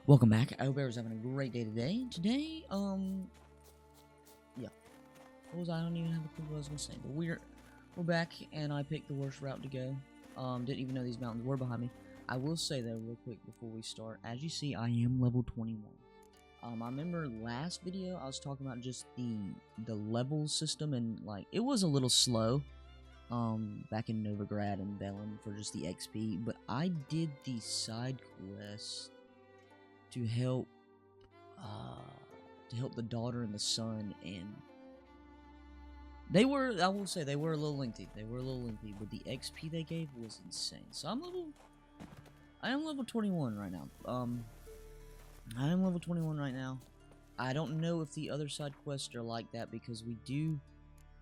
Welcome back. I hope everyone's having a great day today. Today, yeah. What was I don't even have a clue what I was gonna say. But we're back, and I picked the worst route to go. Didn't even know these mountains were behind me. I will say though, real quick before we start, as you see, I am level 21. I remember last video I was talking about just the level system, and like it was a little slow. Back in Novigrad and Velen for just the XP, but I did the side quest to help the daughter and the son, and they were, I will say, they were a little lengthy. But the XP they gave was insane. So I am level 21 right now. I am level 21 right now. I don't know if the other side quests are like that, because we do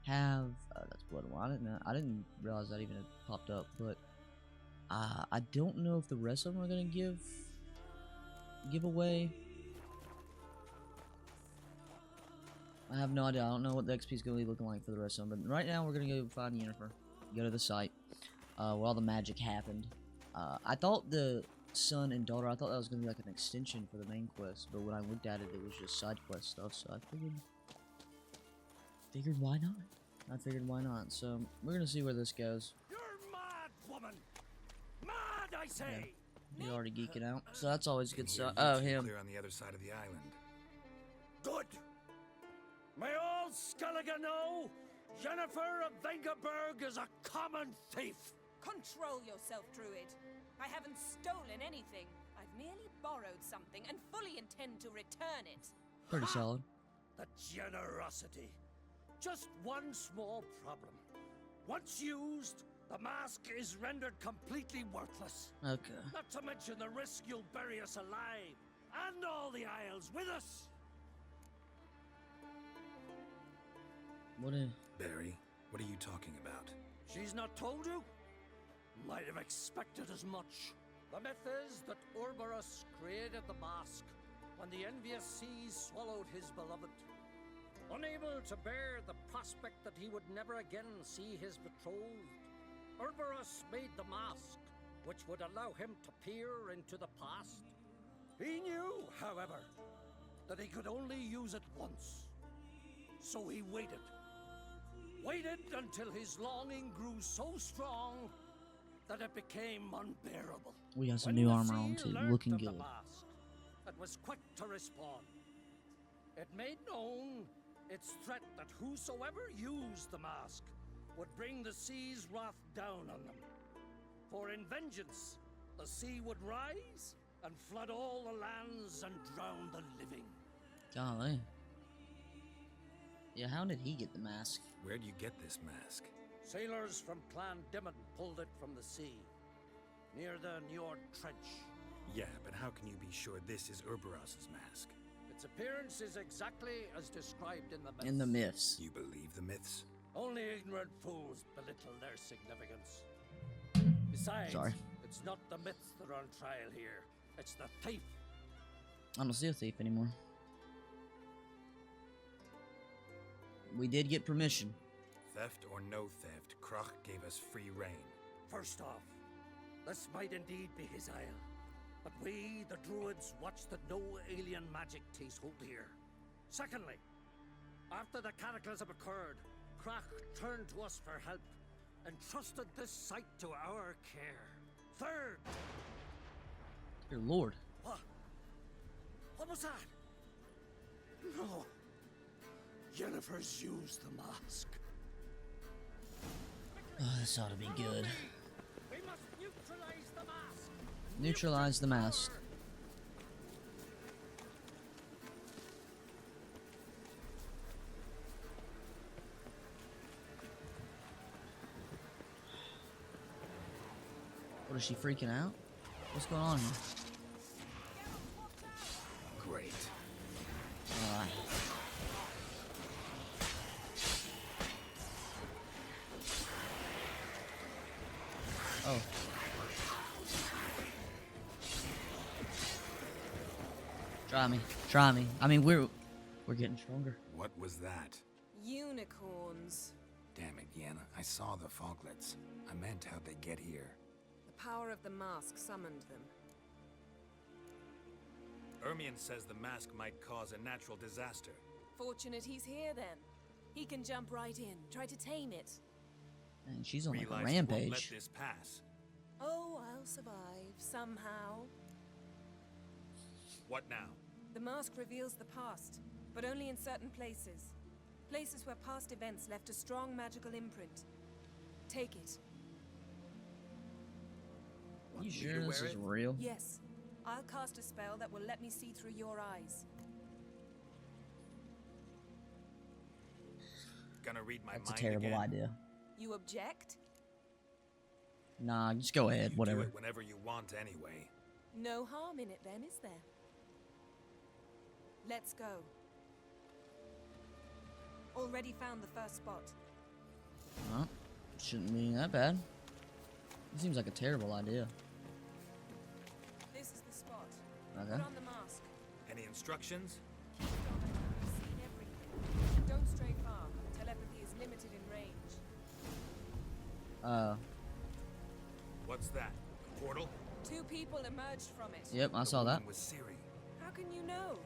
have that's blood. I didn't realize that even had popped up, but I don't know if the rest of them are gonna give away. I have no idea. I don't know what the XP is going to be looking like for the rest of them. But right now, we're going to go find Yennefer. Go to the site where all the magic happened. I thought the son and daughter, I thought that was going to be like an extension for the main quest. But when I looked at it, it was just side quest stuff. So I figured why not? So we're going to see where this goes. You're mad, woman! Mad, I say! Yeah. He's already geeking out. So that's always good stuff. Oh, him. Clear on the other side of the island. Good! May all Skellige know, Yennefer of Vengerberg is a common thief! Control yourself, Druid. I haven't stolen anything. I've merely borrowed something and fully intend to return it. Pretty solid. The generosity. Just one small problem. Once used, the mask is rendered completely worthless. Okay. Not to mention the risk you'll bury us alive, and all the Isles with us. Barry, what are you talking about? She's not told you? Might have expected as much. The myth is that Urberus created the mask when the envious seas swallowed his beloved. Unable to bear the prospect that he would never again see his betrothed, Urberus made the mask, which would allow him to peer into the past. He knew, however, that he could only use it once. So he waited. Waited until his longing grew so strong that it became unbearable. We got some new armor on too, looking good. It was quick to respond. It made known its threat that whosoever used the mask would bring the sea's wrath down on them. For in vengeance, the sea would rise and flood all the lands and drown the living. Golly. Yeah, how did he get the mask? Where'd you get this mask? Sailors from Clan Dimon pulled it from the sea, near the Njord Trench. Yeah, but how can you be sure this is Urberus's mask? Its appearance is exactly as described in the myths. In the myths. You believe the myths? Only ignorant fools belittle their significance. Besides, it's not the myths that are on trial here. It's the thief. I don't see a thief anymore. We did get permission. Theft or no theft, Krach gave us free reign. First off, this might indeed be his isle. But we, the Druids, watch that no alien magic takes hold here. Secondly, after the cataclysm occurred, Krach turned to us for help and trusted this site to our care. Third... Dear Lord. What? What was that? No. Yennefer's used the mask. Oh, this ought to be good. We must neutralize the mask. Neutralize the mask. What, is she freaking out? What's going on here? Great. Oh. Try me. I mean, we're getting stronger. What was that? Unicorns. Damn it, Yenna. I saw the foglets. I meant how'd they get here? The power of the mask summoned them. Ermion says the mask might cause a natural disaster. Fortunate he's here then. He can jump right in, try to tame it. And she's on like a Realized he won't let rampage. this pass. Oh, I'll survive, somehow. What now? The mask reveals the past, but only in certain places. Places where past events left a strong magical imprint. Take it. You Me sure to this wear is it? real? Yes. I'll cast a spell that will let me see through your eyes. Gonna read my That's a mind terrible again? idea. You object? Nah, just go ahead, You whatever. do it whenever you want anyway. No harm in it then, is there? Let's go. Already found the first spot. Well, shouldn't be that bad. It seems like a terrible idea. This is the spot. Okay. Put on the mask. Any instructions? Keep it on. I've seen everything. Don't stray far. Telepathy is limited in range. What's that? A portal? 2 people emerged from it. Yep, I The saw that. woman was Ciri. How can you know?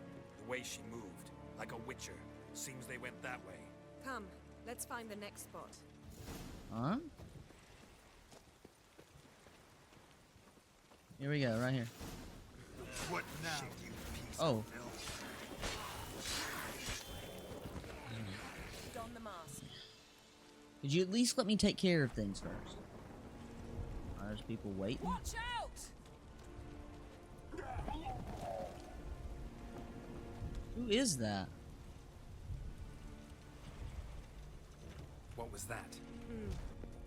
The way she moved, like a witcher. Seems they went that way. Come, let's find the next spot. Huh? Here we go, right here. What now, you piece Oh. of filth? Don the mask. Could you at least let me take care of things first? There's people waiting. Watch out! Who is that? What was that?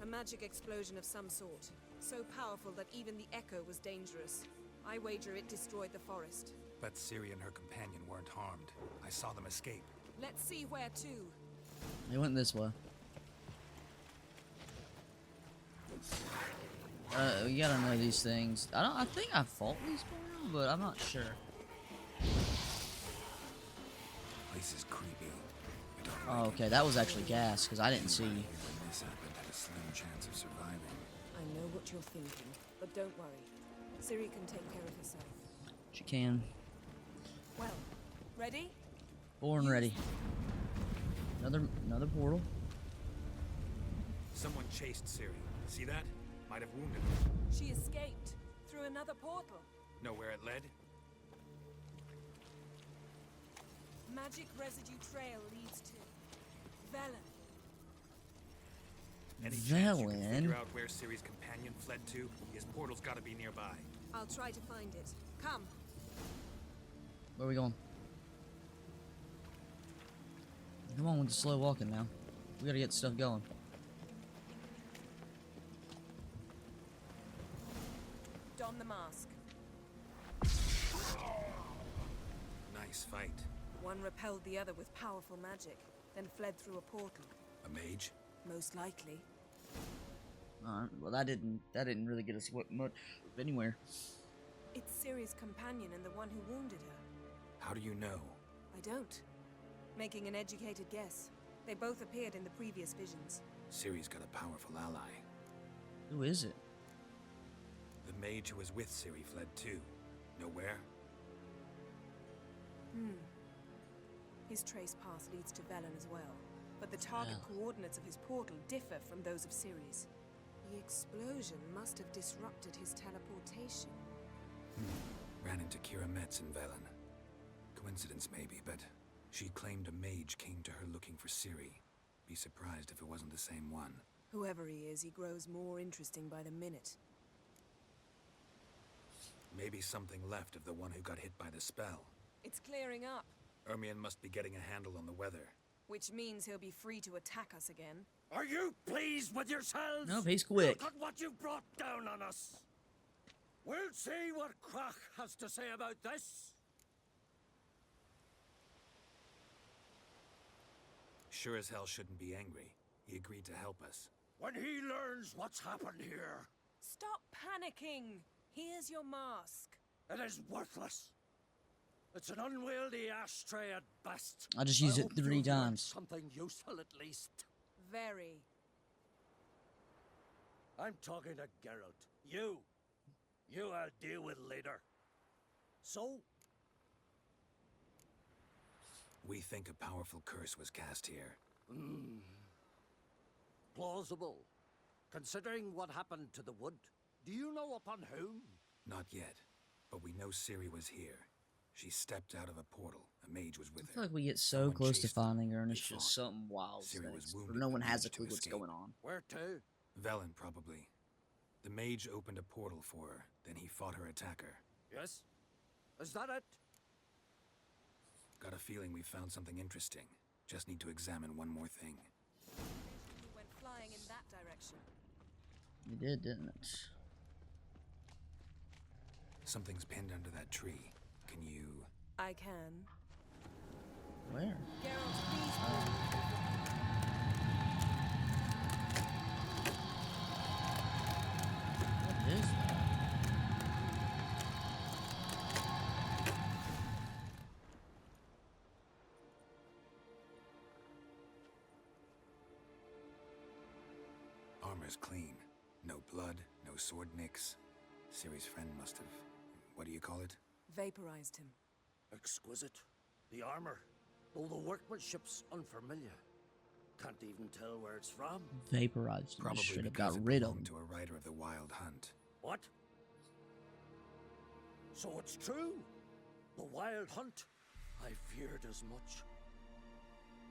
A magic explosion of some sort. So powerful that even the echo was dangerous. I wager it destroyed the forest. But Ciri and her companion weren't harmed. I saw them escape. Let's see where to. They went this way. You gotta know these things. I think I fought these before, but I'm not sure. Place is creepy. I don't Oh, like okay, that was actually gas, because I didn't see. When this happened, had a slim chance of surviving. I know what you're thinking, but don't worry. Ciri can take care of herself. She can. Well, ready? Born ready. Another portal. Someone chased Ciri. See that? Might have wounded her. She escaped through another portal. Know where it led? Magic residue trail leads to Velen. Any chance you can Velen? figure out where Ciri's companion fled to? His portal's gotta be nearby. I'll try to find it. Come. Where are we going? Come on with the slow walking now. We gotta get stuff going. Don the mask. Nice fight. One repelled the other with powerful magic, then fled through a portal. A mage? Most likely. Alright, well that didn't really get us much anywhere. It's Ciri's companion and the one who wounded her. How do you know? I don't. Making an educated guess. They both appeared in the previous visions. Ciri's got a powerful ally. Who is it? The mage who was with Ciri fled too. Know where? His trace path leads to Velen as well. But the target coordinates of his portal differ from those of Ciri's. The explosion must have disrupted his teleportation. Ran into Kira Metz in Velen. Coincidence maybe, but she claimed a mage came to her looking for Ciri. Be surprised if it wasn't the same one. Whoever he is, he grows more interesting by the minute. Maybe something left of the one who got hit by the spell. It's clearing up, Ermion must be getting a handle on the weather. which means he'll be free to attack us again. Are you pleased with yourselves? No, he's quick. Look at what you've brought down on us. We'll see what Krach has to say about this. Sure as hell shouldn't be angry. He agreed to help us. When he learns what's happened here, Stop panicking! Here's your mask. it is worthless. It's an unwieldy ashtray at best. I just used it hope 3 you've learned times. Something useful at least. Very. I'm talking to Geralt. You I'll deal with later. So, We think a powerful curse was cast here. Plausible. Considering what happened to the wood, do you know upon whom? Not yet, but we know Ciri was here. She stepped out of a portal. A mage was with I feel her. like we get so Someone close to chased them. finding her, and They it's just fought. something wild. Ciri was Things, wounded where no but one has a managed to clue what's escape. going on. Where to? Velen, probably. The mage opened a portal for her, then he fought her attacker. Yes? Is that it? Got a feeling we found something interesting. Just need to examine one more thing. You went flying in that direction. You did, didn't it? Something's pinned under that tree. Can you... I can. Where? Geralt, please move. What is that? Armor's clean. No blood, no sword nicks. Ciri's friend must have... What do you call it? Vaporized him. Exquisite. The armor, though the workmanship's unfamiliar. Can't even tell where it's from. Vaporized. You Probably should have because got it rid of belonged him. to a rider of the Wild Hunt. What? So it's true? The Wild Hunt? I feared as much.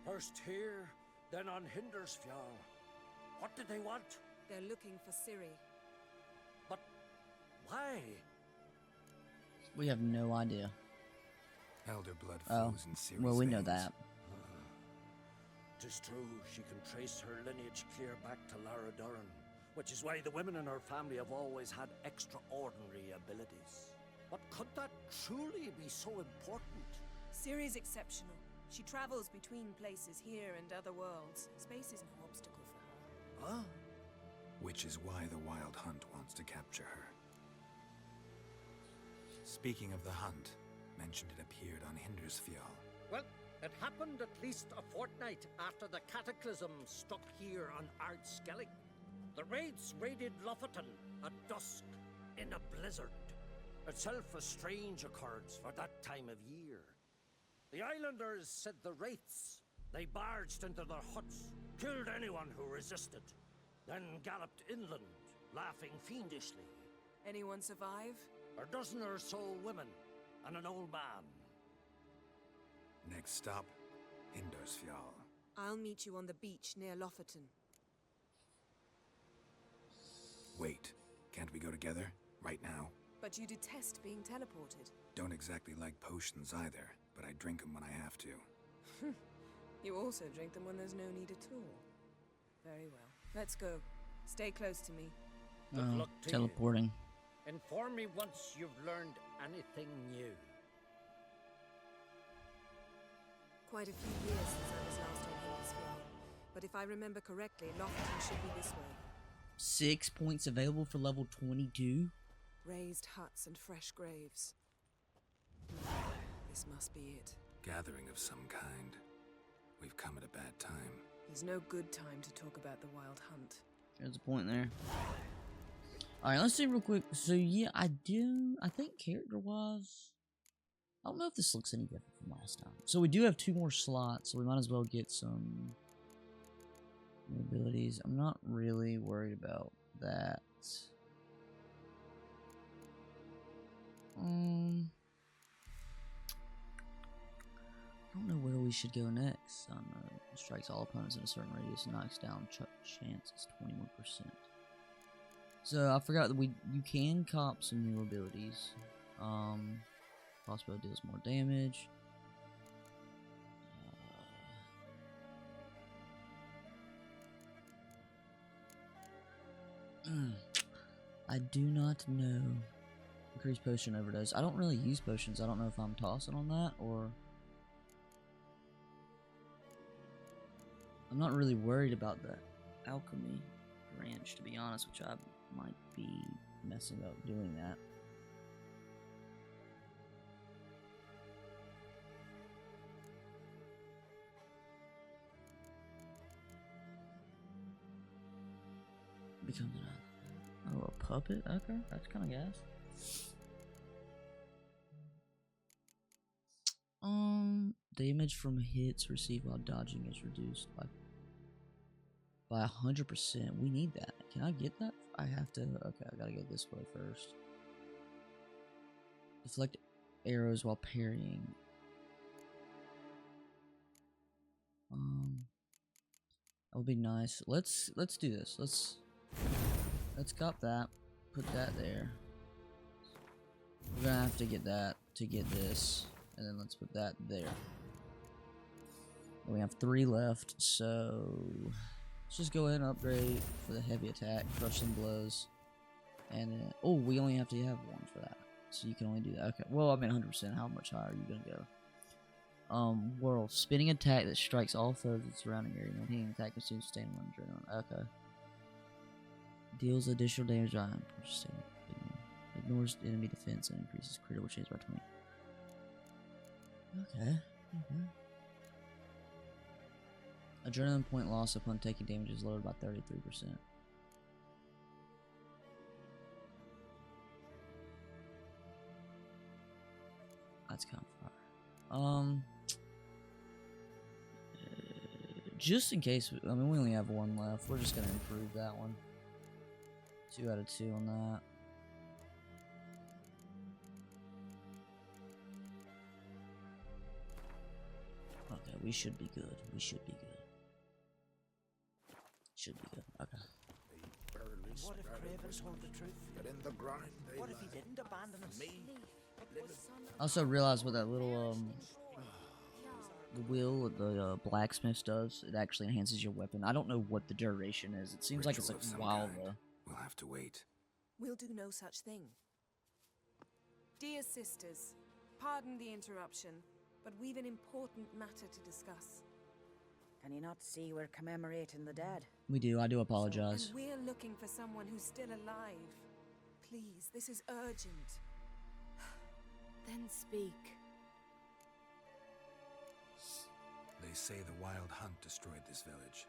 First here, then on Hindersfjall. What did they want? They're looking for Ciri. But why? We have no idea. Elder blood Oh, flows in Ciri's well, we know veins. that. Tis true, she can trace her lineage clear back to Lara Duran, which is why the women in her family have always had extraordinary abilities. But could that truly be so important? Ciri's exceptional. She travels between places here and other worlds. Space is no obstacle for her. Huh? Which is why the Wild Hunt wants to capture her. Speaking of the hunt, mentioned it appeared on Hindersfjall. Well, it happened at least a fortnight after the cataclysm struck here on Ardskellig. The raids raided Lofoten at dusk in a blizzard. Itself a strange occurrence for that time of year. The islanders said the wraiths. They barged into their huts, killed anyone who resisted, then galloped inland, laughing fiendishly. Anyone survive? A dozen or so women and an old man. Next stop, Hindersfjall. I'll meet you on the beach near Lofoten. Wait, can't we go together? Right now? But you detest being teleported. Don't exactly like potions either, but I drink them when I have to. You also drink them when there's no need at all. Very well. Let's go. Stay close to me. Good Oh, luck to you. teleporting. Inform me once you've learned anything new. Quite a few years since I was last on Hindersfjall. But if I remember correctly, Lofoten should be this way. 6 points available for level 22. Raised huts and fresh graves. This must be it. Gathering of some kind. We've come at a bad time. There's no good time to talk about the Wild Hunt. There's a point there. Alright, let's see real quick. So, yeah, I think character-wise, I don't know if this looks any different from last time. So, we do have 2 more slots, so we might as well get some abilities. I'm not really worried about that. I don't know where we should go next. Strikes all opponents in a certain radius and knocks down chances 21%. So I forgot that you can cop some new abilities. Crossbow deals more damage. I do not know. Increased potion overdose. I don't really use potions. I don't know if I'm tossing on that or... I'm not really worried about the alchemy branch, to be honest, which I might be messing up doing that. Becomes a puppet? Okay, that's kind of gas. Damage from hits received while dodging is reduced by 100%. We need that. Can I get that? I have to. Okay, I gotta go this way first. Deflect arrows while parrying. That would be nice. Let's do this. Let's cop that. Put that there. We're gonna have to get that to get this, and then let's put that there. And we have 3 left, so let's just go ahead and upgrade for the heavy attack, crushing blows, and then, oh, we only have to have 1 for that, so you can only do that. Okay, well, I mean 100%. How much higher are you gonna go? Whirl, spinning attack that strikes all foes in the surrounding area. Maintaining attack consumes sustained 1 adrenaline. Okay. Deals additional damage on ignores enemy defense and increases critical chance by 20. Okay. Adrenaline point loss upon taking damage is lowered by 33%. That's kind of far. Just in case, I mean, we only have 1 left. We're just gonna improve that one. 2 out of 2 on that. Okay, we should be good. We should be good. Should be good. Okay. What if Craven told the truth? But in the grind, What if he didn't abandon us? I also realized what that little the wheel the blacksmith does. It actually enhances your weapon. I don't know what the duration is. It seems like it's like Ritual of some while kind. the. We'll have to wait. We'll do no such thing. Dear sisters, pardon the interruption, but we've an important matter to discuss. Can you not see we're commemorating the dead? We do. I do apologize. And we're looking for someone who's still alive. Please, this is urgent. Then speak. They say the wild hunt destroyed this village.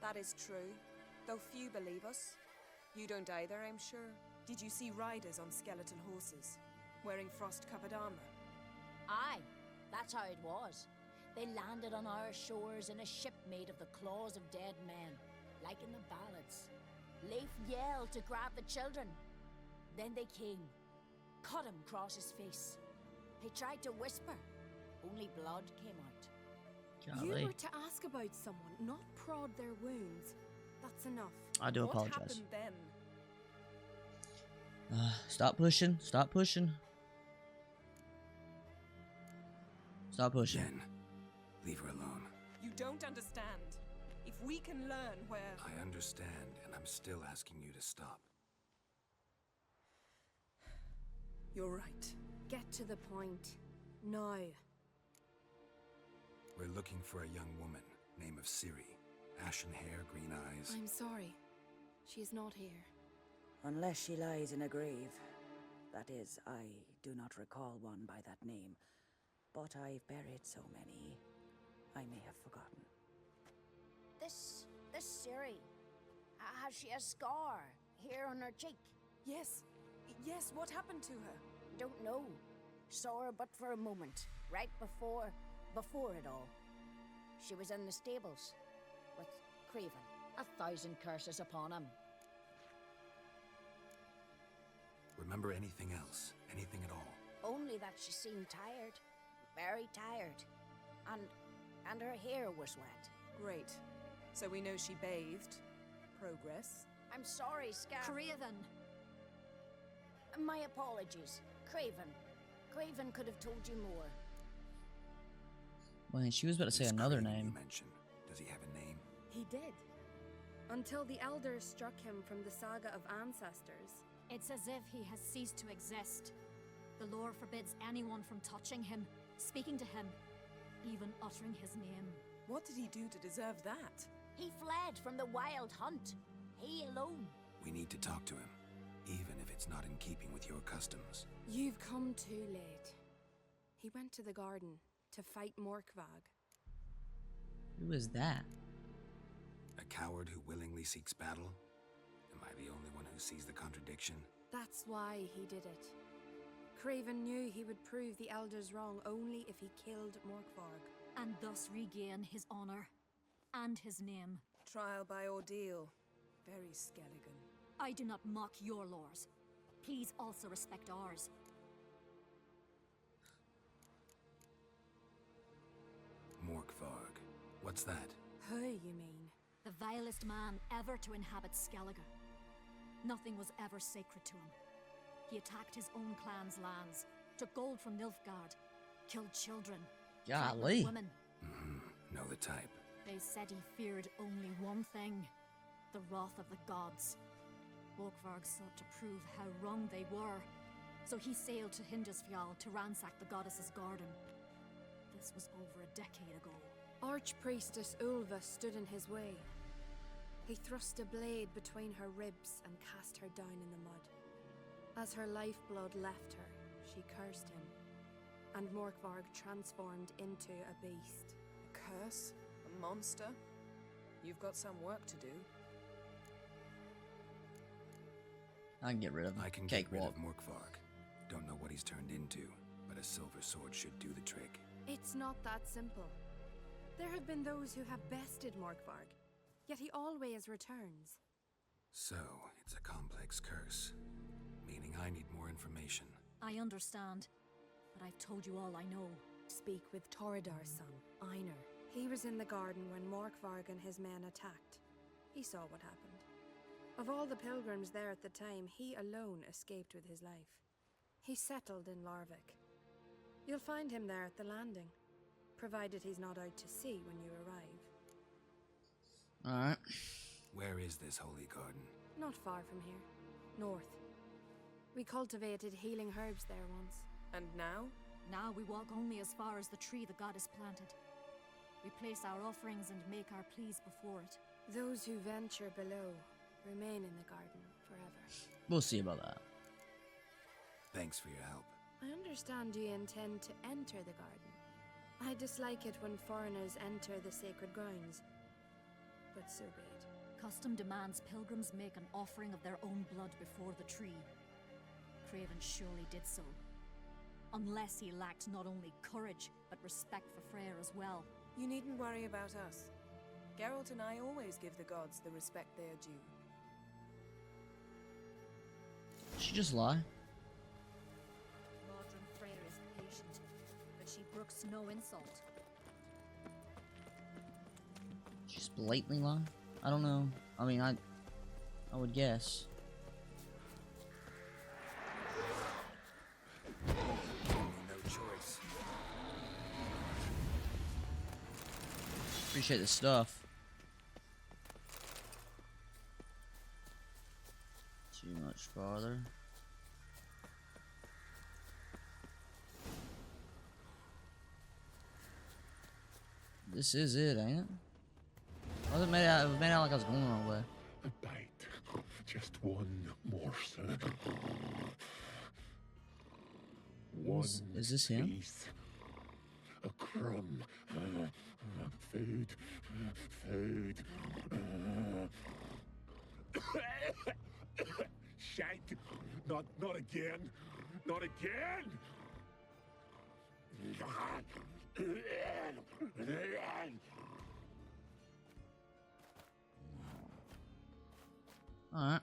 That is true, though few believe us. You don't either, I'm sure. Did you see riders on skeleton horses, wearing frost-covered armor? Aye, that's how it was. They landed on our shores in a ship made of the claws of dead men, like in the ballads. Leif yelled to grab the children. Then they came, cut him across his face. He tried to whisper, only blood came out. Golly. You were to ask about someone, not prod their wounds. That's enough. I do What apologize. happened then? Stop pushing. Stop pushing. Stop pushing. Jen, leave her alone. You don't understand. If we can learn where... I understand, and I'm still asking you to stop. You're right. Get to the point. Now. We're looking for a young woman, name of Ciri. Ashen hair, green eyes. I'm sorry. She is not here. Unless she lies in a grave. That is, I do not recall one by that name. But I've buried so many, I may have forgotten. This Ciri, has she a scar here on her cheek? Yes. Yes, what happened to her? Don't know. Saw her but for a moment, right before it all. She was in the stables with Craven. 1,000 curses upon him. Remember anything else? Anything at all? Only that she seemed tired, very tired, and her hair was wet. Great. So we know she bathed. Progress. I'm sorry, Scar. Craven! My apologies. Craven could have told you more. Well, she was about to say This another Craven name. You mentioned. Does he have a name? He did. Until the elders struck him from the saga of ancestors. It's as if he has ceased to exist. The lore forbids anyone from touching him, speaking to him, even uttering his name. What did he do to deserve that? He fled from the wild hunt. He alone. We need to talk to him, even if it's not in keeping with your customs. You've come too late. He went to the garden to fight Morkvag. Who is that? A coward who willingly seeks battle? Am I the only one who sees the contradiction? That's why he did it. Craven knew he would prove the elders wrong only if he killed Morkvarg. And thus regain his honor and his name. Trial by ordeal. Very Skelligan. I do not mock your laws. Please also respect ours. Morkvarg. What's that? Who, you mean? The vilest man ever to inhabit Skellige. Nothing was ever sacred to him. He attacked his own clan's lands, took gold from Nilfgaard, killed children, threatened Golly. women. Know the type. They said he feared only one thing, the wrath of the gods. Morkvarg sought to prove how wrong they were, so he sailed to Hindisfjall to ransack the goddess's garden. This was over a decade ago. Archpriestess Ulva stood in his way. He thrust a blade between her ribs and cast her down in the mud. As her lifeblood left her, she cursed him, and Morkvarg transformed into a beast. A curse? A monster? You've got some work to do. I can get rid of him. I can get rid Cakewalk. of Morkvarg. Don't know what he's turned into, but a silver sword should do the trick. It's not that simple. There have been those who have bested Morkvarg, yet he always returns. So, it's a complex curse, meaning I need more information. I understand, but I've told you all I know. Speak with Torridar's son, Einar. He was in the garden when Morkvarg and his men attacked. He saw what happened. Of all the pilgrims there at the time, he alone escaped with his life. He settled in Larvik. You'll find him there at the landing, provided he's not out to sea when you arrive. Alright. Where is this holy garden? Not far from here. North. We cultivated healing herbs there once. And now? Now we walk only as far as the tree the goddess planted. We place our offerings and make our pleas before it. Those who venture below remain in the garden forever. We'll see about that. Thanks for your help. I understand you intend to enter the garden. I dislike it when foreigners enter the sacred grounds, but so be it. Custom demands pilgrims make an offering of their own blood before the tree. Craven surely did so. Unless he lacked not only courage, but respect for Freyr as well. You needn't worry about us. Geralt and I always give the gods the respect they are due. Did she just lie? Modern Freyr is patient, but she brooks no insult. She's blatantly lying? I don't know. I mean, I would guess. No choice. Appreciate the stuff. Too much farther. This is it, ain't it? I was made out, it was made out like I was going the wrong way. A bite. Just one morsel. Is this him? Piece. A crumb. Food. Food. Shank. Not again. Not again. Alright.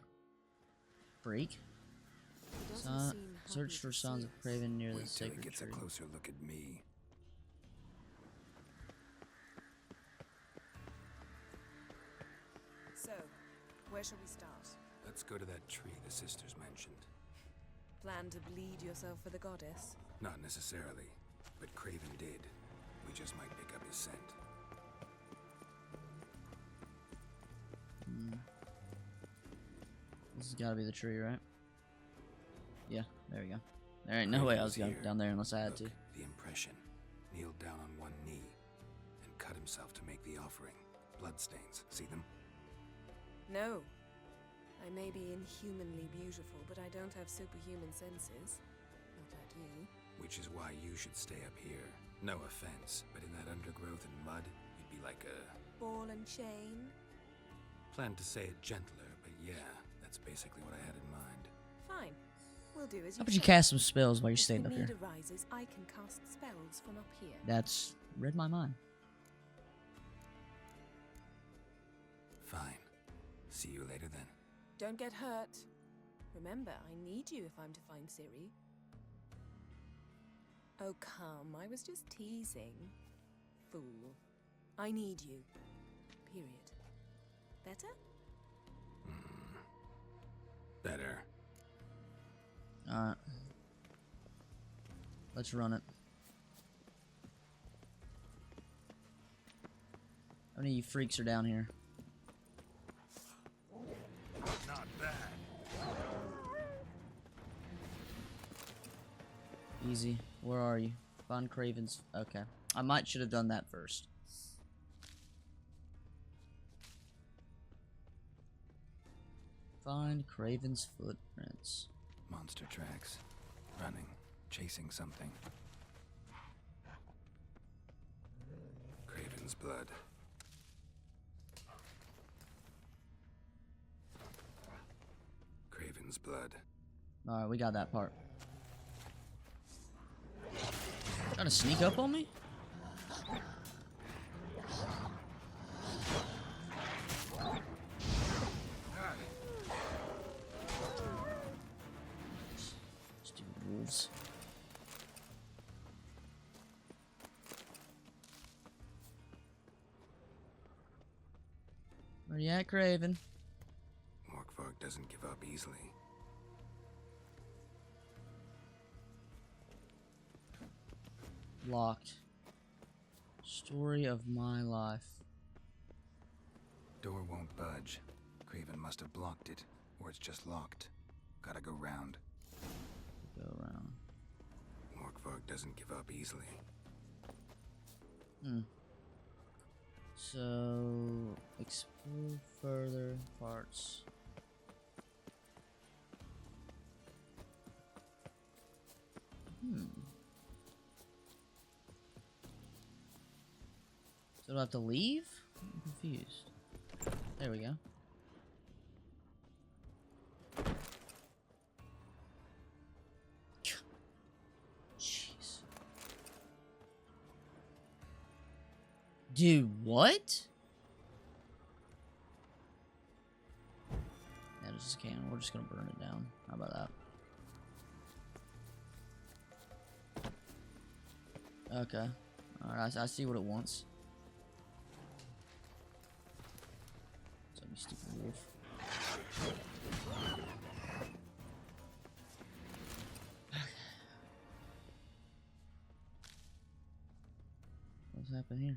Freak. He doesn't seem Search happy for to signs see of us. Craven near the Wait till he sacred gets a tree. closer look at me. So, where shall we start? Let's go to that tree the sisters mentioned. Plan to bleed yourself for the goddess? Not necessarily, but Craven did. We just might pick up his scent. This has gotta be the tree, right? Yeah, there we go. There ain't no way I was going down there unless I had to. Look, the impression. Kneeled down on one knee and cut himself to make the offering. Bloodstains. See them? No. I may be inhumanly beautiful, but I don't have superhuman senses. Not like you. Which is why you should stay up here. No offense, but in that undergrowth and mud, you'd be like a... Ball and chain? Planned to say it gentler, but yeah, that's basically what I had in mind. Fine. We'll do as How you about you say. cast some spells while you're If staying the up need here? arises, I can cast spells from up here. That's read my mind. Fine. See you later then. Don't get hurt. Remember, I need you if I'm to find Ciri. Oh, come. I was just teasing. Fool. I need you. Period. Better? Better. Alright. Let's run it. How many of you freaks are down here? Not bad. Easy. Where are you? Find Craven's. Okay. I might should have done that first. Find Craven's footprints. Monster tracks. Running. Chasing something. Craven's blood. Craven's blood. Alright, we got that part. Trying to sneak up on me? Stupid wolves. Where you at, Craven? Morkvarg doesn't give up easily. Locked. Story of my life. Door won't budge. Craven must have blocked it, or it's just locked. Gotta go round. Go around. Morkvarg doesn't give up easily. So, explore further parts. So do I have to leave? I'm confused. There we go. Jeez. Dude, what? That is a cannon. We're just gonna burn it down. How about that? Okay. Alright, I see what it wants. So you stupid wolf. What's happened here?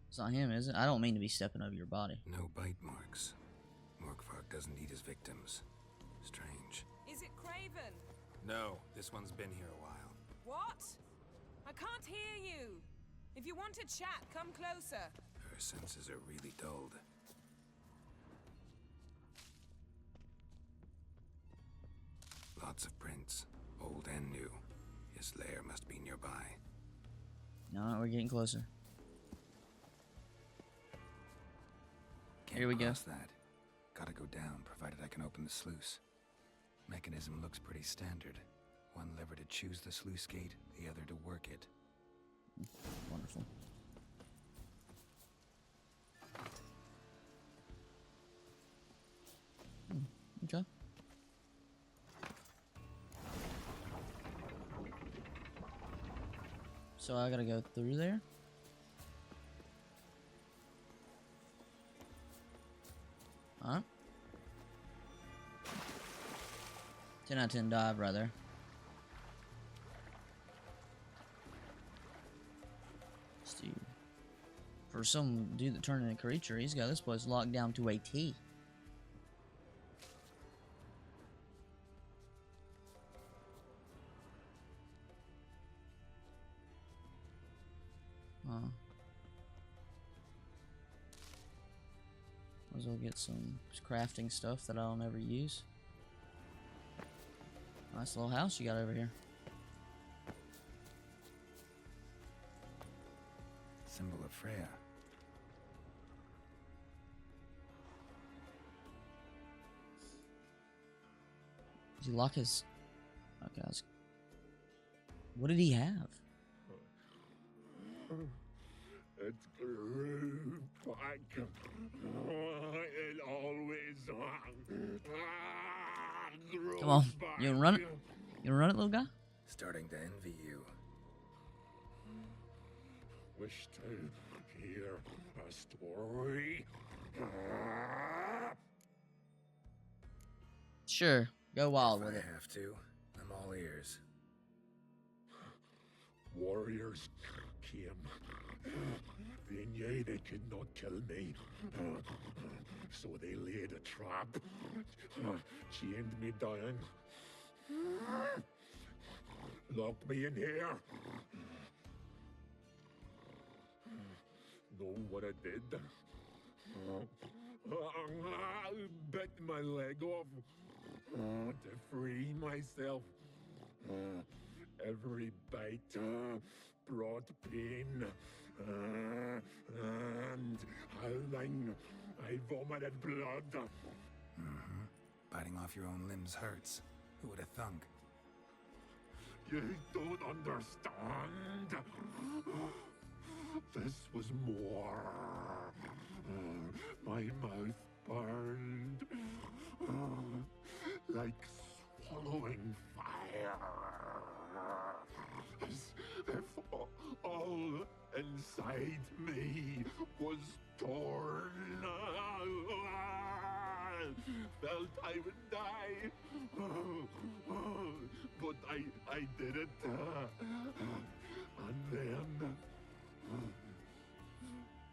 It's not him, is it? I don't mean to be stepping over your body. No bite marks. Morkvarg doesn't eat his victims. Strange. Is it Craven? No, this one's been here a while. What? I can't hear you. If you want to chat, come closer. Her senses are really dulled. Lots of prints, old and new. His lair must be nearby. No, we're getting closer. Can't Here we go. cross that. Gotta go down, provided I can open the sluice. Mechanism looks pretty standard. One lever to choose the sluice gate, the other to work it. Wonderful. Okay. So I gotta go through there? Huh? 10 out of 10 dive, brother. Dude. For some dude that turned into a creature, he's got this place locked down to a T. Might as well get some crafting stuff that I'll never use. Nice little house you got over here. Symbol of Freya. Does he lock his... Okay, what did he have? It grew back. It always grew Come on, back. you wanna run it? You wanna run it, little guy? Starting to envy you. Wish to hear a story. Sure, go wild If with I it. have to, I'm all ears. Warriors came. They knew they could not kill me. So they laid a trap. Chained me down. Locked me in here. Know what I did? Bit my leg off to free myself. Every bite brought pain, and howling, I vomited blood. Mm-hmm. Biting off your own limbs hurts. Who would have thunk? You don't understand. This was more. My mouth burned like swallowing fire. As if all inside me was torn. Felt I would die. But I did it. And then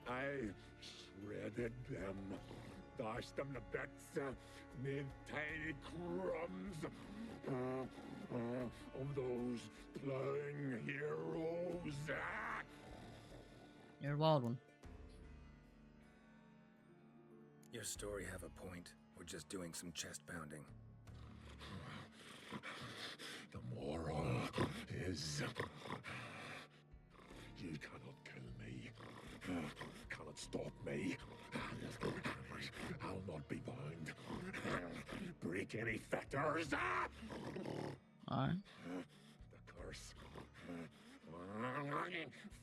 I shredded them, dashed them to bits, made tiny crumbs of those plowing heroes. You're a wild one. Your story have a point. We're just doing some chest pounding. The moral is you cannot kill me, cannot stop me. I'll not be bound. Break any fetters. Alright. The curse.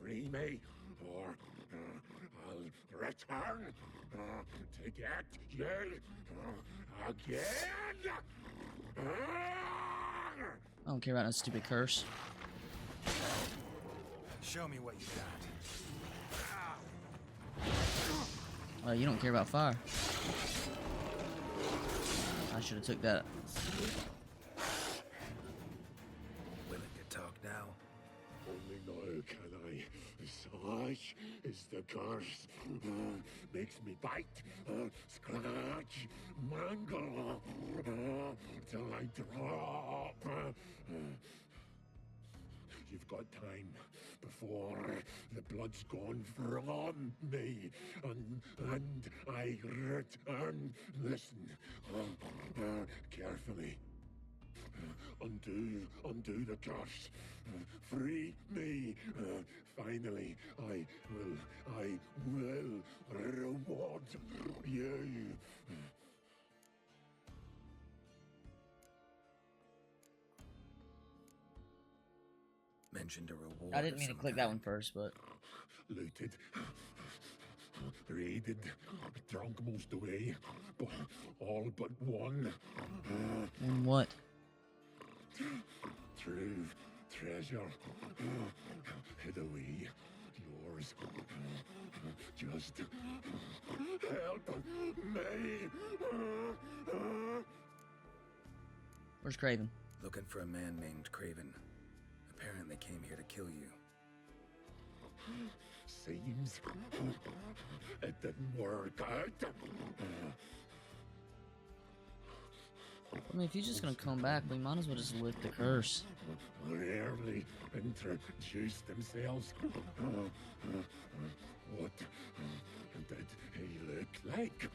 Free me, or I'll return to get you again. I don't care about that stupid curse. Show me what you got. You don't care about fire. I should have took that. Willing to talk now? Only now can I. Such is the curse. Makes me bite, scratch, mangle, till I drop. You've got time before the blood's gone from me, and I return. Listen, carefully. Undo the curse. Free me. Finally, I will reward you. Mentioned a reward. I didn't mean to click that one first, but Looted, raided, drunk most away, but all but one. and what? True treasure hid away. Yours. Just help me. Where's Craven? Looking for a man named Craven. Apparently came here to kill you. Seems it didn't work out. I mean, if he's just gonna come back, we might as well just lift the curse. Rarely introduce themselves. What did he look like?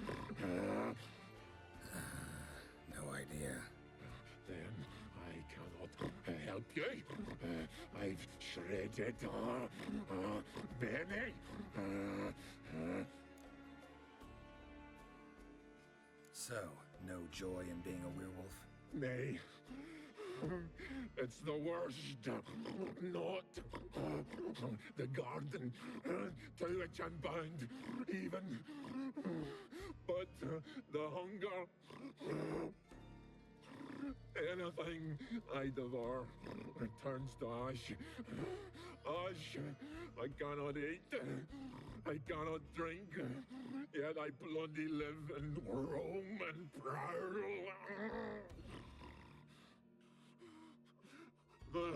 No idea. Then I cannot help you. I've shredded many. So, no joy in being a werewolf? Nay. It's the worst. Not the garden to which I'm bound, even. But the hunger. Anything I devour returns to ash. Ash I cannot eat. I cannot drink. Yet I bloody live and roam and prowl. The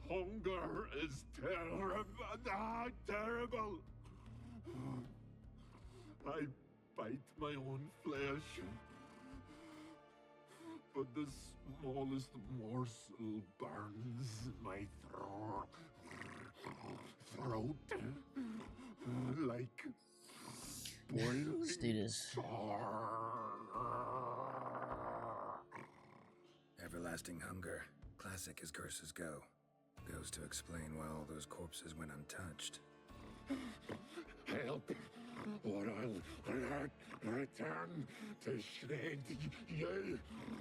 hunger is terrible. I bite my own flesh. But the smallest morsel burns my throat like boiling Let's do this. tar. Everlasting hunger. Classic as curses go. Goes to explain why all those corpses went untouched. Help, or I'll return to shred you,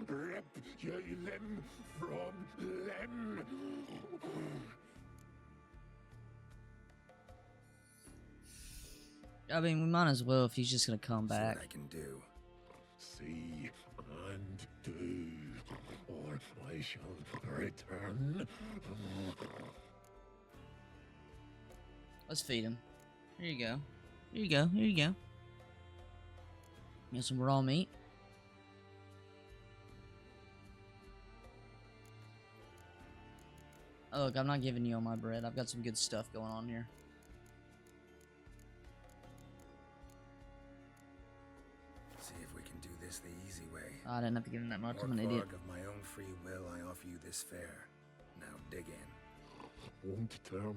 rip you limb from limb. I mean, we might as well if he's just gonna come See back. what I can do. See and do, or I shall return. Let's feed him. Here you go. Here you go. Here you go. Got some raw meat. Oh, look, I'm not giving you all my bread. I've got some good stuff going on here. See if we can do this the easy way. I didn't have to give him that much. I'm an idiot. Of my own free will, I offer you this fare. Now dig in. Won't turn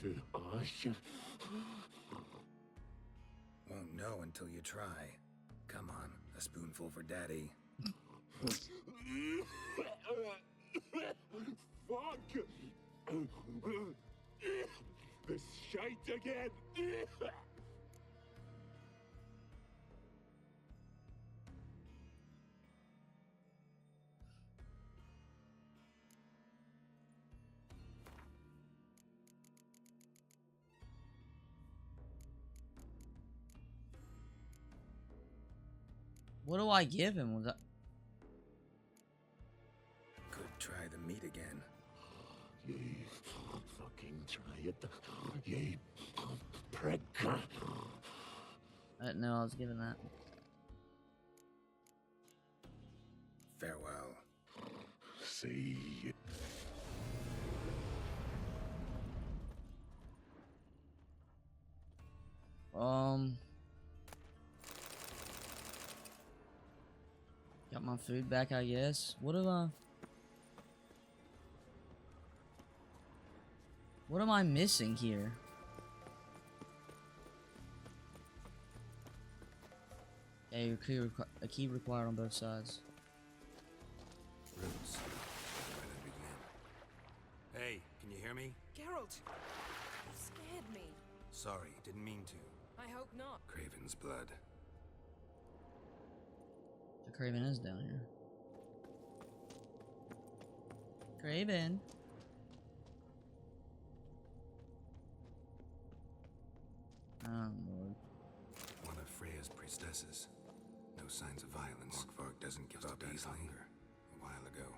to ash. Won't know until you try. Come on, a spoonful for Daddy. Fuck! This shite again! What do I give him? Was that... Could try the meat again. Ye fucking try it. Ye prick. I didn't know I was giving that. Farewell. See. Got my food back, I guess. What am I missing here? Yeah, a key required on both sides. Roots. Where to begin? Hey, can you hear me? Geralt! You scared me. Sorry, didn't mean to. I hope not. Craven's blood. The Craven is down here. Craven. Oh, Lord. One of Freya's priestesses. No signs of violence. Morkvarg doesn't give up easily. A while ago.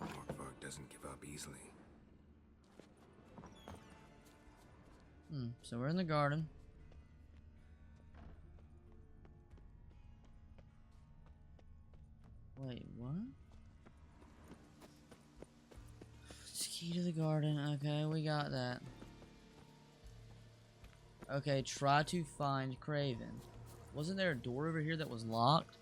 Morkvarg doesn't give up easily. So we're in the garden. Wait, what? It's key to the garden. Okay, we got that. Okay, try to find Craven. Wasn't there a door over here that was locked?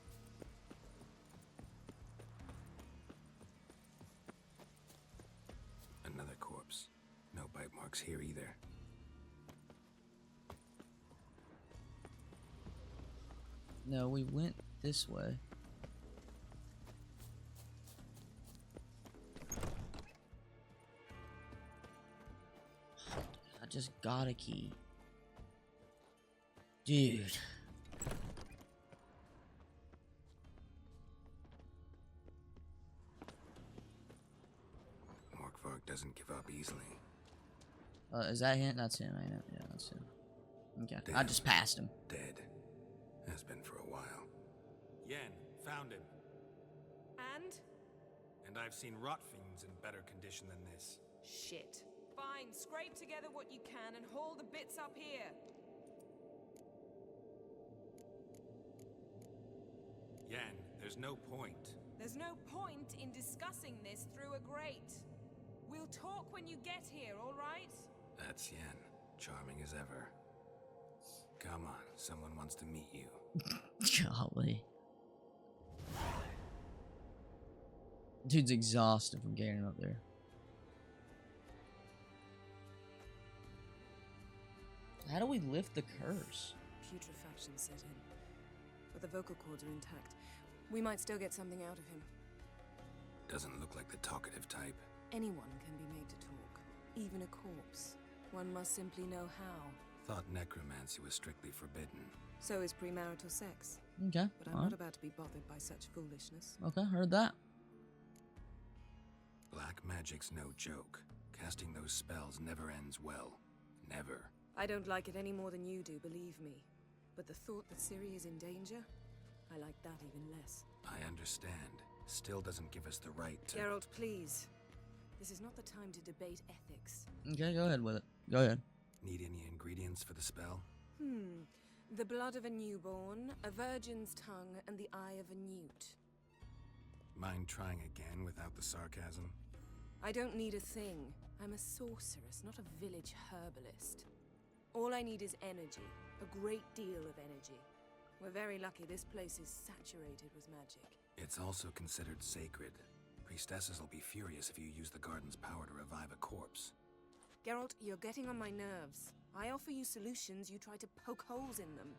Another corpse. No bite marks here either. No, we went this way. I just got a key. Dude. Mark doesn't give up easily. Is that him? That's him, ain't it? Yeah, that's him. Okay, I Damn. just passed him. Dead. Has been for a while. Yen, found him. And? And I've seen rot fiends in better condition than this. Shit. Fine, scrape together what you can and haul the bits up here. Yen, there's no point. There's no point in discussing this through a grate. We'll talk when you get here, all right? That's Yen. Charming as ever. Come on, someone wants to meet you. Golly. Dude's exhausted from getting up there. How do we lift the curse? Putrefaction set in. But the vocal cords are intact. We might still get something out of him. Doesn't look like the talkative type. Anyone can be made to talk. Even a corpse. One must simply know how. Thought necromancy was strictly forbidden. So is premarital sex. Okay. But I'm not about to be bothered by such foolishness. Okay, heard that. Black magic's no joke. Casting those spells never ends well. Never. I don't like it any more than you do, believe me. But the thought that Ciri is in danger, I like that even less. I understand. Still doesn't give us the right to... Geralt, please. This is not the time to debate ethics. Okay, go ahead with it. Go ahead. Need any ingredients for the spell? The blood of a newborn, a virgin's tongue, and the eye of a newt. Mind trying again without the sarcasm? I don't need a thing. I'm a sorceress, not a village herbalist. All I need is energy. A great deal of energy. We're very lucky this place is saturated with magic. It's also considered sacred. Priestesses will be furious if you use the garden's power to revive a corpse. Geralt, you're getting on my nerves. I offer you solutions, you try to poke holes in them.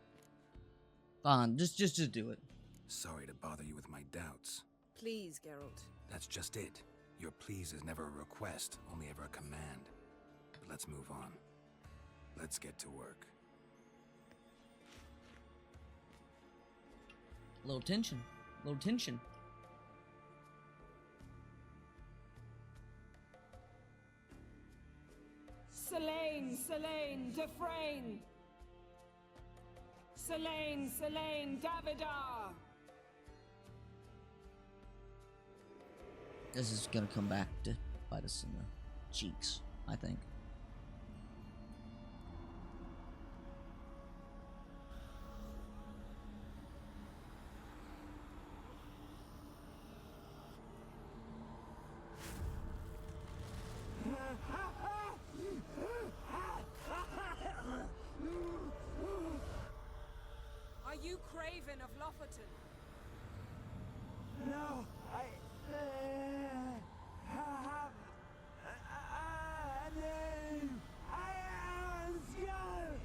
Fine, just do it. Sorry to bother you with my doubts. Please, Geralt. That's just it. Your please is never a request, only ever a command. But let's move on. Let's get to work. Little tension. Little tension. Selene, Selene, Defrain! Selene, Selene, Davidar! This is gonna come back to bite us in the cheeks, I think. Are you Craven of Lofoten? No, I have a name. I am Skull.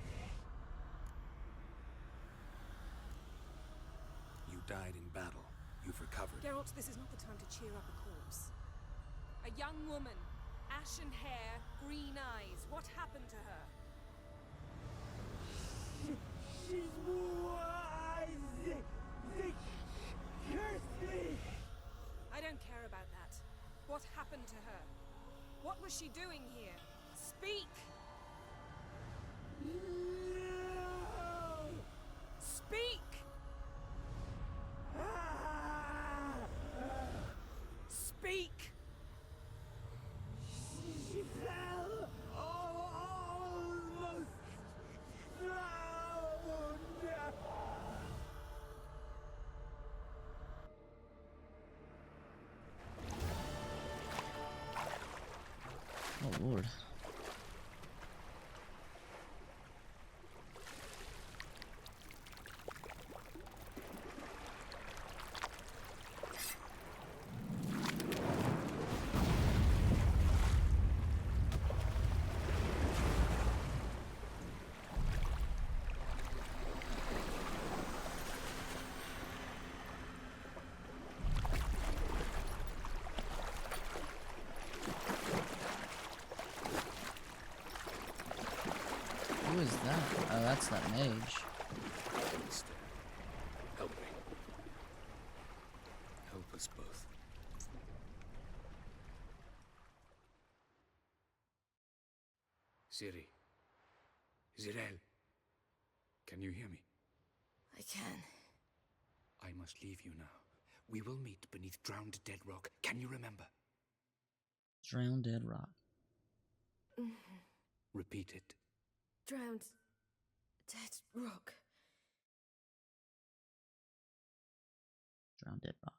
You died in battle. You've recovered. Geralt, this is not the time to cheer up a corpse. A young woman, ashen hair, green eyes. What happened to her? She's wise. They cursed me. I don't care about that. What happened to her? What was she doing here? Speak! No. Speak! Speak! She fell almost drowned. Oh lord. Who is that? Oh, that's that mage. Help me. Help us both. Ciri. Zirel. Can you hear me? I can. I must leave you now. We will meet beneath drowned dead rock. Can you remember? Drowned dead rock. Repeat it. Drowned. Dead rock. Drowned dead rock.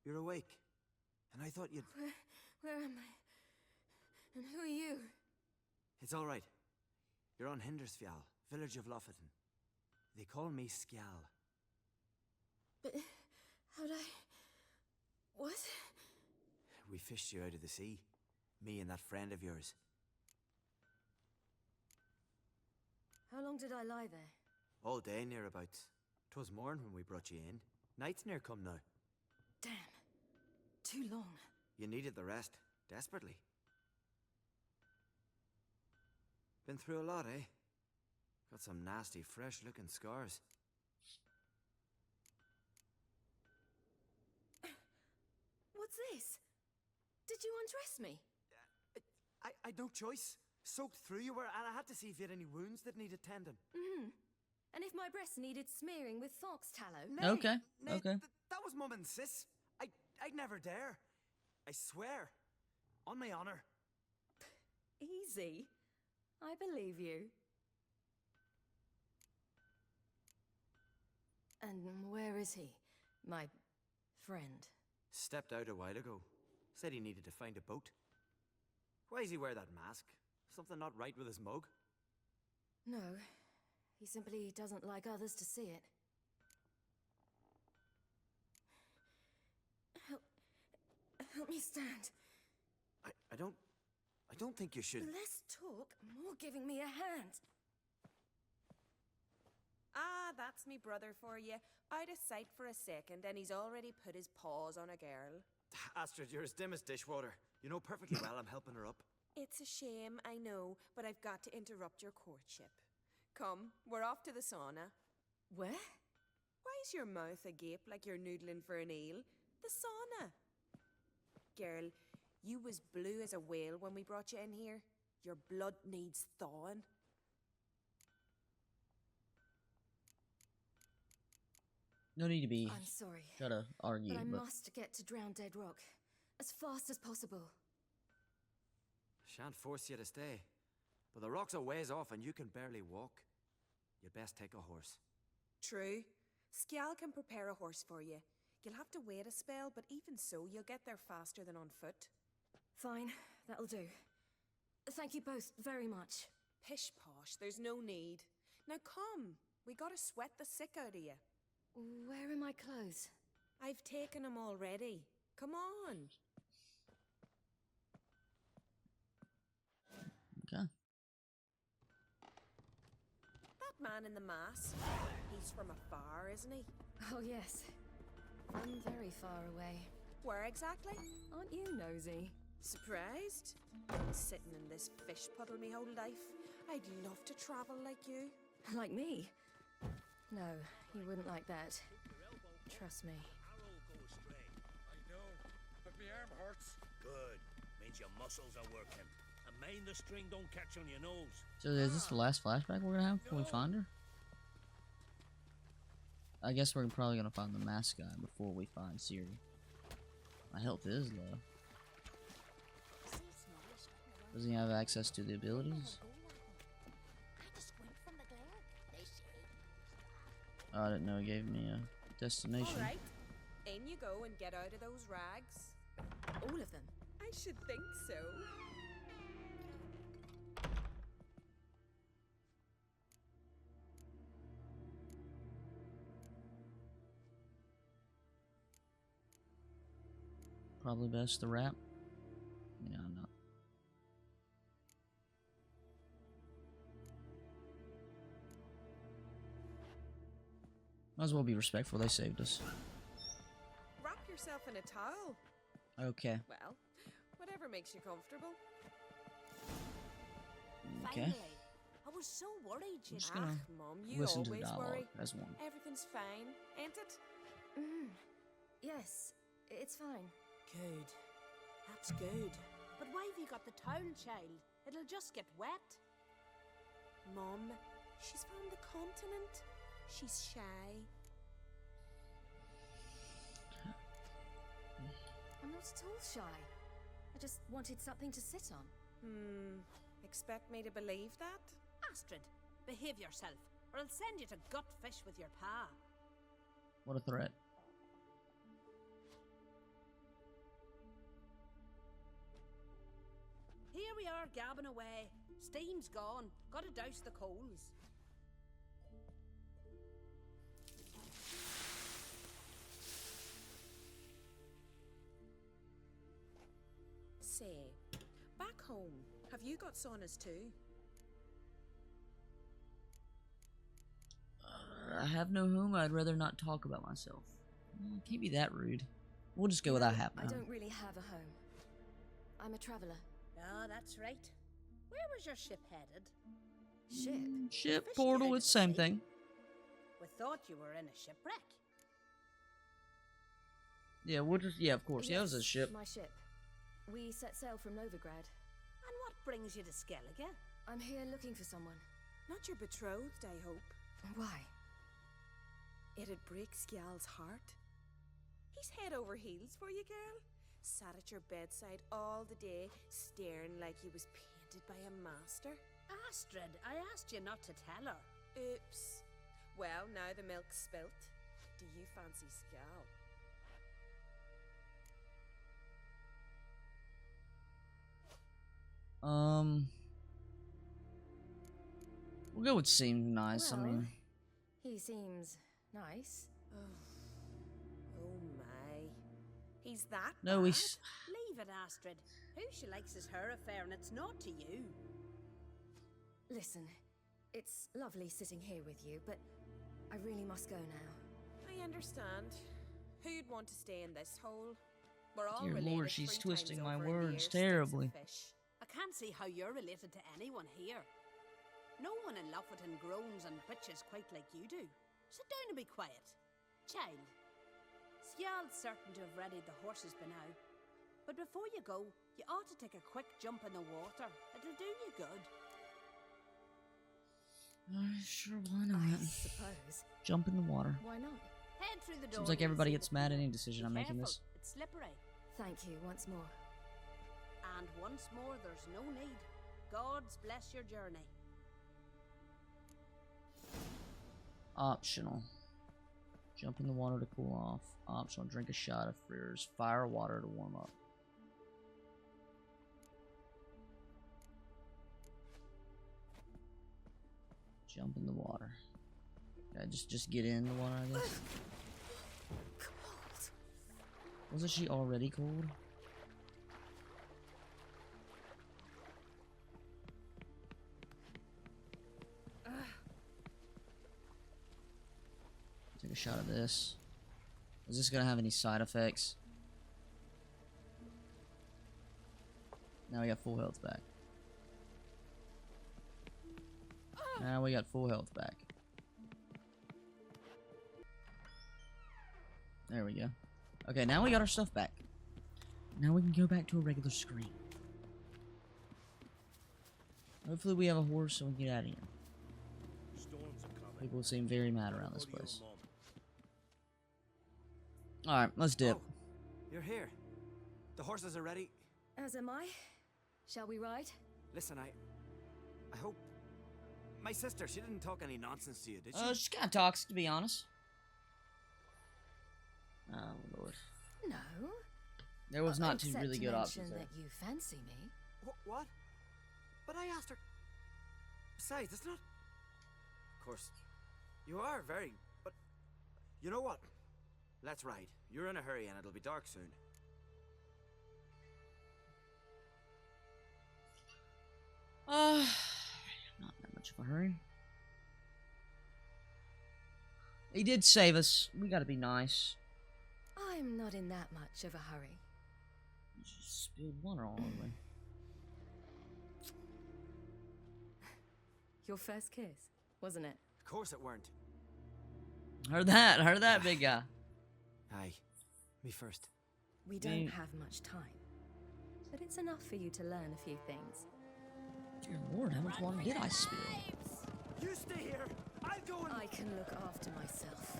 You're awake. And I thought you'd... Where am I? And who are you? It's all right. You're on Hindersfjall, village of Lofoten. They call me Skjal. But how'd I... What? We fished you out of the sea. Me and that friend of yours. How long did I lie there? All day nearabouts. 'Twas morn when we brought you in. Night's near come now. Damn. Too long. You needed the rest. Desperately. Been through a lot, eh? Got some nasty, fresh-looking scars. What's this? Did you undress me? I'd no choice. Soaked through you were, and I had to see if you had any wounds that needed tending. And if my breasts needed smearing with fox tallow? Okay, okay. That was Mum and Sis. I'd never dare. I swear. On my honor. Easy. I believe you. And where is he? My friend. Stepped out a while ago. Said he needed to find a boat. Why does he wear that mask? Something not right with his mug? No. He simply doesn't like others to see it. Help me stand. I don't think you should... Less talk, more giving me a hand. Ah, that's me brother for you. Out of sight for a second, and he's already put his paws on a girl. Astrid, you're as dim as dishwater. You know perfectly well I'm helping her up. It's a shame, I know, but I've got to interrupt your courtship. Come, we're off to the sauna. Where? Why's your mouth agape like you're noodling for an eel? The sauna. Girl, you was blue as a whale when we brought you in here. Your blood needs thawing. No need to be I'm sorry. try to argue, But I but must get to Drowned Dead Rock. As fast as possible. Shan't force you to stay. But the rock's a ways off and you can barely walk. You'd best take a horse. True. Skjal can prepare a horse for you. You'll have to wait a spell, but even so, you'll get there faster than on foot. Fine, that'll do. Thank you both very much. Pish posh, there's no need. Now come, we gotta sweat the sick out of you. Where are my clothes? I've taken them already. Come on. okay. That man in the mask, he's from afar, isn't he? Oh yes. From very far away. Where exactly? Aren't you nosy? Surprised? Sitting in this fish puddle me whole life. I'd love to travel like you. Like me? No, you wouldn't like that. Trust me. I know, but my arm hurts. Good. Means your muscles are working. And mind the string don't catch on your nose. So is this the last flashback we're gonna have before we find her? I guess we're probably gonna find the mask guy before we find Ciri. My health is low. Does he have access to the abilities? Oh, I didn't know he gave me a destination. Alright, in you go and get out of those rags. All of them? I should think so. Probably best to wrap. Yeah, I'm not. Might as well be respectful, they saved us. Wrap yourself in a towel. Okay. Well, whatever makes you comfortable. Okay. Finally, I was so worried. I'm just gonna Mum, you listen to the always dialogue worry. as one. Everything's fine, ain't it? Yes, it's fine. Good. That's good. But why have you got the towel, child? It'll just get wet. Mum, she's from the continent. She's shy. I'm not at all shy. I just wanted something to sit on. Expect me to believe that? Astrid, behave yourself, or I'll send you to gut fish with your pa. What a threat. Here we are gabbing away. Steam's gone. Gotta douse the coals. Say, back home, have you got saunas too? I have no home. I'd rather not talk about myself. Can't be that rude. We'll just go without having I a home. don't really have a home. I'm a traveler. Ah, that's right. Where was your ship headed? Ship? Ship, Fished portal, you out it's at same sea. thing. We thought you were in a shipwreck. Yeah, we'll just, yeah, of course. Yeah, it was a Yes, ship. My ship. We set sail from Novigrad. And what brings you to Skellige? I'm here looking for someone. Not your betrothed, I hope. Why? It'd break Skjal's heart. He's head over heels for you, girl. Sat at your bedside all the day, staring like he was painted by a master. Astrid, I asked you not to tell her. Oops. Well, now the milk's spilt. Do you fancy Skjal? We'll go with seems nice. I Well, mean, he seems nice. Oh my. He's that no, bad? he's. Leave it, Astrid. Who she likes is her affair, and it's not to you. Listen, it's lovely sitting here with you, but I really must go now. I understand. Who'd want to stay in this hole? We're all Dear related Lord, she's 3 twisting times my over in the words air sticks terribly. of fish. I can't see how you're related to anyone here. No one in Lofoten groans and bitches quite like you do. Sit down and be quiet. Child, Skjal's certain to have readied the horses by now. But before you go, you ought to take a quick jump in the water. It'll do you good. Sure, why I not? suppose. Jump in the water. Why not? Head through the door. Seems like you'll everybody see gets the mad at pool. any decision Be I'm making careful, this. It's slippery. Thank you once more. And once more, there's no need. God's bless your journey. Optional. Jump in the water to cool off. Optional. Drink a shot of Freer's fire water to warm up. Jump in the water. Okay, just get in the water, I guess. Cold. Wasn't she already cold? Take a shot of this. Is this gonna have any side effects? Now we got full health back. Now we got full health back. There we go. Okay, now we got our stuff back. Now we can go back to a regular screen. Hopefully we have a horse so we can get out of here. People seem very mad around this place. Alright, let's dip. Oh, you're here. The horses are ready. As am I. Shall we ride? Listen, I hope... My sister, she didn't talk any nonsense to you, did she? She kind of talks, to be honest. Oh, Lord. No. There was not two Except really to good mention options there. that you fancy me. What? But I asked her... Besides, it's not... Of course, you are very... But... You know what? Let's ride. You're in a hurry and it'll be dark soon. Not that much of a hurry. He did save us. We gotta be nice. I'm not in that much of a hurry. You just spilled water all over me. Your first kiss, wasn't it? Of course it weren't. Heard that, big guy. Aye, me first. We don't have much time, but it's enough for you to learn a few things. Dear Lord, how much water did I spill? You stay here. I'll go and... I can look after myself.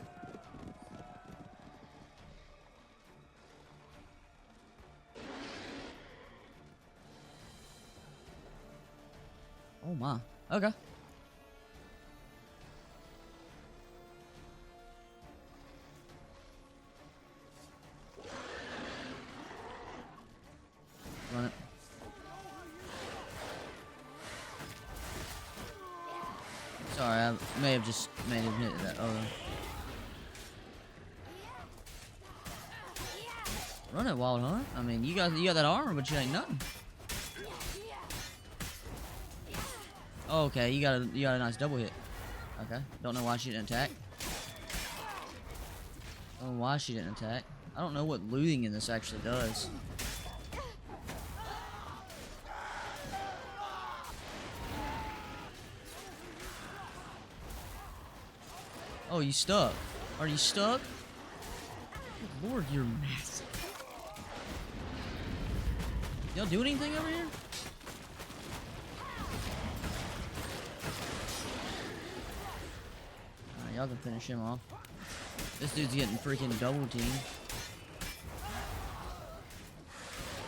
Oh my. Okay. Run it. Sorry, I may have just made him hit that. Oh. Run it, Wild Hunt. I mean, you got that armor, but you ain't nothing. Oh, okay, you got a nice double hit. Okay, don't know why she didn't attack. Don't know why she didn't attack. I don't know what looting in this actually does. Oh, you stuck? Are you stuck? Good Lord, you're massive. Y'all do anything over here? Alright, y'all can finish him off. This dude's getting freaking double teamed.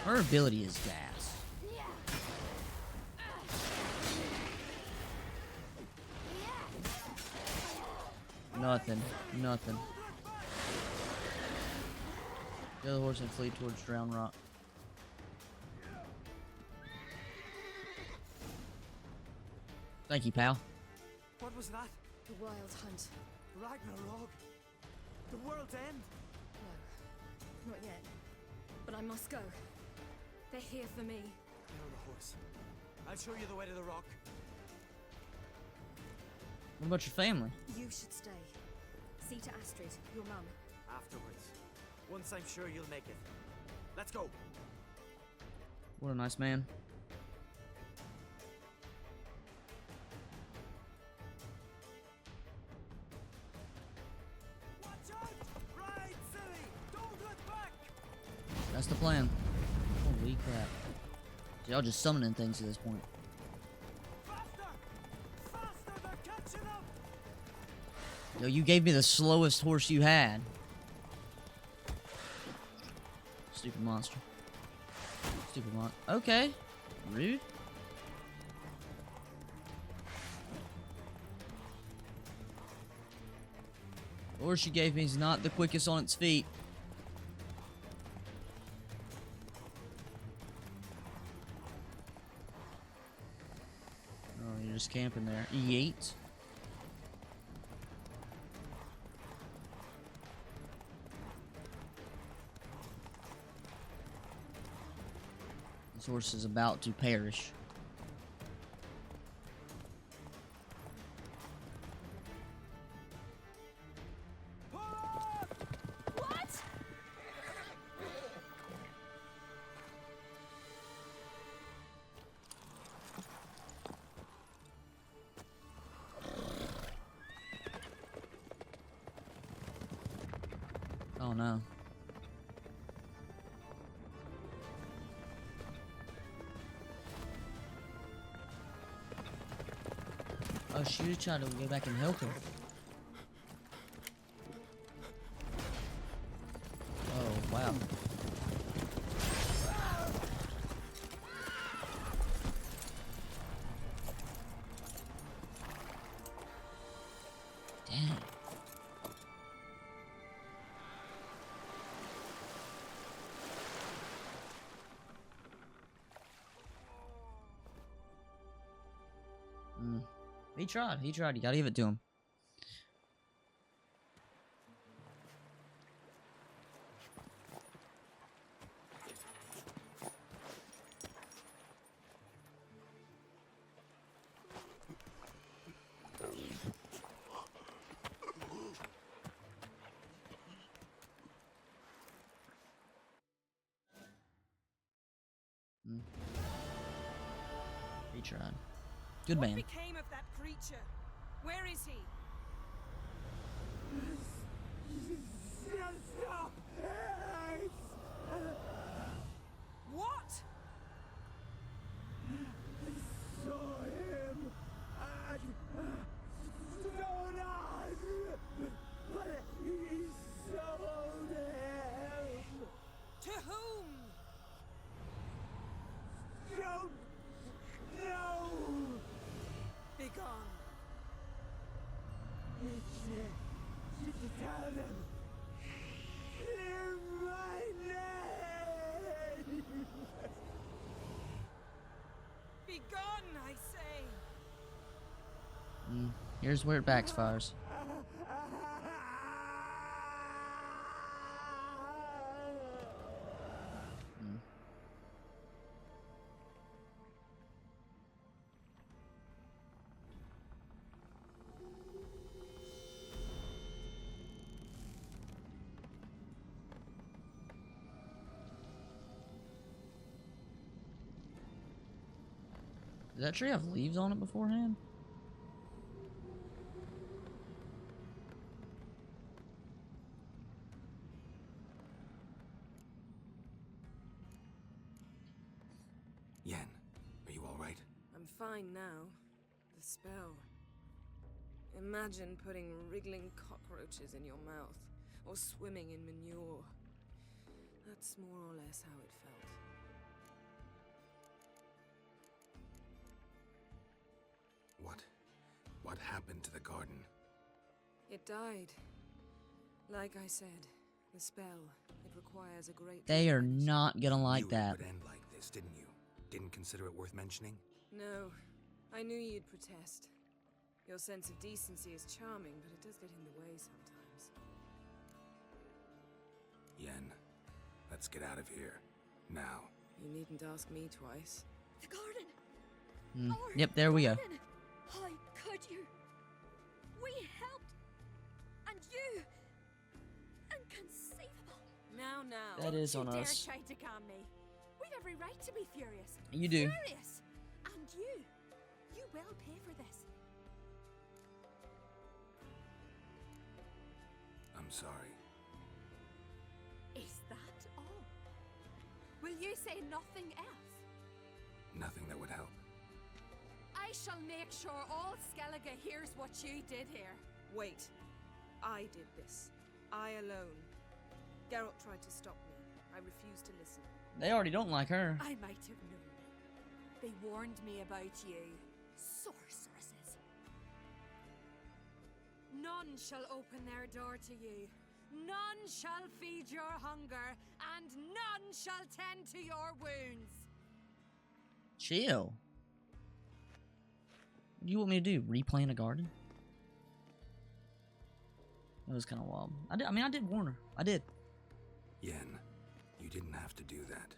Her ability is gas. Nothing. Nothing. The other horse and flee towards Drown Rock. Thank you, pal. What was that? The Wild Hunt. Ragnarok? The world's end? No, not yet. But I must go. They're here for me. Get on the horse. I'll show you the way to the rock. What about your family? You should stay. See to Astrid, your mum. Afterwards. Once I'm sure you'll make it. Let's go. What a nice man. Watch out! Ride, silly! Don't look back! That's the plan. Holy crap. So y'all just summoning things at this point. Yo, you gave me the slowest horse you had. Stupid monster. Stupid monster. Okay. Rude. The horse you gave me is not the quickest on its feet. Oh, you're just camping there. E8. This horse is about to perish. What? Oh no. Oh, she was trying to go back and help her. Oh, wow. Damn. He tried. He tried. You gotta give it to him. He tried. Good What man. became of that creature? Where is he? Stop! What? Saw him at Stonan, but he sold him. To whom? Don't know. Begone. Tell them. Clear my name. Begone, I say. Here's where it backfires. Does that tree have leaves on it beforehand? Yen, are you all right? I'm fine now. The spell. Imagine putting wriggling cockroaches in your mouth, or swimming in manure. That's more or less how it felt. What happened to the garden? It died. Like I said, the spell, it requires a great... They are not gonna like You that. would end like this, didn't you? Didn't consider it worth mentioning? No, I knew you'd protest. Your sense of decency is charming, but it does get in the way sometimes. Yen, let's get out of here. Now. You needn't ask me twice. The garden! Yep, there we go. Garden. How could you? We helped! And you! Inconceivable! Now. That is on Don't you us. dare try to calm me. We've every right to be furious. You do. Furious! And you will pay for this. I'm sorry. Is that all? Will you say nothing else? Nothing that would help. I shall make sure all Skellige hears what you did here. Wait. I did this. I alone. Geralt tried to stop me. I refused to listen. They already don't like her. I might have known. They warned me about you. Sorceresses. None shall open their door to you. None shall feed your hunger, and none shall tend to your wounds. Chill. What do you want me to do? Replant a garden? That was kind of wild. I did warn her. I did. Yen, you didn't have to do that.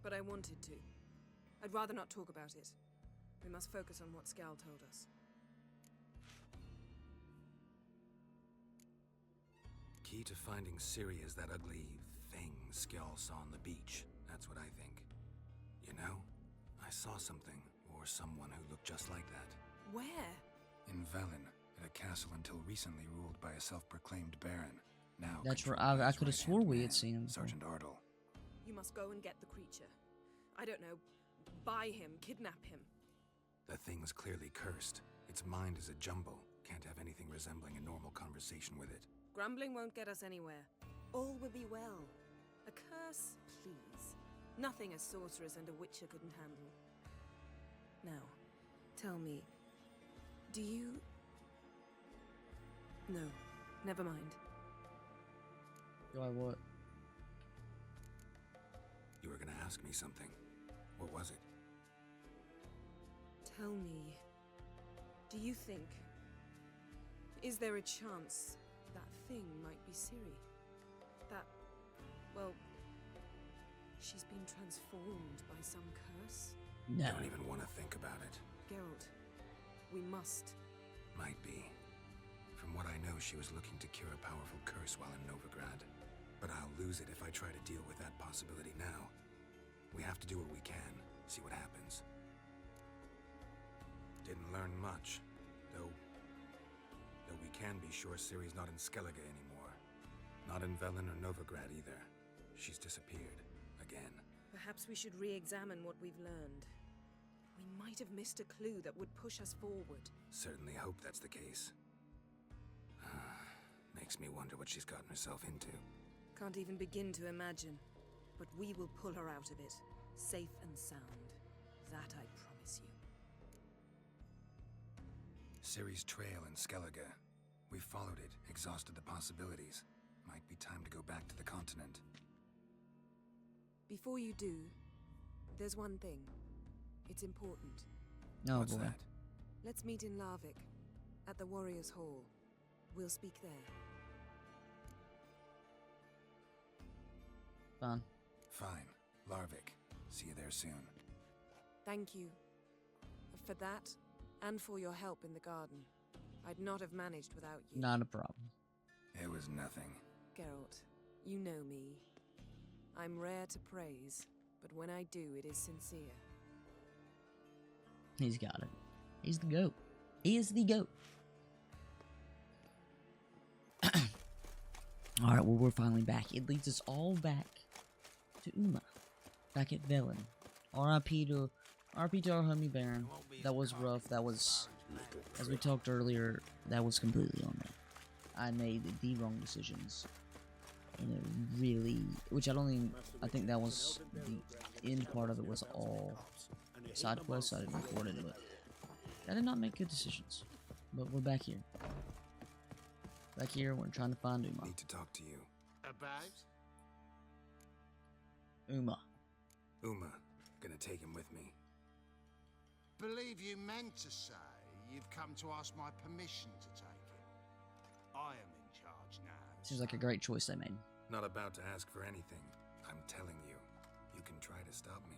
But I wanted to. I'd rather not talk about it. We must focus on what Skal told us. Key to finding Ciri is that ugly thing Skjall saw on the beach. That's what I think. You know, I saw something, or someone who looked just like that. Where? In Velen, at a castle until recently ruled by a self-proclaimed baron. Now That's where controlled by I his could have swore right-hand we man, had seen him before. Sergeant Ardle. You must go and get the creature. I don't know. Buy him, kidnap him. The thing's clearly cursed. Its mind is a jumble. Can't have anything resembling a normal conversation with it. Grumbling won't get us anywhere. All will be well. A curse, please. Nothing a sorceress and a witcher couldn't handle. Now, tell me, do you... No, never mind. Do I what? You were gonna ask me something. What was it? Tell me, do you think... Is there a chance that thing might be Ciri? That, well, she's been transformed by some curse? No. Don't even want to think about it. Geralt, we must. Might be. From what I know, she was looking to cure a powerful curse while in Novigrad. But I'll lose it if I try to deal with that possibility now. We have to do what we can, see what happens. Didn't learn much, though we can be sure Ciri's not in Skellige anymore. Not in Velen or Novigrad either. She's disappeared. Again. Perhaps we should re-examine what we've learned. We might have missed a clue that would push us forward. Certainly hope that's the case. Makes me wonder what she's gotten herself into. Can't even begin to imagine. But we will pull her out of it, safe and sound. That I promise you. Ciri's trail in Skellige. We've followed it, exhausted the possibilities. Might be time to go back to the continent. Before you do, there's one thing. It's important. Oh, What's boy. that? Let's meet in Larvik, at the Warriors' Hall. We'll speak there. Fine. Fine. Larvik. See you there soon. Thank you. For that, and for your help in the garden. I'd not have managed without you. Not a problem. It was nothing. Geralt, you know me. I'm rare to praise, but when I do, it is sincere. He's got it. He's the GOAT. He is the GOAT. Alright, well, we're finally back. It leads us all back to Uma. Back at Velen. R.I.P. to our homie Baron. That was rough. That was, as we talked earlier, that was completely on me. I made the wrong decisions. And it really, which I think that was, the end part of it was all side quests. I didn't record it, but I did not make good decisions. But we're back here. Back here, we're trying to find Uma. Need to talk to you. About? Uma. Uma. Gonna take him with me. Believe you meant to say you've come to ask my permission to take him. I am in charge now. Seems like a great choice they made. Not about to ask for anything. I'm telling you. You can try to stop me.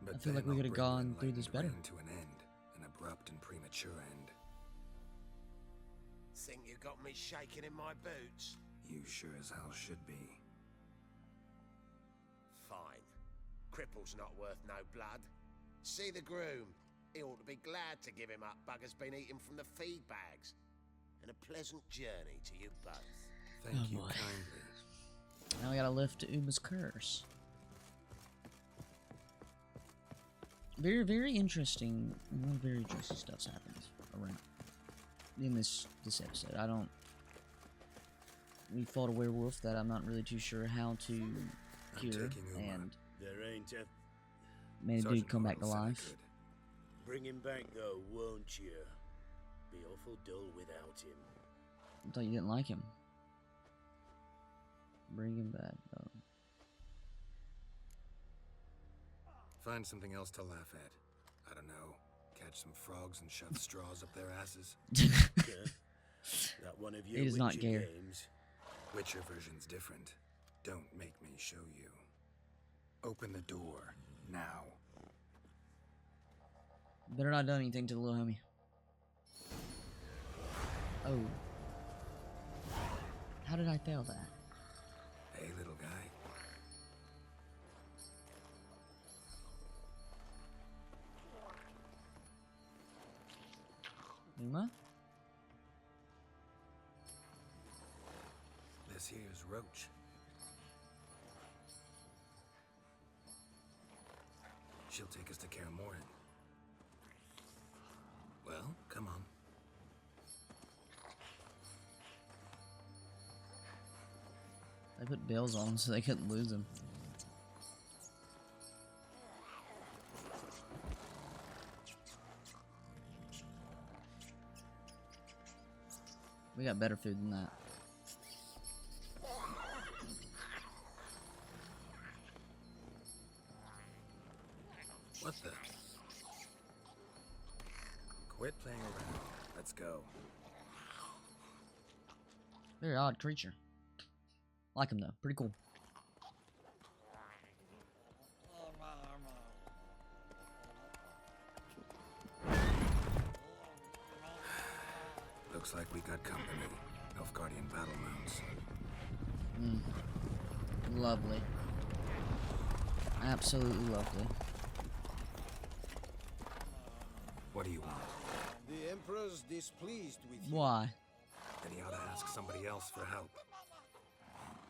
But I feel like we could have gone through this better. To an end. An abrupt and premature end. Think you got me shaking in my boots? You sure as hell should be. Fine. Cripple's not worth no blood. See the groom. He ought to be glad to give him up. Bugger's been eating from the feed bags. And a pleasant journey to you both. Thank you boy. kindly. Now we gotta lift Uma's curse. Very, very interesting. A lot of very interesting stuff's happened around in this episode. We fought a werewolf that I'm not really too sure how to cure, and there ain't a made a dude come back to life. Bring him back though, won't you? Be awful dull without him. I thought you didn't like him. Bring him back though. Find something else to laugh at. I don't know. Catch some frogs and shove straws up their asses. That one of your It is not Witcher Kaer. games. Witcher version's different. Don't make me show you. Open the door. Now. Better not done anything to the little homie. Oh. How did I fail that? Hey, little guy. Uma? This here's Roach. She'll take us to Kaer Morhen. Well, come on. They put bells on him so they couldn't lose him. We got better food than that. What the? Quit playing around. Let's go. Very odd creature. Like him though. Pretty cool. Looks like we got company. Nilfgaardian battle mounts. Lovely. Absolutely lovely. What do you want? The Emperor's displeased with you. Why? Then he ought to ask somebody else for help.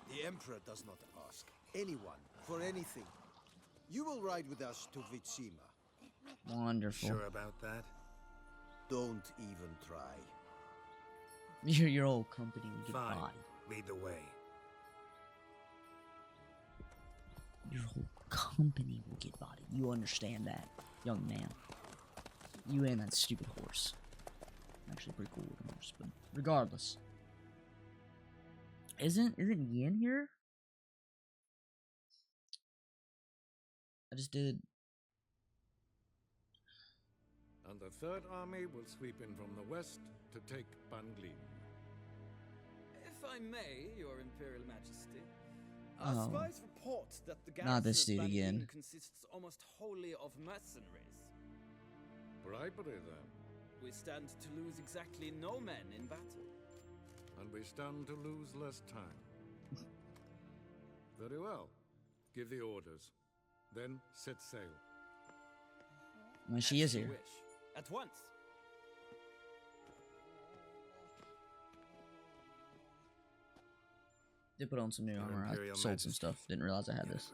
The Emperor does not ask anyone for anything. You will ride with us to Vitsima. Wonderful. Sure about that? Don't even try. Your old company will get Fine. by. Lead the way. Your whole company will get bodied. You understand that, young man. You and that stupid horse. I'm actually pretty cool with a horse, but regardless. Isn't Yin here? I just did. And the Third Army will sweep in from the west to take Banglin. If I may, Your Imperial Majesty, Oh. our spies report that the Not this garrison dude at Banglin again. consists almost wholly of mercenaries. Bribery, then. We stand to lose exactly no men in battle. And we stand to lose less time. Very well. Give the orders. Then set sail. Well, she is As you here. wish. At once. Did put on some new Your armor. I Imperial sold some Majesty. stuff. Didn't realize I had this.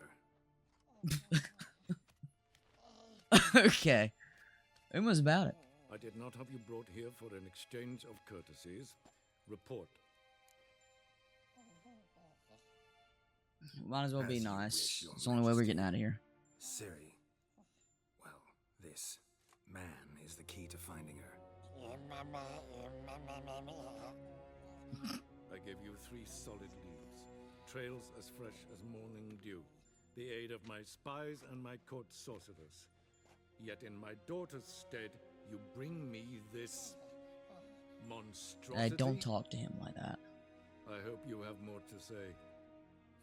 Yennefer. Okay. Who was about it? I did not have you brought here for an exchange of courtesies. Report. Might as well be As you nice. wish, Your It's the only way we're Majesty. getting out of here. Ciri. Well, this man is the key to finding her. I give you 3 solid leads. Trails as fresh as morning dew. The aid of my spies and my court sorcerers. Yet in my daughter's stead, you bring me this monstrosity. Don't talk to him like that. I hope you have more to say.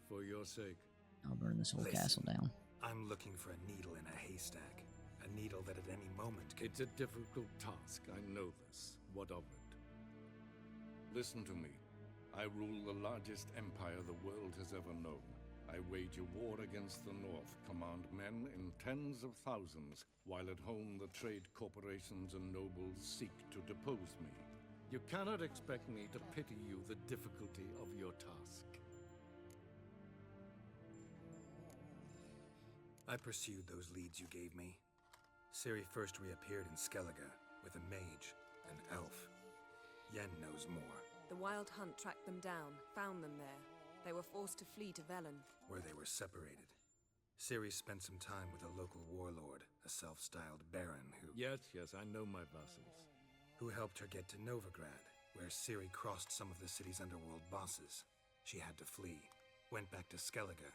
For your sake. I'll burn this whole Listen. castle down. I'm looking for a needle in a haystack. A needle that at any moment could... It's a difficult task, I know this. What of it? Listen to me. I rule the largest empire the world has ever known. I wage a war against the North, command men in tens of thousands, while at home the trade corporations and nobles seek to depose me. You cannot expect me to pity you the difficulty of your task. I pursued those leads you gave me. Ciri first reappeared in Skellige with a mage, an elf. Yen knows more. The Wild Hunt tracked them down, found them there. They were forced to flee to Velen. Where they were separated. Ciri spent some time with a local warlord, a self-styled baron who... Yes, I know my vassals. Who helped her get to Novigrad, where Ciri crossed some of the city's underworld bosses. She had to flee, went back to Skellige,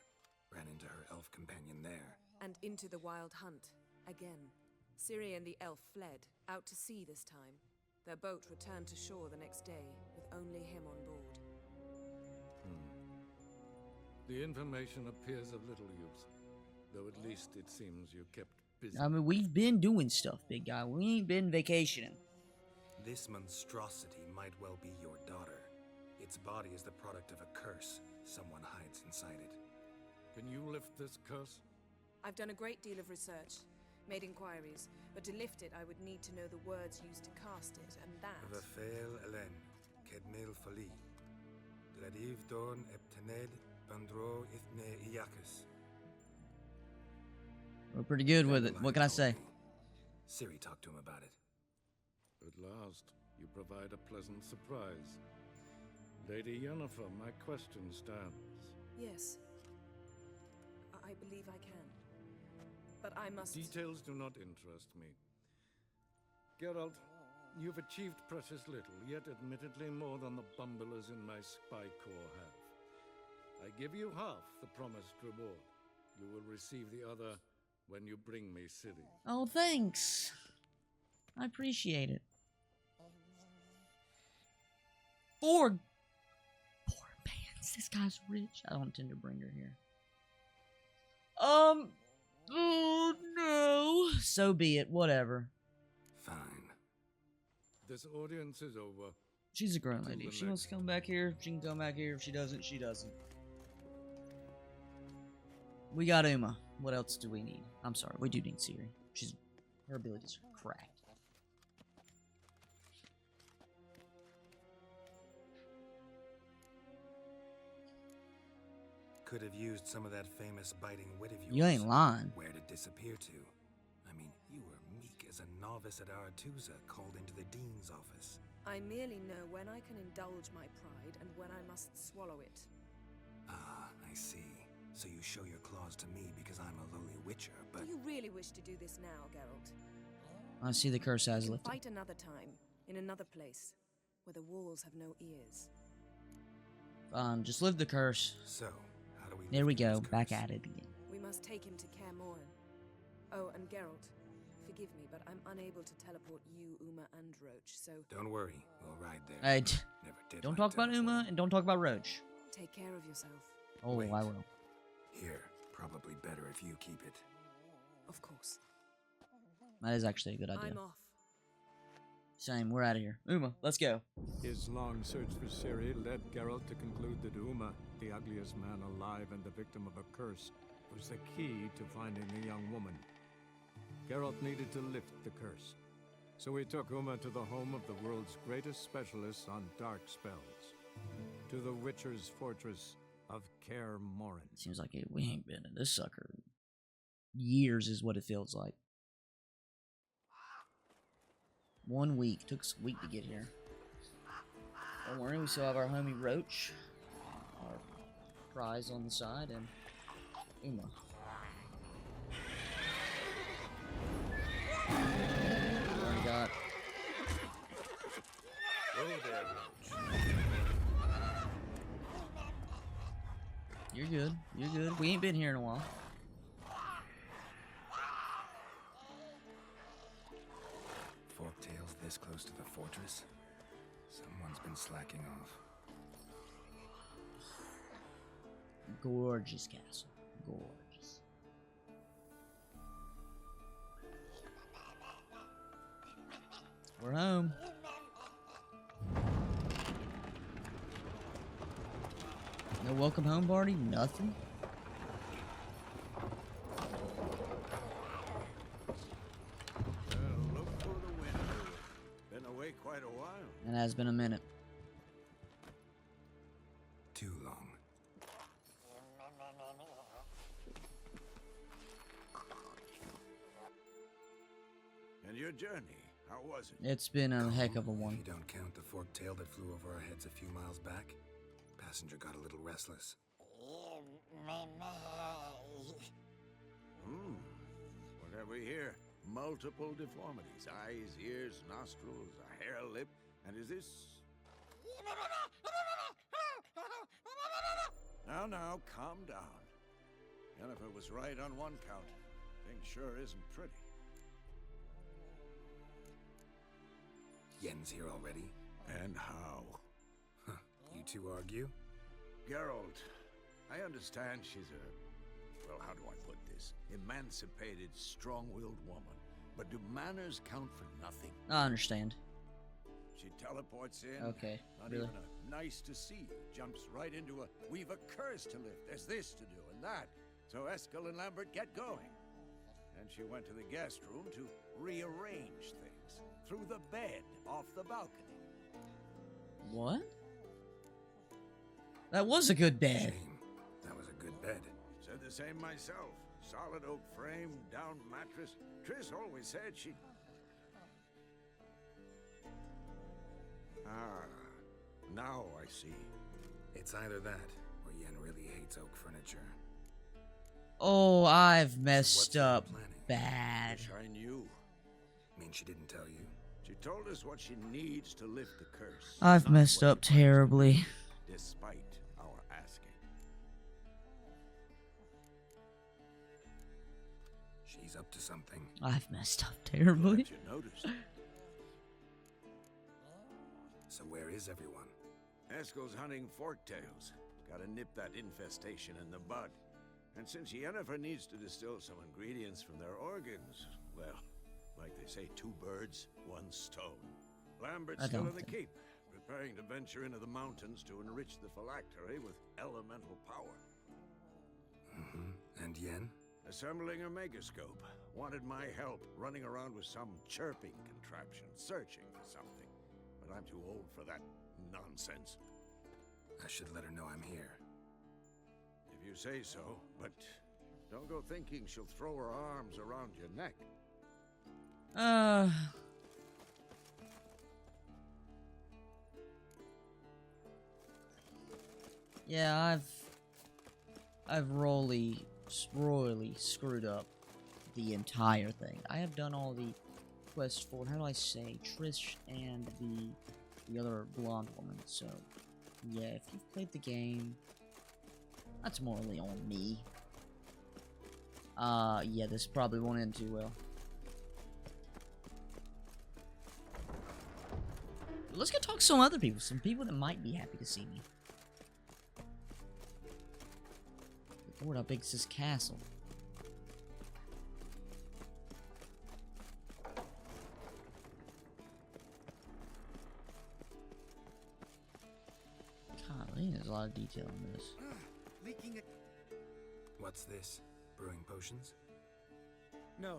ran into her elf companion there. And into the Wild Hunt, again. Ciri and the elf fled, out to sea this time. Their boat returned to shore the next day, with only him on board. The information appears of little use, though at least it seems you kept busy. I mean, we've been doing stuff, big guy. We ain't been vacationing. This monstrosity might well be your daughter. Its body is the product of a curse someone hides inside it. Can you lift this curse? I've done a great deal of research, made inquiries, but to lift it I would need to know the words used to cast it, and that... Vafael Elen, Kedmil Fali, Gladiv Dorn Eptened, Bandro Ithne Iacus. We're pretty good with it. What can I say? Ciri talked to him about it. At last, you provide a pleasant surprise. Lady Yennefer, my question stands. Yes. I believe I can. But I must... Details do not interest me. Geralt, you've achieved precious little, yet admittedly more than the bumblers in my spy corps have. I give you half the promised reward. You will receive the other when you bring me Ciri. Oh, thanks. I appreciate it. Four bands. This guy's rich. I don't intend to bring her here. Oh no. So be it. Whatever. Fine. This audience is over. She's a grown lady. If she wants to come back here, she can come back here. If she doesn't, she doesn't. We got Uma. What else do we need? I'm sorry, we do need Ciri. Her abilities are cracked. Could have used some of that famous biting wit of yours. You ain't lying. Where'd it disappear to? I mean, you were meek as a novice at Aretusa called into the dean's office. I merely know when I can indulge my pride and when I must swallow it. Ah, I see. So you show your claws to me because I'm a lowly witcher, but... Do you really wish to do this now, Geralt? I see the curse has lifted. Fight another time, in another place, where the walls have no ears. Just live the curse. So, how do we... There we go, back at it again. We must take him to Kaer. Oh, and Geralt, forgive me, but I'm unable to teleport you, Uma, and Roach, so... Don't worry, we'll ride there. Never did Don't talk about Uma, and don't talk about Roach. Take care of yourself. Oh, Wait. I will. Here, probably better if you keep it. Of course. That is actually a good idea. I'm off. Same, we're out of here. Uma, let's go. His long search for Ciri led Geralt to conclude that Uma, the ugliest man alive and the victim of a curse, was the key to finding the young woman. Geralt needed to lift the curse, so he took Uma to the home of the world's greatest specialist on dark spells, to the Witcher's fortress of Kaer. Seems like we ain't been in this sucker in years is what it feels like. 1 week. Took us a week to get here. Don't worry, we still have our homie Roach, our prize on the side, and Uma. Already got. Oh, there, Roach. You're good. You're good. We ain't been here in a while. Forktails this close to the fortress? Someone's been slacking off. Gorgeous castle. Gorgeous. We're home. No welcome home party? Nothing? Look for the window. Been away quite a while. It has been a minute. Too long. And your journey, how was it? It's been a heck of a one. If you don't count the forktail that flew over our heads a few miles back, passenger got a little restless. What have we here? Multiple deformities. Eyes, ears, nostrils, a hair lip. And is this... Now, calm down. Jennifer was right on one count. Thing sure isn't pretty. Yen's here already? And how? Huh. You two argue? Geralt, I understand she's a... Well, how do I put this? Emancipated, strong-willed woman. But do manners count for nothing? I understand. She teleports in. Okay, Not really? even a nice to see you. Jumps right into a, we've a curse to lift. There's this to do and that. So Eskel and Lambert get going. And she went to the guest room to rearrange things. Through the bed, off the balcony. What? That was a good bed. Shame. That was a good bed. Said the same myself. Solid oak frame, down mattress. Triss always said she'd... Ah, now I see. It's either that, or Yen really hates oak furniture. Oh, I've messed up bad. Wish I knew. Mean she didn't tell you? She told us what she needs to lift the curse. I've not messed what up she wants to terribly. do, despite our asking. She's up to something. I've messed up terribly. Glad you noticed. So where is everyone? Eskel's hunting forktails. Gotta nip that infestation in the bud. And since Yennefer needs to distill some ingredients from their organs, well, like they say, 2 birds, 1 stone. Lambert's I still don't in the think- keep, preparing to venture into the mountains to enrich the phylactery with elemental power. And Yen? Assembling a megascope. Wanted my help running around with some chirping contraption, searching for something. But I'm too old for that nonsense. I should let her know I'm here. If you say so, but don't go thinking she'll throw her arms around your neck. Yeah, I've royally screwed up the entire thing. I have done all the quests for, how do I say, Trish and the other blonde woman. So, yeah, if you've played the game, that's morally on me. Yeah, this probably won't end too well. But let's go talk to some other people, some people that might be happy to see me. Lord, how big is this castle? Golly, there's a lot of detail in this. Leaking it. What's this? Brewing potions? No.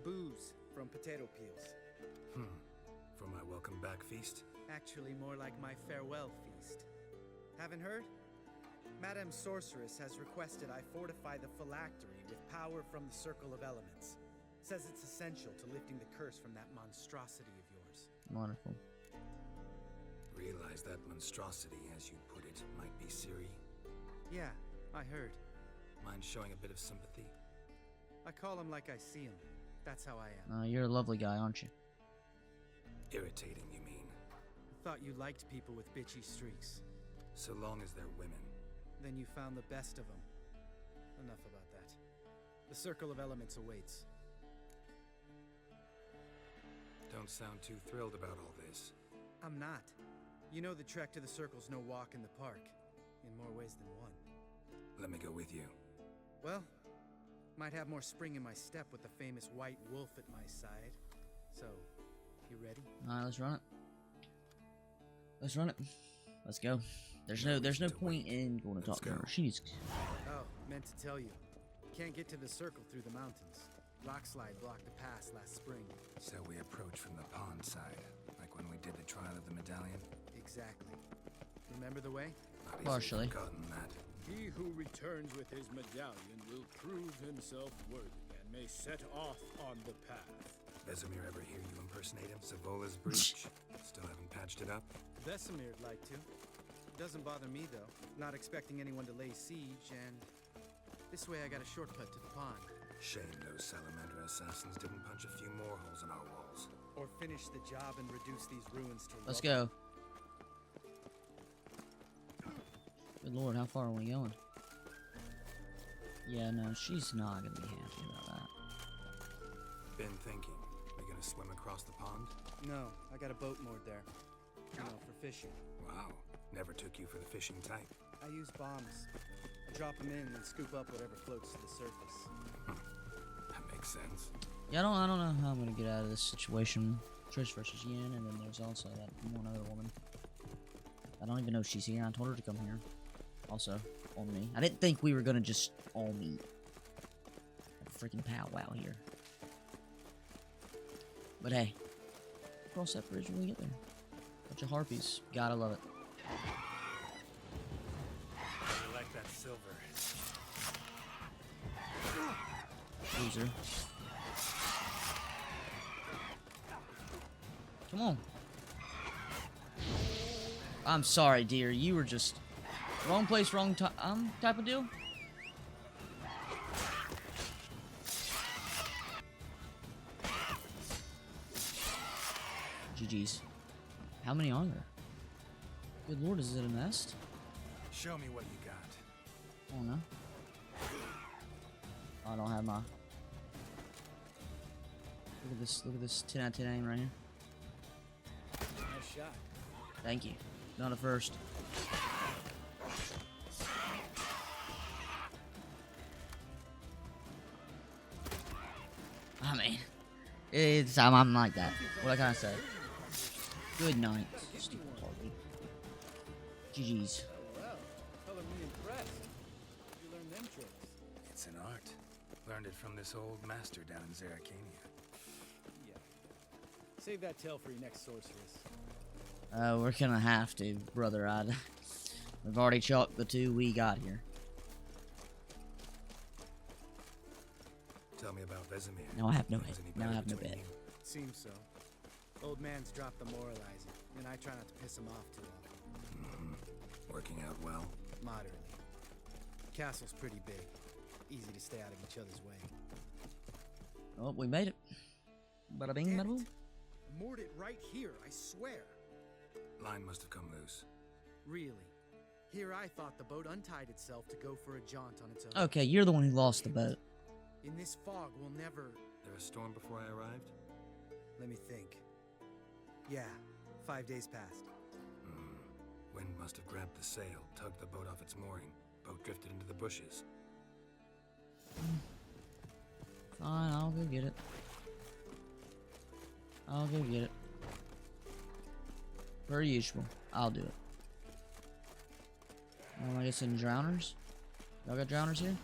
Booze from potato peels. For my welcome back feast? Actually, more like my farewell feast. Haven't heard? Madame Sorceress has requested I fortify the phylactery with power from the Circle of Elements. Says it's essential to lifting the curse from that monstrosity of yours. Wonderful. Realize that monstrosity, as you put it, might be Ciri? Yeah, I heard. Mind showing a bit of sympathy? I call him like I see him. That's how I am. You're a lovely guy, aren't you? Irritating, you mean? Thought you liked people with bitchy streaks. So long as they're women. Then you found the best of them. Enough about that. The Circle of Elements awaits. Don't sound too thrilled about all this. I'm not. You know the trek to the Circle's no walk in the park. In more ways than one. Let me go with you. Well, might have more spring in my step with the famous white wolf at my side. So, you ready? Alright, let's run it. Let's run it. Let's go. There's no point in going to talk to her. She's... Oh, meant to tell you. Can't get to the Circle through the mountains. Rockslide blocked the pass last spring. So we approach from the pond side, like when we did the trial of the medallion? Exactly. Remember the way? Partially. Forgotten that. He who returns with his medallion will prove himself worthy and may set off on the path. Vesemir ever hear you impersonate him? Savola's breach. Still haven't patched it up? Vesemir'd like to. Doesn't bother me, though. Not expecting anyone to lay siege, and this way I got a shortcut to the pond. Shame those salamander assassins didn't punch a few more holes in our walls. Or finish the job and reduce these ruins to Let's rubble. go. Good lord, how far are we going? Yeah, no, she's not gonna be happy about that. Been thinking. We gonna swim across the pond? No, I got a boat moored there. You know, for fishing. Wow. Never took you for the fishing type. I use bombs. I drop them in and scoop up whatever floats to the surface. That makes sense. Yeah, I don't know how I'm gonna get out of this situation. Trish versus Yin, and then there's also that one other woman. I don't even know if she's here. I told her to come here. Also, on me. I didn't think we were gonna just all meet. A freaking powwow here. But hey, cross that bridge when we get there. Bunch of harpies. Gotta love it. I like that silver. Loser. Come on. I'm sorry, dear. You were just wrong place, wrong time. Type of deal. GG's. How many are there? Good lord, is it a nest? Show me what you got. Oh no. I don't have my... Look at this 10 out of 10 aim right here. Nice shot. Thank you. Not a first. I mean, I'm like that. What can I say? Good night, stupid party. GG's. Well, color me impressed. You learned them tricks. It's an art. Learned it from this old master down in Zerrikania. Yeah. Save that tale for your next sorceress. We're gonna have to, brother. We've already chalked the two we got here. me about Vesemir. No, I have no Things bet. any No, I better have no between bet. you? Seems so. Old man's dropped the moralizing, and I try not to piss him off too often. Working out well? Moderately. Castle's pretty big. Easy to stay out of each other's way. Oh, we made it. Bada bing, bada boom. Moored it right here, I swear. Line must have come loose. Really? Here I thought the boat untied itself to go for a jaunt on its own. Okay, you're the one who lost the boat. In this fog, we'll never... There a storm before I arrived? Let me think. Yeah, 5 days passed. Wind must have grabbed the sail, tugged the boat off its mooring. Boat drifted into the bushes. Fine, I'll go get it. I'll go get it. Per usual, I'll do it. I guess in drowners? Y'all got drowners here?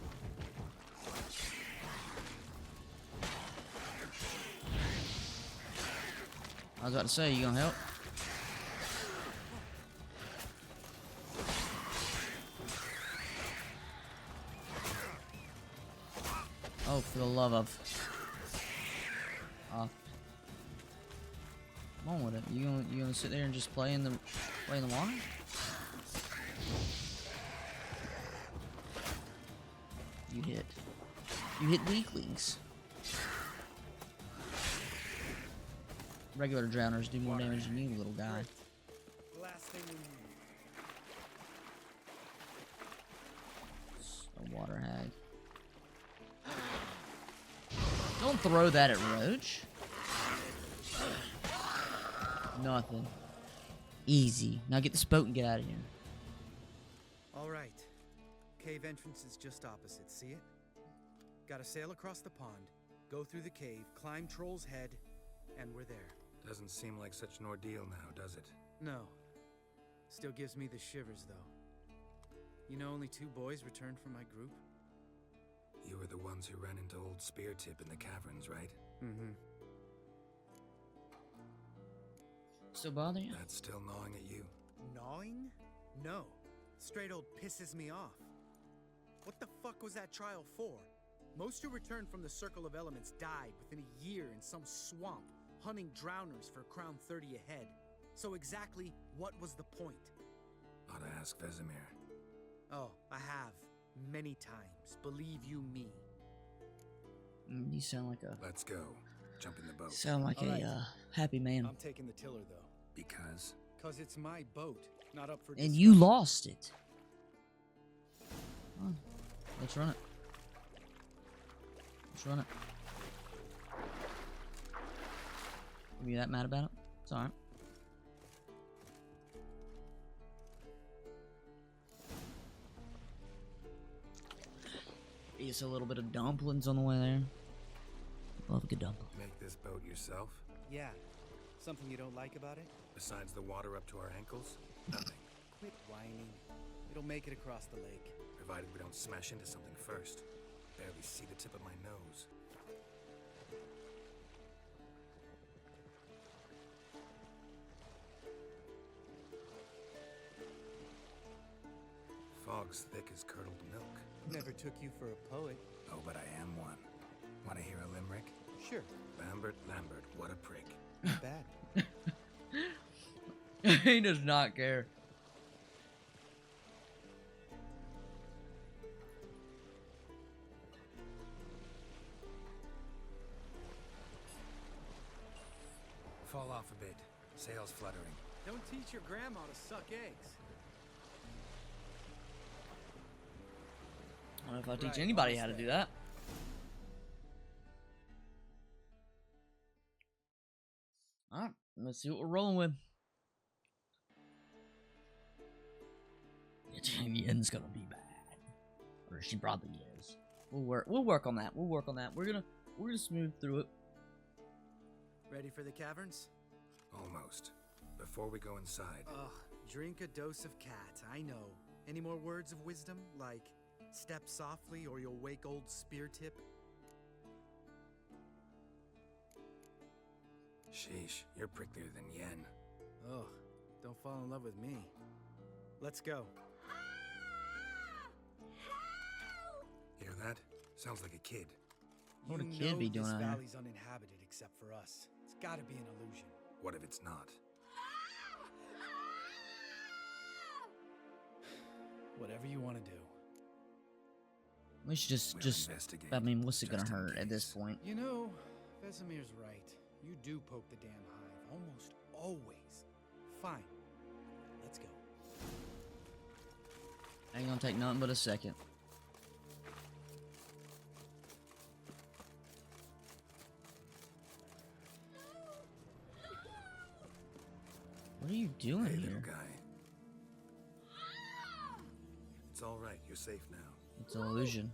I was about to say, you gonna help? Oh, for the love of... Come on with it. You gonna sit there and just play in the water? You hit weaklings. Regular drowners do more damage than you, little guy. A water hag. Don't throw that at Roach. Nothing. Easy. Now get this boat and get out of here. All right. Cave entrance is just opposite. See it? Gotta sail across the pond, go through the cave, climb Troll's Head, and we're there. Doesn't seem like such an ordeal now, does it? No. Still gives me the shivers, though. You know only 2 boys returned from my group? You were the ones who ran into old Speartip in the caverns, right? Mm-hmm. Still bother you? That's still gnawing at you. Gnawing? No. Straight old pisses me off. What the fuck was that trial for? Most who returned from the Circle of Elements died within a year in some swamp, hunting drowners for a crown 30 a head. So exactly what was the point? Ought to ask Vesemir. Oh, I have. Many times. Believe you me. You sound like a... Let's go. Jump in the boat. Sound like a happy man. I'm taking the tiller, though. Because? Because it's my boat, not up for And discussion. you lost it. Oh, let's run it. Let's run it. Are you that mad about it? It's alright. Eat a little bit of dumplings on the way there. Love a good dumpling. Make this boat yourself? Yeah. Something you don't like about it? Besides the water up to our ankles? Nothing. Quit whining. It'll make it across the lake. Provided we don't smash into something first. Barely see the tip of my nose. Fog's thick as curdled milk. Never took you for a poet. Oh, but I am one. Want to hear a limerick? Sure. Lambert, what a prick. Not bad. He does not care. Fall off a bit. Sails fluttering. Don't teach your grandma to suck eggs. I don't know if I teach anybody how to do that. Alright, let's see what we're rolling with. Yen's gonna be bad. Or she probably is. We'll work on that. We'll work on that. We're gonna smooth through it. Ready for the caverns? Almost. Before we go inside. Ugh, drink a dose of cat, I know. Any more words of wisdom? Like, step softly or you'll wake old Speartip? Sheesh, you're pricklier than Yen. Ugh, don't fall in love with me. Let's go. Hear that? Sounds like a kid. What would a You kid know be doing this out here? valley's uninhabited except for us. It's gotta be an illusion. What if it's not? Whatever you want to do. We should just. investigate, I mean, what's it gonna just in hurt at this point? You know, Vesemir's right. You do poke the damn hive, almost always. Fine. Let's go. Ain't gonna take nothing but a second. What are you doing Hey, here? little guy. It's all right. You're safe now. It's an illusion.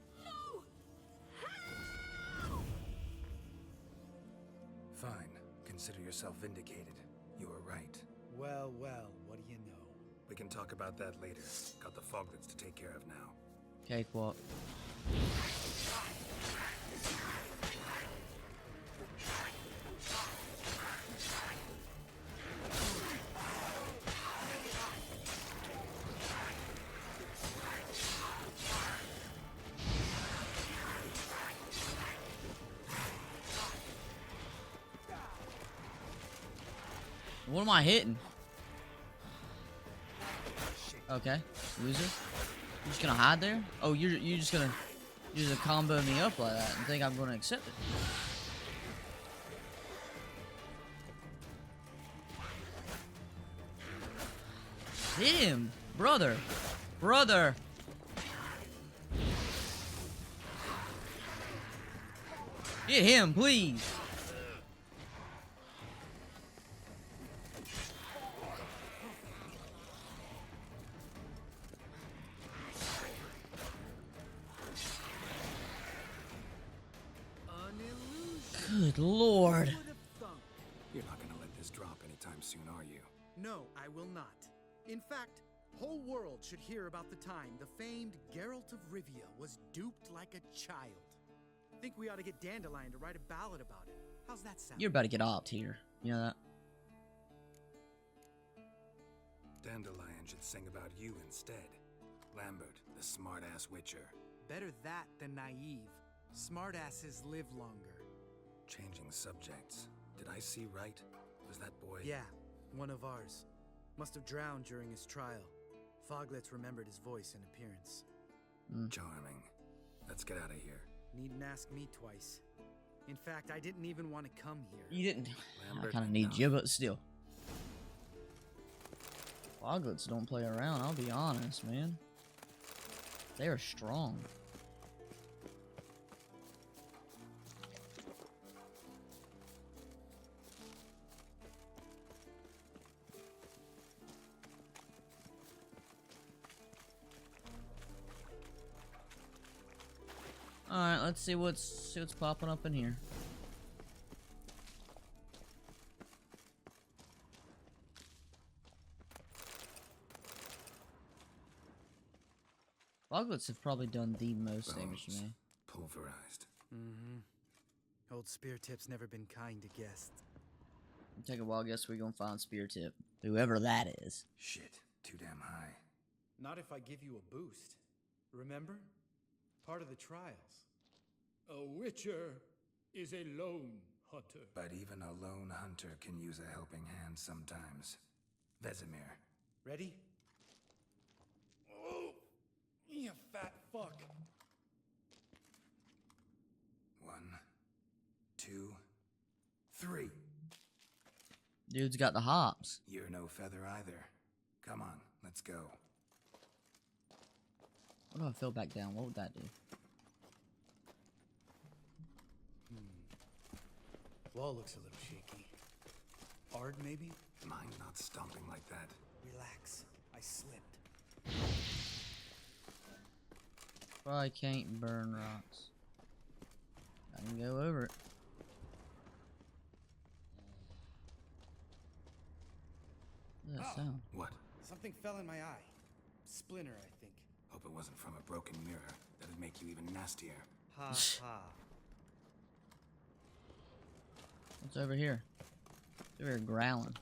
Fine. Consider yourself vindicated. You were right. Well, well, what do you know? We can talk about that later. Got the foglets to take care of now. Cakewalk. What am I hitting? Okay, loser. You just gonna hide there? Oh, you're just gonna combo me up like that and think I'm gonna accept it? Hit him, brother, brother. Hit him, please. Good lord. You're not gonna let this drop anytime soon, are you? No, I will not. In fact, whole world should hear about the time the famed Geralt of Rivia was duped like a child. Think we ought to get Dandelion to write a ballad about it. How's that sound? You're about to get opt here. You know that? Dandelion should sing about you instead. Lambert, the smart-ass witcher. Better that than naive. Smartasses live longer. Changing subjects. Did I see right? Was that boy? Yeah, one of ours. Must have drowned during his trial. Foglets remembered his voice and appearance. Charming. Let's get out of here. Needn't ask me twice. In fact, I didn't even want to come here. You didn't. Lambert, I kind of need you, but still. Foglets don't play around, I'll be honest, man. They are strong. Alright, let's see what's popping up in here. Foglets have probably done the most damage to me. Pulverized. Mm-hmm. Old Spear Tip's never been kind to guests. Take a wild guess we're gonna find Spear Tip. Whoever that is. Shit, too damn high. Not if I give you a boost. Remember? Part of the trials. A witcher is a lone hunter. But even a lone hunter can use a helping hand sometimes. Vesemir. Ready? Oh, you fat fuck. 1, 2, 3. Dude's got the hops. You're no feather either. Come on, let's go. What if I fell back down? What would that do? Wall looks a little shaky. Hard, maybe? Mind not stomping like that. Relax. I slipped. Probably can't burn rocks. I can go over it. What does that sound? What? Something fell in my eye. Splinter, I think. Hope it wasn't from a broken mirror. That'd make you even nastier. Ha ha. What's over here? It's over here growling.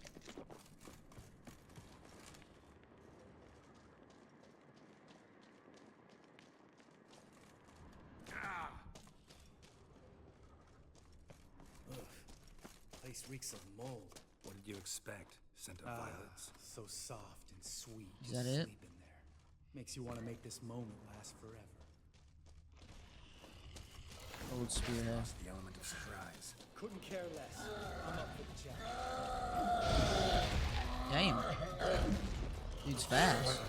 place reeks of mold. What did you expect? Scent of violets? So soft and sweet. Is Just that it? sleep in there. Makes you want to make this moment last forever. Old spearhead. Lost the element of surprise. Couldn't care less. I'm up for the challenge. Damn. Dude's fast.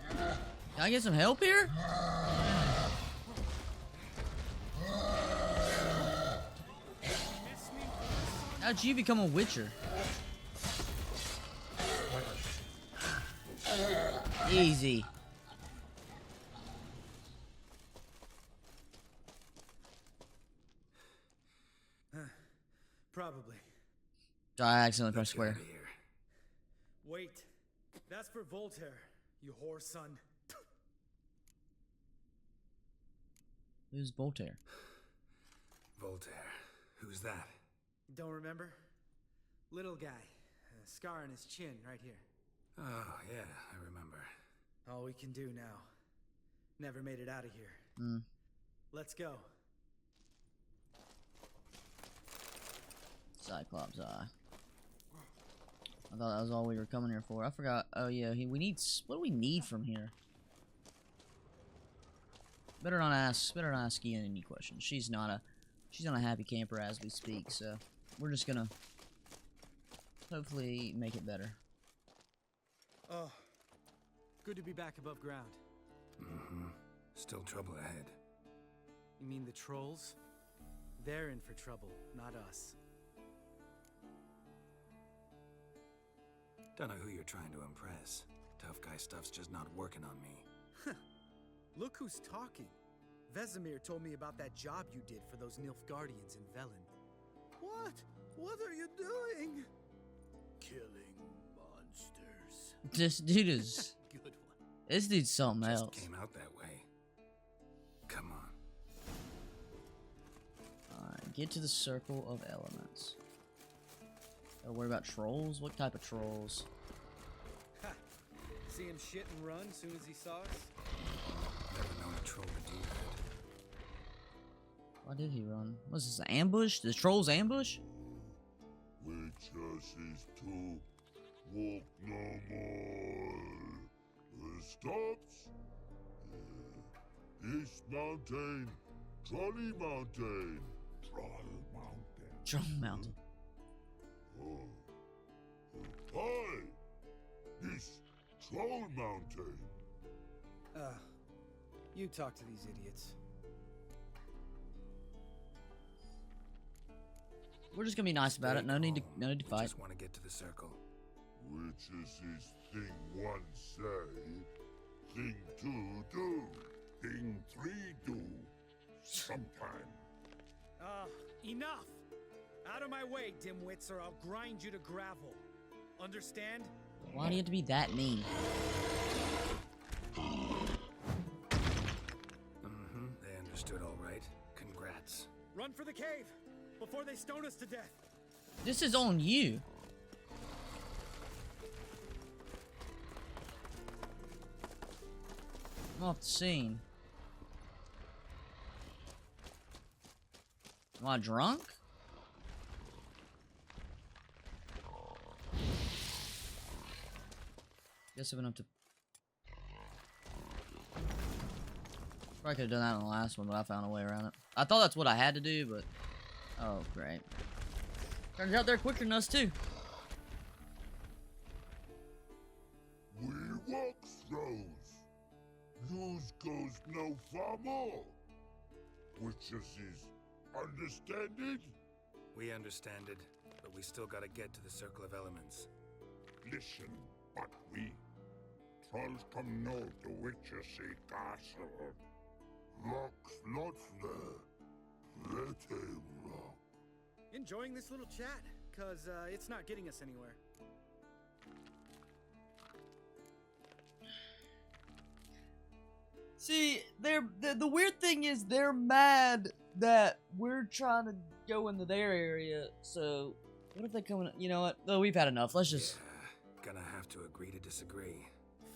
Can I get some help here? How'd you become a witcher? Easy. Probably. I accidentally pressed square. Wait. That's for Voltaire, you whore son. Who's Voltaire? Voltaire. Who's that? Don't remember? Little guy. A scar on his chin right here. Oh, yeah, I remember. All we can do now. Never made it out of here. Let's go. Cyclops eye. I thought that was all we were coming here for. I forgot. Oh yeah, we need. What do we need from here? Better not ask Ian any questions. She's not a happy camper as we speak. So we're just gonna hopefully make it better. Oh, good to be back above ground. Still trouble ahead. You mean the trolls? They're in for trouble, not us. Don't know who you're trying to impress. Tough guy stuff's just not working on me. Look who's talking. Vesemir told me about that job you did for those Nilfgaardians in Velen. What? What are you doing? Killing monsters. This dude is. Good one. This dude's something Just else. came out that way. Come on. Alright, get to the circle of elements. Gotta worry about trolls? What type of trolls? Ha! See him shit and run soon as he saw us? Never known a troll to do that. Why did he run? Was this an ambush? The trolls ambush? Witches is to walk no more. Stops. East Mountain. Trolley Mountain. Troll Mountain. Troll Mountain. Hi! This Troll Mountain. You talk to these idiots. We're just gonna be nice about it. No need to fight. Just want to get to the circle. Witches is thing one say, thing two do, thing three do. Sometime. Enough! Out of my way, dimwits, or I'll grind you to gravel. Understand? Why do you have to be that mean? They understood all right. Congrats. Run for the cave before they stone us to death. This is on you. I'm off the scene. Am I drunk? Guess I've been up to. Probably could have done that in the last one, but I found a way around it. I thought that's what I had to do, but. Oh, great. Turns out they're quicker than us, too. We walk throws. News goes no far more. Witches is understand it? We understand it, but we still gotta get to the Circle of Elements. Listen, but we trolls come know the Witches say castle. Rocks lots there. Pretty rock. Enjoying this little chat? Cause it's not getting us anywhere. See, the weird thing is they're mad that we're trying to go into their area. So, what if they come in? You know what? Oh, we've had enough. Let's just. Yeah, gonna have to agree to disagree.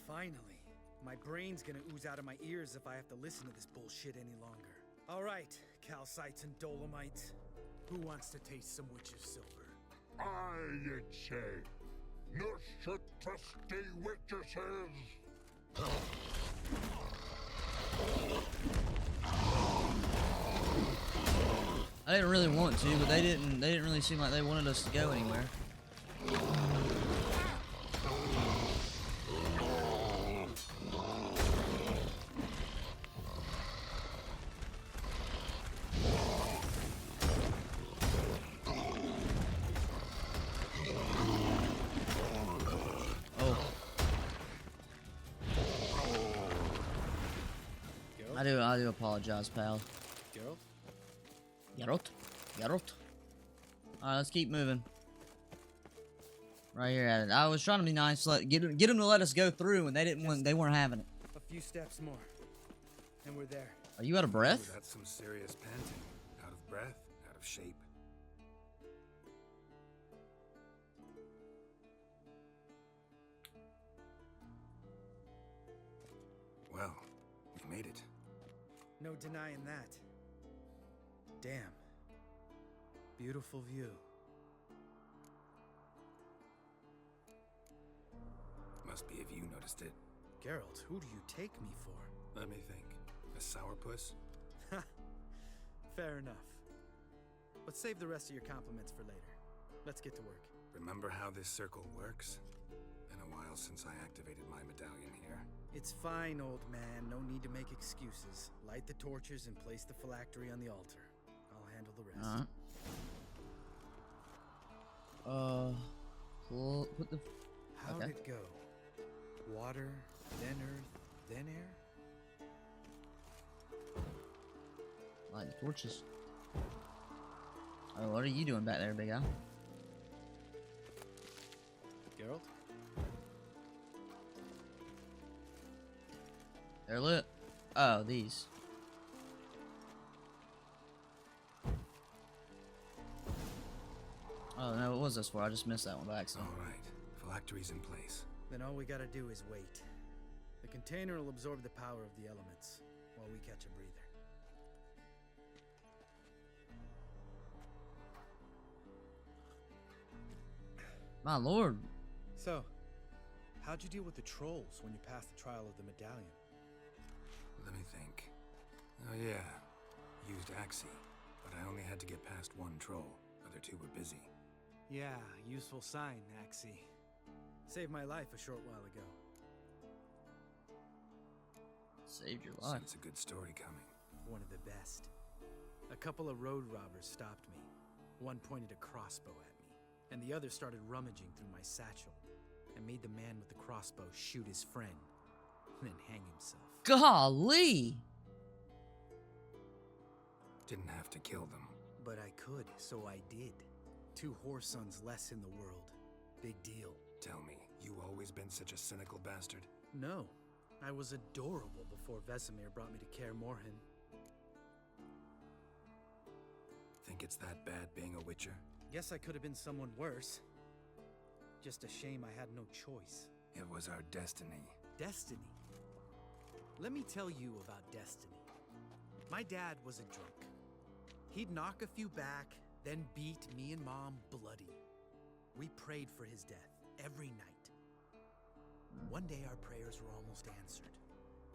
Finally. My brain's gonna ooze out of my ears if I have to listen to this bullshit any longer. Alright, calcites and dolomites. Who wants to taste some witch's silver? You'd say. Nush trusty witches. I didn't really want to, but they didn't really seem like they wanted us to go anywhere. I do apologize, pal. Geralt? Geralt. Alright, let's keep moving. Right here at it. I was trying to be nice, get them to let us go through, and they weren't having it. A few steps more, and we're there. Are you out of breath? Ooh, that's some serious panting. Out of breath, out of shape. Well, we made it. No denying that. Damn. Beautiful view. Must be if you noticed it. Geralt, who do you take me for? Let me think. A sourpuss? Fair enough. Let's save the rest of your compliments for later. Let's get to work. Remember how this circle works? Been a while since I activated my medallion here. It's fine, old man. No need to make excuses. Light the torches and place the phylactery on the altar. I'll handle the rest. Put the... How'd it go? Water, then earth, then air? Light the torches. Oh, what are you doing back there, big guy? Geralt? They're lit. Oh, these. Oh, no, what was this for? I just missed that one by accident. Alright, phylactery's in place. Then all we gotta do is wait. The container will absorb the power of the elements, while we catch a breather. My lord. So, how'd you deal with the trolls when you passed the trial of the medallion? Let me think. Oh yeah, used Axie, but I only had to get past one troll. Other two were busy. Yeah, useful sign, Axie. Saved my life a short while ago. Saved your life. It's a good story coming. One of the best. A couple of road robbers stopped me. One pointed a crossbow at me, and the other started rummaging through my satchel and made the man with the crossbow shoot his friend, then hang himself. Golly! Didn't have to kill them. But I could, so I did. 2 whoresons less in the world. Big deal. Tell me, you always been such a cynical bastard? No. I was adorable before Vesemir brought me to Kaer Morhen. Think it's that bad being a witcher? Guess I could have been someone worse. Just a shame I had no choice. It was our destiny. Destiny? Let me tell you about destiny. My dad was a drunk. He'd knock a few back, then beat me and Mom bloody. We prayed for his death every night. One day our prayers were almost answered.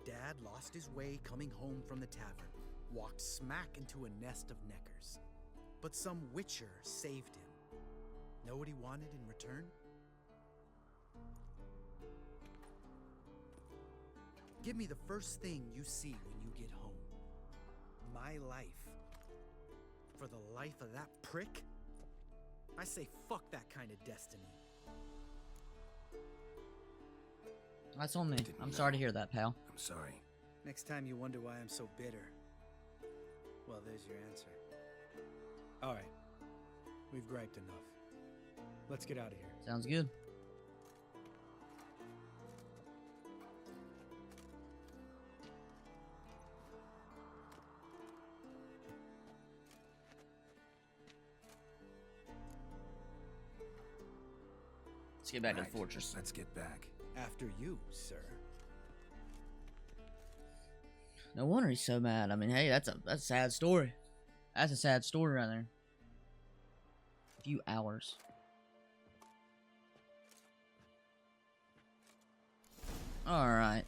Dad lost his way coming home from the tavern, walked smack into a nest of neckers. But some witcher saved him. Know what he wanted in return? Give me the first thing you see when you get home. My life. For the life of that prick? I say fuck that kind of destiny. That's on me. I'm sorry to hear that, pal. I'm sorry. Next time you wonder why I'm so bitter, well, there's your answer. All right. We've griped enough. Let's get out of here. Sounds good. Let's get back to the fortress. Let's get back. After you, sir. No wonder he's so mad. I mean, hey, that's a sad story. That's a sad story right there. few hours. Alright.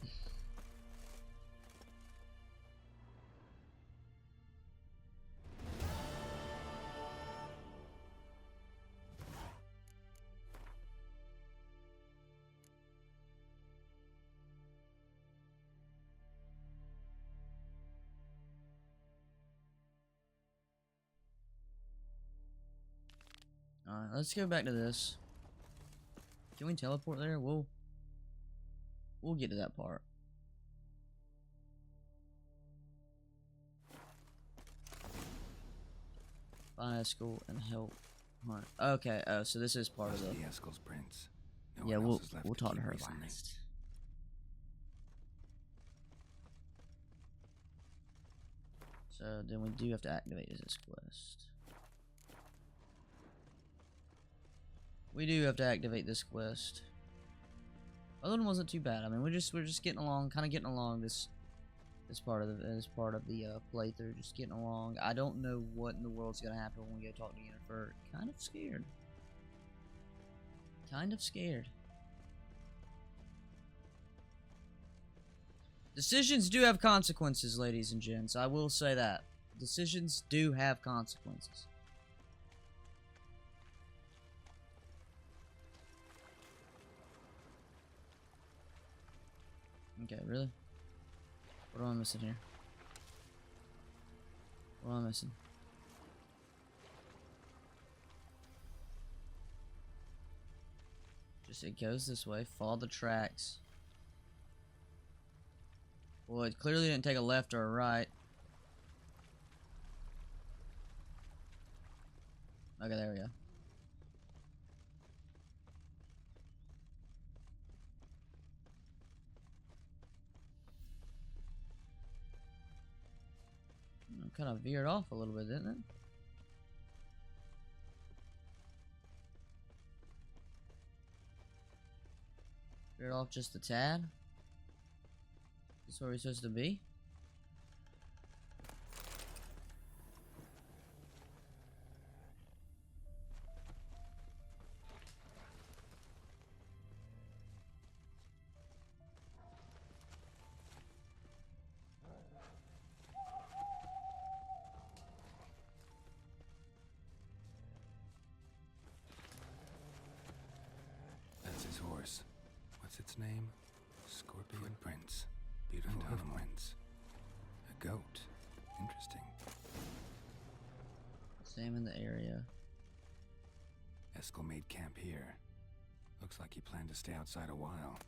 Alright, let's go back to this. Can we teleport there? We'll get to that part. Find Eskel and help hunt. Okay, oh, so this is part of the Eskel's prince. No yeah, one we'll else is left we'll to talk to keep her recently. last. So then we do have to activate this quest. We do have to activate this quest. Other one wasn't too bad. I mean, we're just getting along, kind of getting along this part of the playthrough, just getting along. I don't know what in the world's gonna happen when we go talk to Yennefer. Kind of scared. Kind of scared. Decisions do have consequences, ladies and gents. I will say that. Decisions do have consequences. Okay, really? What am I missing here? What am I missing? Just it goes this way. Follow the tracks. Well, it clearly didn't take a left or a right. Okay, there we go. Kind of veered off a little bit, didn't it? Veered off just a tad. Is this where we're supposed to be? That's his horse. What's its name? Scorpion Prince. Beautiful Prince. A goat. Interesting. Same in the area. Eskel made camp here. Looks like he planned to stay outside a while.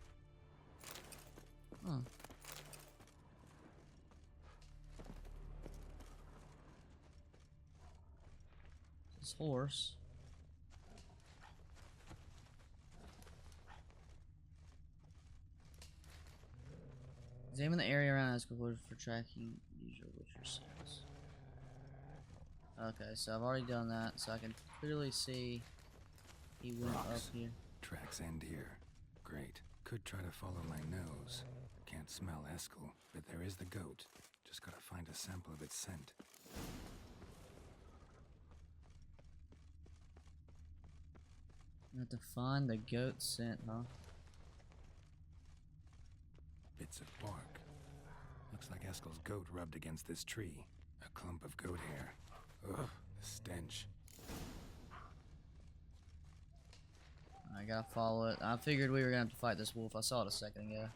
Huh. This horse. Examine the area around Eskel for tracking usual Witcher sales. Okay, so I've already done that, so I can clearly see he went up here. Tracks end here. Great. Could try to follow my nose. Can't smell Eskel, but there is the goat. Just gotta find a sample of its scent. You have to find the goat scent, huh? Bits of bark. Looks like Eskel's goat rubbed against this tree. A clump of goat hair. Ugh, the stench. I gotta follow it. I figured we were gonna have to fight this wolf. I saw it a second ago.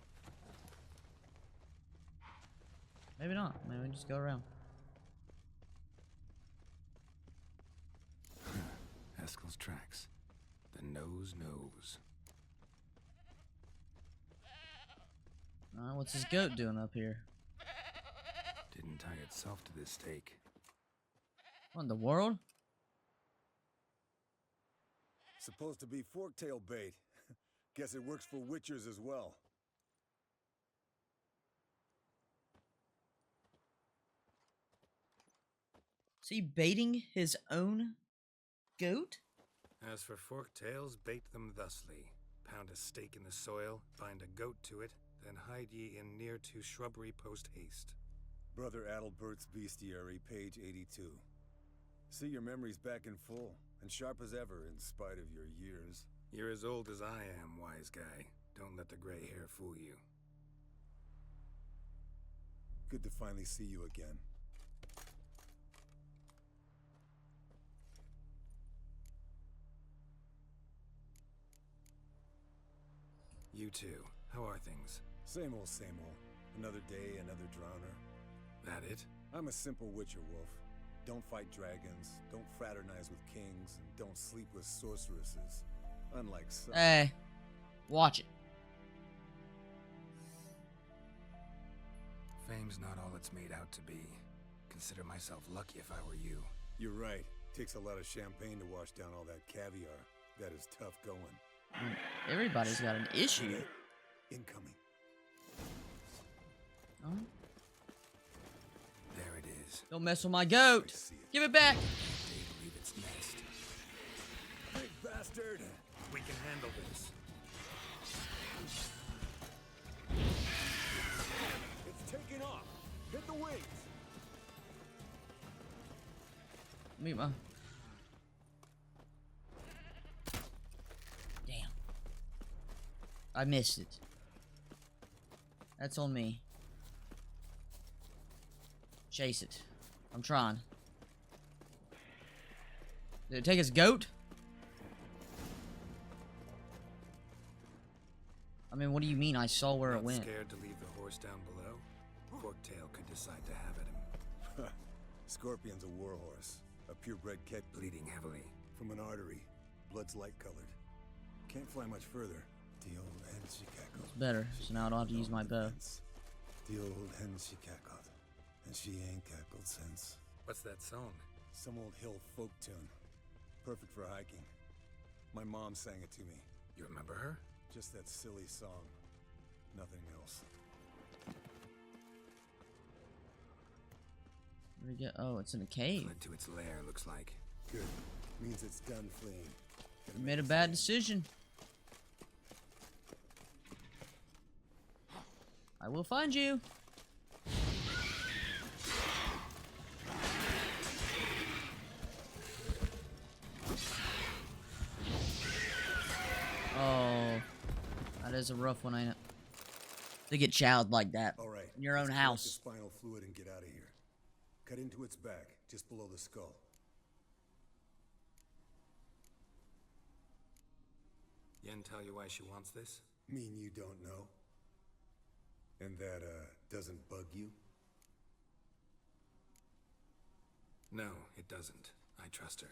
Maybe not. Maybe we just go around. Eskel's tracks. The nose knows. What's this goat doing up here? Didn't tie itself to this stake. What in the world? Supposed to be forktail bait. Guess it works for witchers as well. Is he baiting his own goat? As for forktails, bait them thusly. Pound a stake in the soil, bind a goat to it, then hide ye in near to shrubbery post haste. Brother Adalbert's Bestiary, page 82. See, your memory's back in full, and sharp as ever in spite of your years. You're as old as I am, wise guy. Don't let the gray hair fool you. Good to finally see you again. You too. How are things? Same old, same old. Another day, another drowner. That it? I'm a simple witcher, Wolf. Don't fight dragons, don't fraternize with kings, and don't sleep with sorceresses. Unlike some. Hey, watch it. Fame's not all it's made out to be. Consider myself lucky if I were you. You're right. Takes a lot of champagne to wash down all that caviar. That is tough going. Everybody's got an issue. Incoming. Oh. There it is. Don't mess with my goat. Give it back. They leave its nest. Big bastard. We can handle this. It's taking off. Hit the wings. Meet my. Damn. I missed it. That's on me. Chase it. I'm trying. Did it take his goat? I mean, what do you mean? I saw where it went. Scared to leave the horse down below? Forktail could decide to have at him. Scorpion's a warhorse. A purebred cat Bleeding heavily. from an artery. Blood's light-colored. Can't fly much further. The old hen she cackled. It's better, so now I don't have to use my bow. The old hen she cackled. And she ain't cackled since. What's that song? Some old hill folk tune. Perfect for hiking. My mom sang it to me. You remember her? Just that silly song. Nothing else. Where'd it go? Oh, it's in a cave. Fled to its lair, looks like. Good. Means it's done fleeing. You made a bad decision. I will find you. Oh, that is a rough one, ain't it? To get chowed like that. All right. In your own let's collect house. the spinal fluid and get out of here. Cut into its back, just below the skull. Yen tell you why she wants this? Mean you don't know? And that, doesn't bug you? No, it doesn't. I trust her.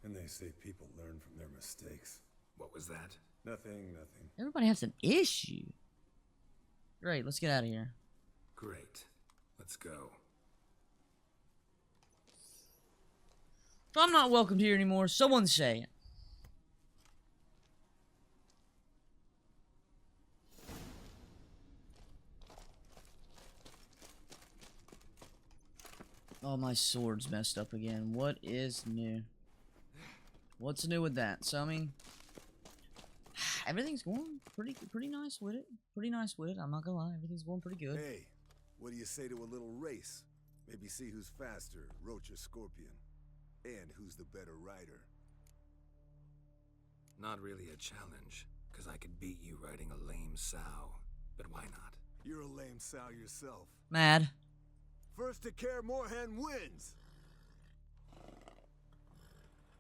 And they say people learn from their mistakes. What was that? Nothing, nothing. Everybody has an issue. Great, let's get out of here. Great. Let's go. If I'm not welcomed here anymore, someone say it. Oh, my sword's messed up again. What is new? What's new with that? So, I mean, everything's going pretty nice with it. Pretty nice with it. I'm not gonna lie. Everything's going pretty good. Hey, what do you say to a little race? Maybe see who's faster, Roach or Scorpion. And who's the better rider. Not really a challenge, because I could beat you riding a lame sow. But why not? You're a lame sow yourself. Mad. First to Kaer Morhen wins!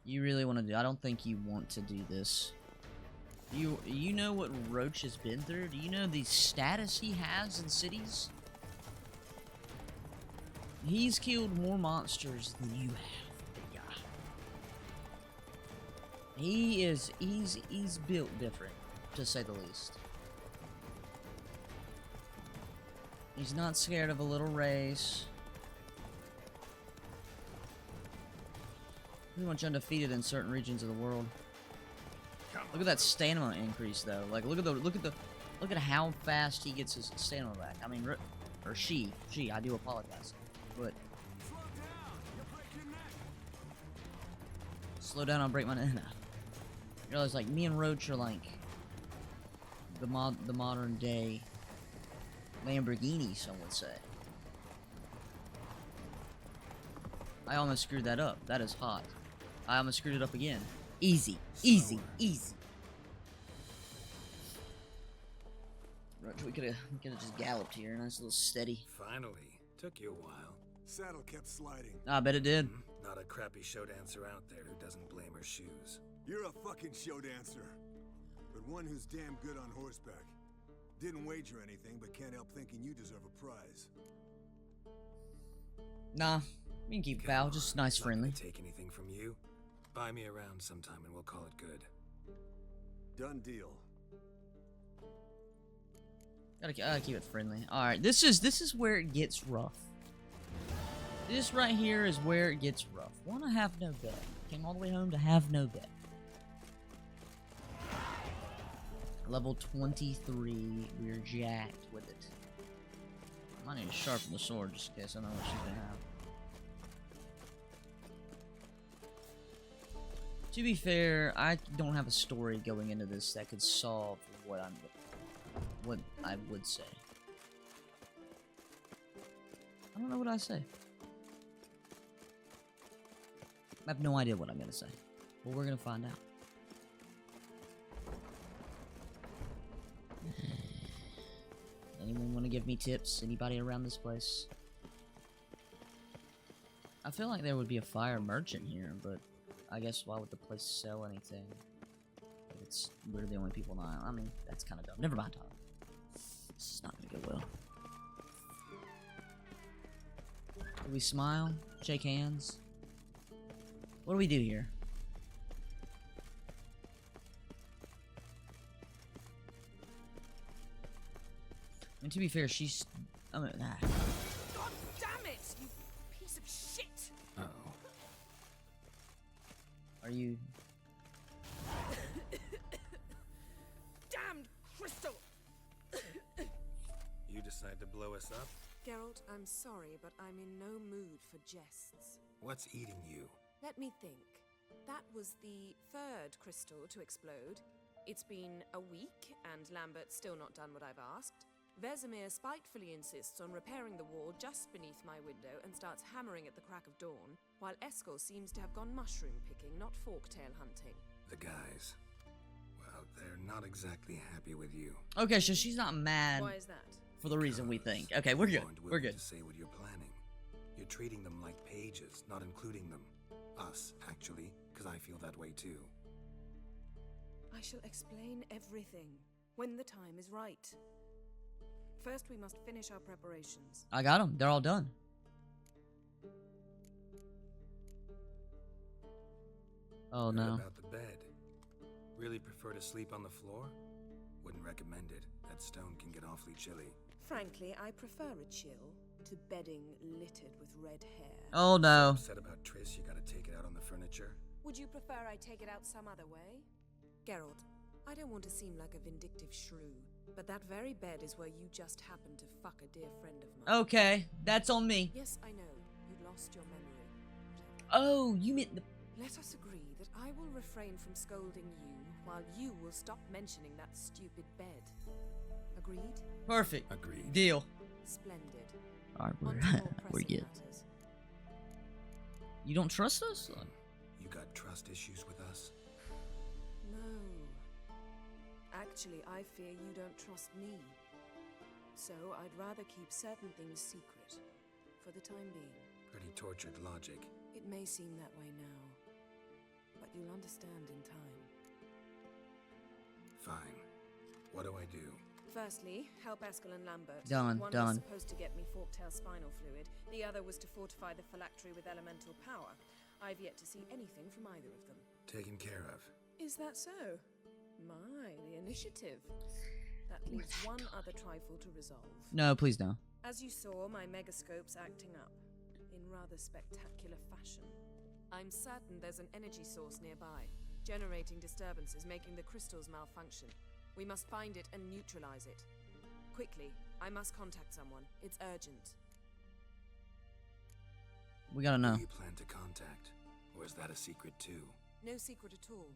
You really want to do? I don't think you want to do this. You know what Roach has been through? Do you know the status he has in cities? He's killed more monsters than you have, big guy. He's built different, to say the least. He's not scared of a little race. Pretty much undefeated in certain regions of the world. Look at that stamina increase, though. Like, look at how fast he gets his stamina back. I mean, or she. I do apologize, but slow down, I'll break my neck. You realize, like, me and Roach are like the modern day Lamborghini, some would say. I almost screwed that up. That is hot. I almost screwed it up again. Easy. Easy. Easy. Right, we could've just galloped here. Nice little steady. Finally. Took you a while. Saddle kept sliding. I bet it did. Not a crappy show dancer out there who doesn't blame her shoes. You're a fucking show dancer. But one who's damn good on horseback. Didn't wager anything, but can't help thinking you deserve a prize. Nah. We can keep Val. Just nice, friendly. Not gonna take anything from you. Buy me around sometime and we'll call it good. Done deal. Gotta keep it friendly. Alright, this is where it gets rough. This right here is where it gets rough. Wanna have no bed. Came all the way home to have no bed. Level 23. We're jacked with it. I might need to sharpen the sword just in case I know what she's gonna have. To be fair, I don't have a story going into this that could solve what I would say. I don't know what I say. I have no idea what I'm gonna say. Well, we're gonna find out. Anyone want to give me tips? Anybody around this place? I feel like there would be a fire merchant here, but I guess why would the place sell anything? If we're the only people on the island. I mean, that's kind of dumb. Never mind, Tyler. This is not gonna go well. Do we smile? Shake hands? What do we do here? I mean, to be fair, she's... I mean, God damn it, you piece of shit! Uh-oh. Are you... Damned crystal! You decide to blow us up? Geralt, I'm sorry, but I'm in no mood for jests. What's eating you? Let me think. That was the third crystal to explode. It's been a week, and Lambert's still not done what I've asked. Vesemir spitefully insists on repairing the wall just beneath my window and starts hammering at the crack of dawn, while Eskel seems to have gone mushroom picking, not forktail hunting. The guys. Well, they're not exactly happy with you. Okay, so she's not mad. Why is that? For the reason we think. Okay, we're good. We're good. To say what you're planning. You're treating them like pages, not including them. Us, actually, because I feel that way too. I shall explain everything when the time is right. First, we must finish our preparations. I got them. They're all done. Oh no. What about the bed? Really prefer to sleep on the floor? Wouldn't recommend it. That stone can get awfully chilly. Frankly, I prefer a chill to bedding littered with red hair. Oh no. Upset about Triss, you gotta take it out on the furniture? Would you prefer I take it out some other way? Geralt, I don't want to seem like a vindictive shrew, but that very bed is where you just happened to fuck a dear friend of mine. Okay, that's on me. Yes, I know. You lost your memory. Oh, you meant the... Let us agree that I will refrain from scolding you, while you will stop mentioning that stupid bed. Agreed? Perfect. Agreed. Deal. Splendid. Alright, On to more we're pressing good. matters. You don't trust us? You got trust issues with us? No. Actually, I fear you don't trust me. So I'd rather keep certain things secret, for the time being. Pretty tortured logic. It may seem that way now, but you'll understand in time. Fine. What do I do? Firstly, help Eskel and Lambert. Done, One done. was supposed to get me forktail spinal fluid. The other was to fortify the phylactery with elemental power. I've yet to see anything from either of them. Taken care of. Is that so? My, the initiative. That leaves one other trifle to resolve. No, please no. As you saw, my megascope's acting up. In rather spectacular fashion. I'm certain there's an energy source nearby, generating disturbances, making the crystals malfunction. We must find it and neutralize it. Quickly, I must contact someone. It's urgent. We gotta know. Who you plan to contact? Or is that a secret too? No secret at all.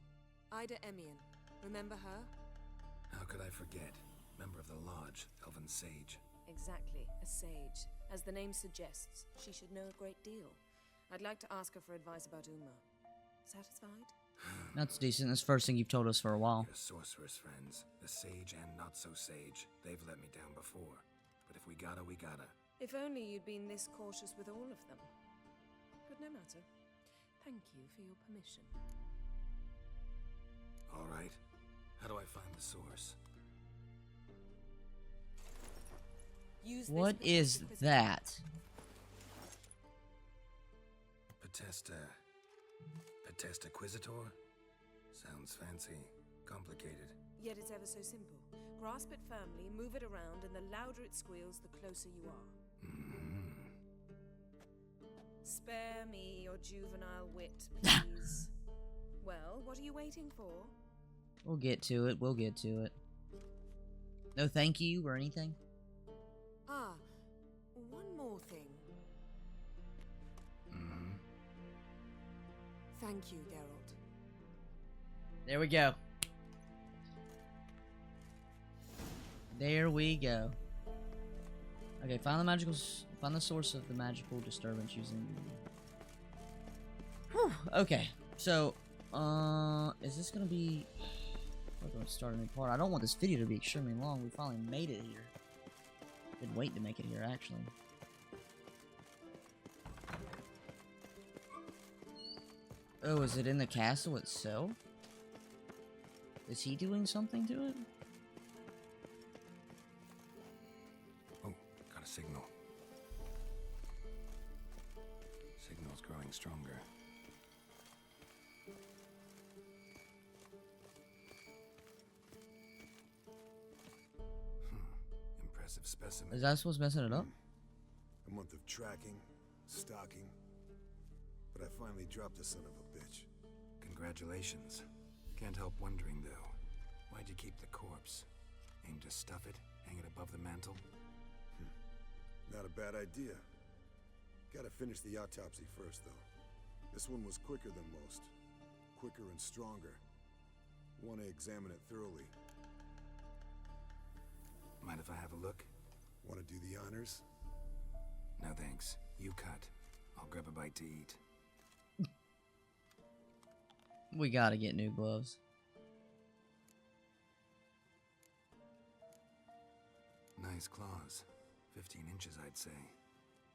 Ida Emian. Remember her? How could I forget? Member of the Lodge, Elven Sage. Exactly, a sage. As the name suggests, she should know a great deal. I'd like to ask her for advice about Uma. Satisfied? That's decent. That's the first thing you've told us for a while. Your sorceress friends, the sage and not so sage, they've let me down before. But if we gotta, we gotta. If only you'd been this cautious with all of them. But no matter. Thank you for your permission. All right. How do I find the source? What is that? Potesta Quisitor? Sounds fancy. Complicated. Yet it's ever so simple. Grasp it firmly, move it around, and the louder it squeals, the closer you are. Spare me your juvenile wit, please. Well, what are you waiting for? We'll get to it. We'll get to it. No thank you or anything? Ah, one more thing. Thank you, Geralt. There we go. There we go. Okay, find the source of the magical disturbance using. Whew, okay, so is this gonna be? We're going to start a new part. I don't want this video to be extremely long. We finally made it here. Been waiting to make it here, actually. Oh, is it in the castle itself? Is he doing something to it? Oh, got a signal. Signal's growing stronger. Impressive specimen. Is that supposed to messing it up? A month of tracking, stalking, but I finally dropped the son of a bitch. Congratulations. Can't help wondering, though. Why'd you keep the corpse? Aim to stuff it? Hang it above the mantle? Not a bad idea. Gotta finish the autopsy first, though. This one was quicker than most. Quicker and stronger. Want to examine it thoroughly. Mind if I have a look? Want to do the honors? No thanks. You cut. I'll grab a bite to eat. We gotta get new gloves. Nice claws. 15 inches, I'd say.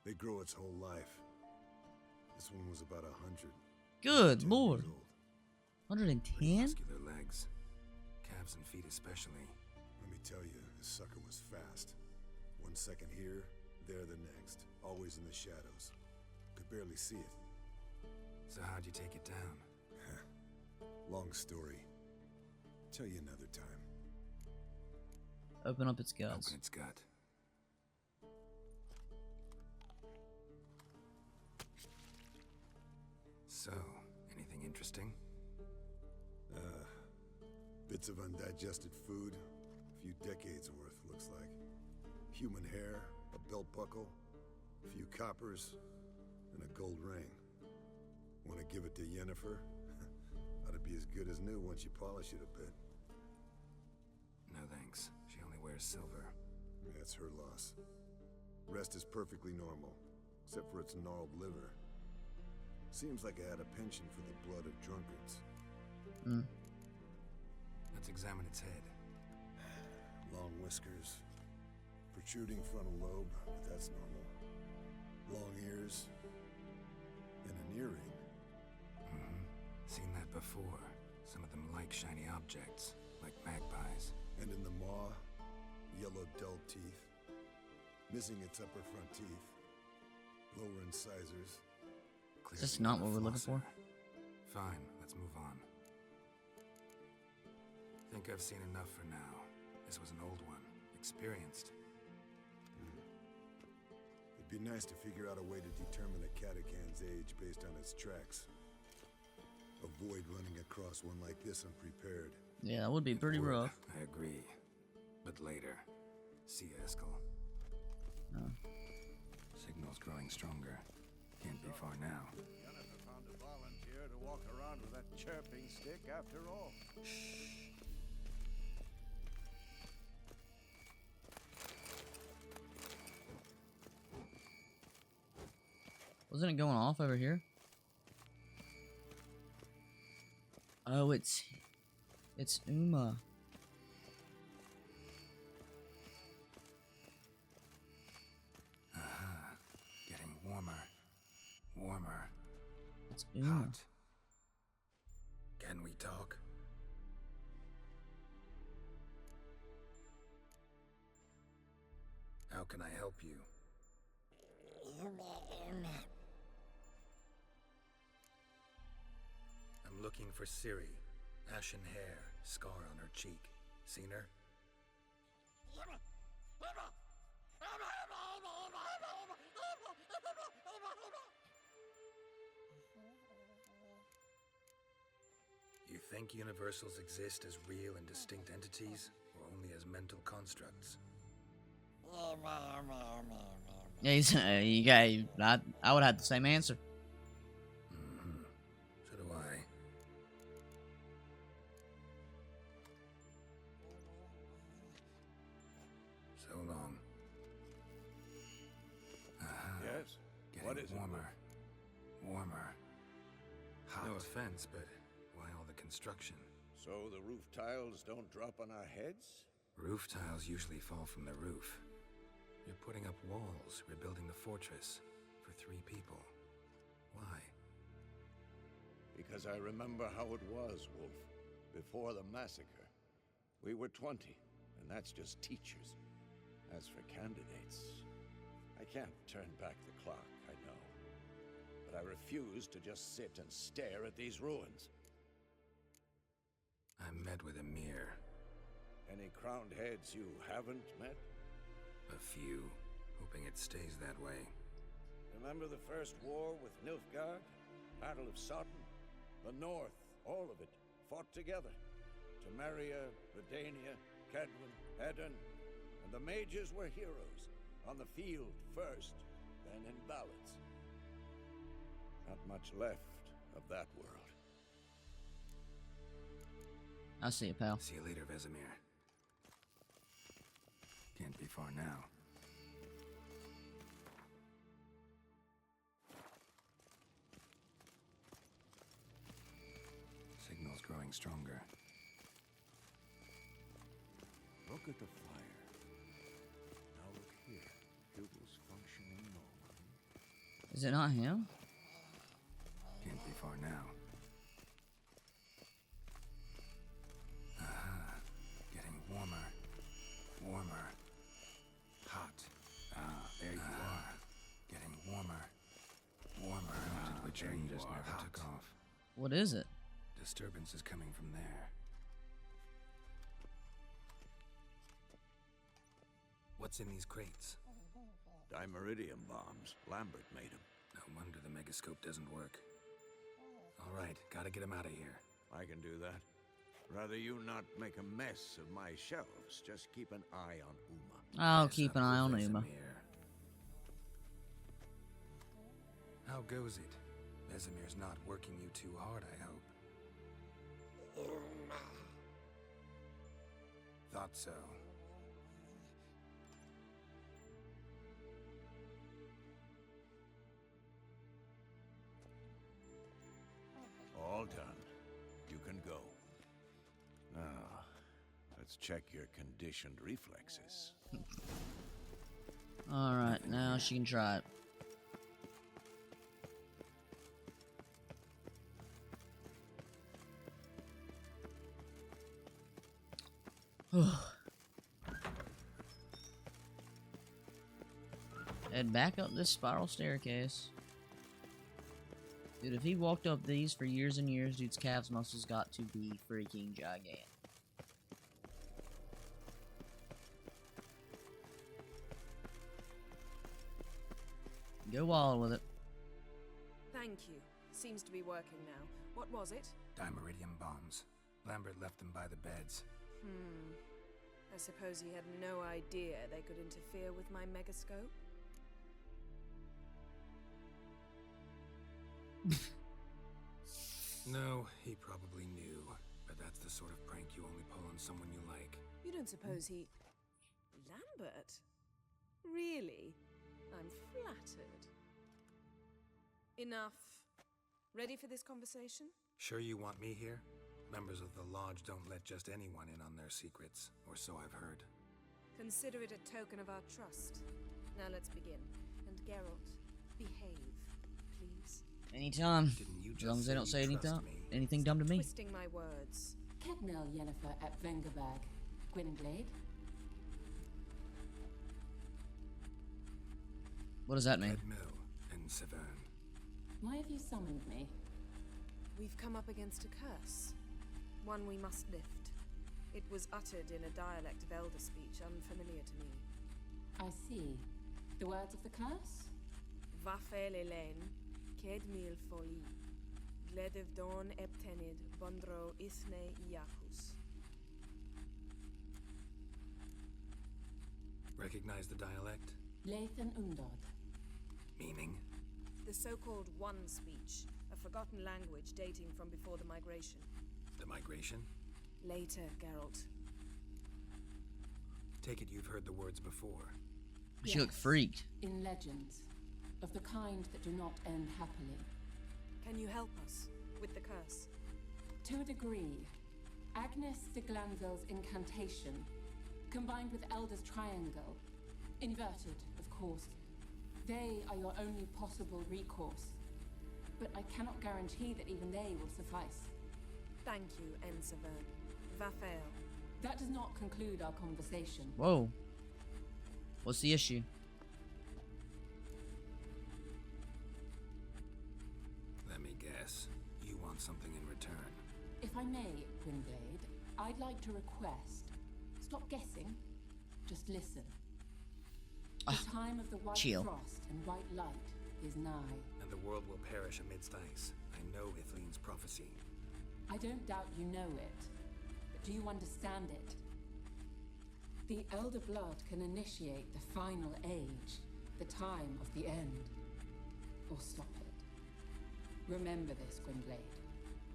They grow its whole life. This one was about 100. Good lord. 110? Muscular legs. Calves and feet especially. Let me tell you, this sucker was fast. 1 second here, there the next. Always in the shadows. Could barely see it. So how'd you take it down? Long story. Tell you another time. Open up its guts. Open its gut. So, anything interesting? Bits of undigested food. A few decades worth, looks like. Human hair, a belt buckle, a few coppers, and a gold ring. Want to give it to Yennefer? Ought to be as good as new once you polish it a bit. No thanks. She only wears silver. That's her loss. Rest is perfectly normal, except for its gnarled liver. Seems like I had a penchant for the blood of drunkards. Let's examine its head. Long whiskers. Protruding frontal lobe, but that's normal. Long ears. And an earring. Seen that before. Some of them like shiny objects, like magpies. And in the maw, yellow dull teeth. Missing its upper front teeth. Lower incisors. Is this not what we're looking for? Fine, let's move on. Think I've seen enough for now. This was an old one. Experienced. It'd be nice to figure out a way to determine a catacan's age based on its tracks. Avoid running across one like this unprepared. Yeah, that would be pretty rough. I agree. But later. See you, Eskel. Signal's growing stronger. Can't be far now. Yennefer found a volunteer to walk around with that chirping stick after all. Wasn't it going off over here? Oh, it's Uma. Getting warmer. Warmer. It's Uma. Hot. Can we talk? How can I help you? I'm looking for Ciri. Ashen hair, scar on her cheek. Seen her? You think universals exist as real and distinct entities, or only as mental constructs? Yeah, you got. I would have the same answer. So do I. So long. Yes? Getting What is it? warmer. Warmer. Hot. No offense, but why all the construction? So the roof tiles don't drop on our heads? Roof tiles usually fall from the roof. You're putting up walls, rebuilding the fortress for 3 people. Why? Because I remember how it was, Wolf, before the massacre. We were 20, and that's just teachers. As for candidates, I can't turn back the clock, I know. But I refuse to just sit and stare at these ruins. I met with Emir. Any crowned heads you haven't met? A few, hoping it stays that way. Remember the first war with Nilfgaard? Battle of Sutton? The North, all of it, fought together. Temeria, Redania, Kedwin, Edirn, and the mages were heroes. On the field first, then in ballads. Not much left of that world. I'll see you, pal. See you later, Vesemir. Can't be far now. Signal's growing stronger. Look at the fire. Now look here. Bugle's functioning normally. Is it not him? Can't be far now. Getting warmer. Warmer. Hot. There you are. Getting warmer. Warmer. The train just never took off. What is it? Disturbance is coming from there. What's in these crates? Dimeridium bombs. Lambert made them. No wonder the megascope doesn't work. All right, gotta get him out of here. I can do that. Rather you not make a mess of my shelves. Just keep an eye on Uma. I'll keep an eye on Uma. Vesemir. How goes it? Vesemir's not working you too hard, I hope. Thought so. All done. You can go. Now, let's check your conditioned reflexes. Alright, now she can try it. Head back up this spiral staircase. Dude, if he walked up these for years and years, dude's calves muscles got to be freaking gigantic. Go wild with it. Thank you. Seems to be working now. What was it? Dimeridium bombs. Lambert left them by the beds. I suppose he had no idea they could interfere with my megascope? No, he probably knew. But that's the sort of prank you only pull on someone you like. You don't suppose he... Lambert? Really? I'm flattered. Enough. Ready for this conversation? Sure you want me here? Members of the Lodge don't let just anyone in on their secrets, or so I've heard. Consider it a token of our trust. Now let's begin. And Geralt, behave, please. Anytime. Didn't you As long as they don't say trust me? anything dumb to me. Twisting my words. Kednel Yennefer at Vengerberg, Gwynblade. What does that mean? Mill and Severn. Why have you summoned me? We've come up against a curse. One we must lift. It was uttered in a dialect of Elder speech unfamiliar to me. I see. The words of the curse? Vafel Elaine, Ked Mil Foli, Gledev Dawn Eptenid, Bondro Ithne Iacus. Recognize the dialect? Lathan Undod. Meaning? The so-called One speech, a forgotten language dating from before the migration. The migration? Later, Geralt. Take it you've heard the words before. She looked freaked. In legends, of the kind that do not end happily. Can you help us with the curse? To a degree, Agnes de Glanville's incantation, combined with Elder's triangle, inverted, of course, they are your only possible recourse. But I cannot guarantee that even they will suffice. Thank you, Ensever. Vafel. That does not conclude our conversation. Whoa. What's the issue? Let me guess. You want something in return. If I may, Gwynblade, I'd like to request. Stop guessing. Just listen. The time of the white frost and white light is nigh. And the world will perish amidst ice. I know Ithleen's prophecy. I don't doubt you know it, but do you understand it? The Elder Blood can initiate the final age, the time of the end, or stop it. Remember this, Gwynblade,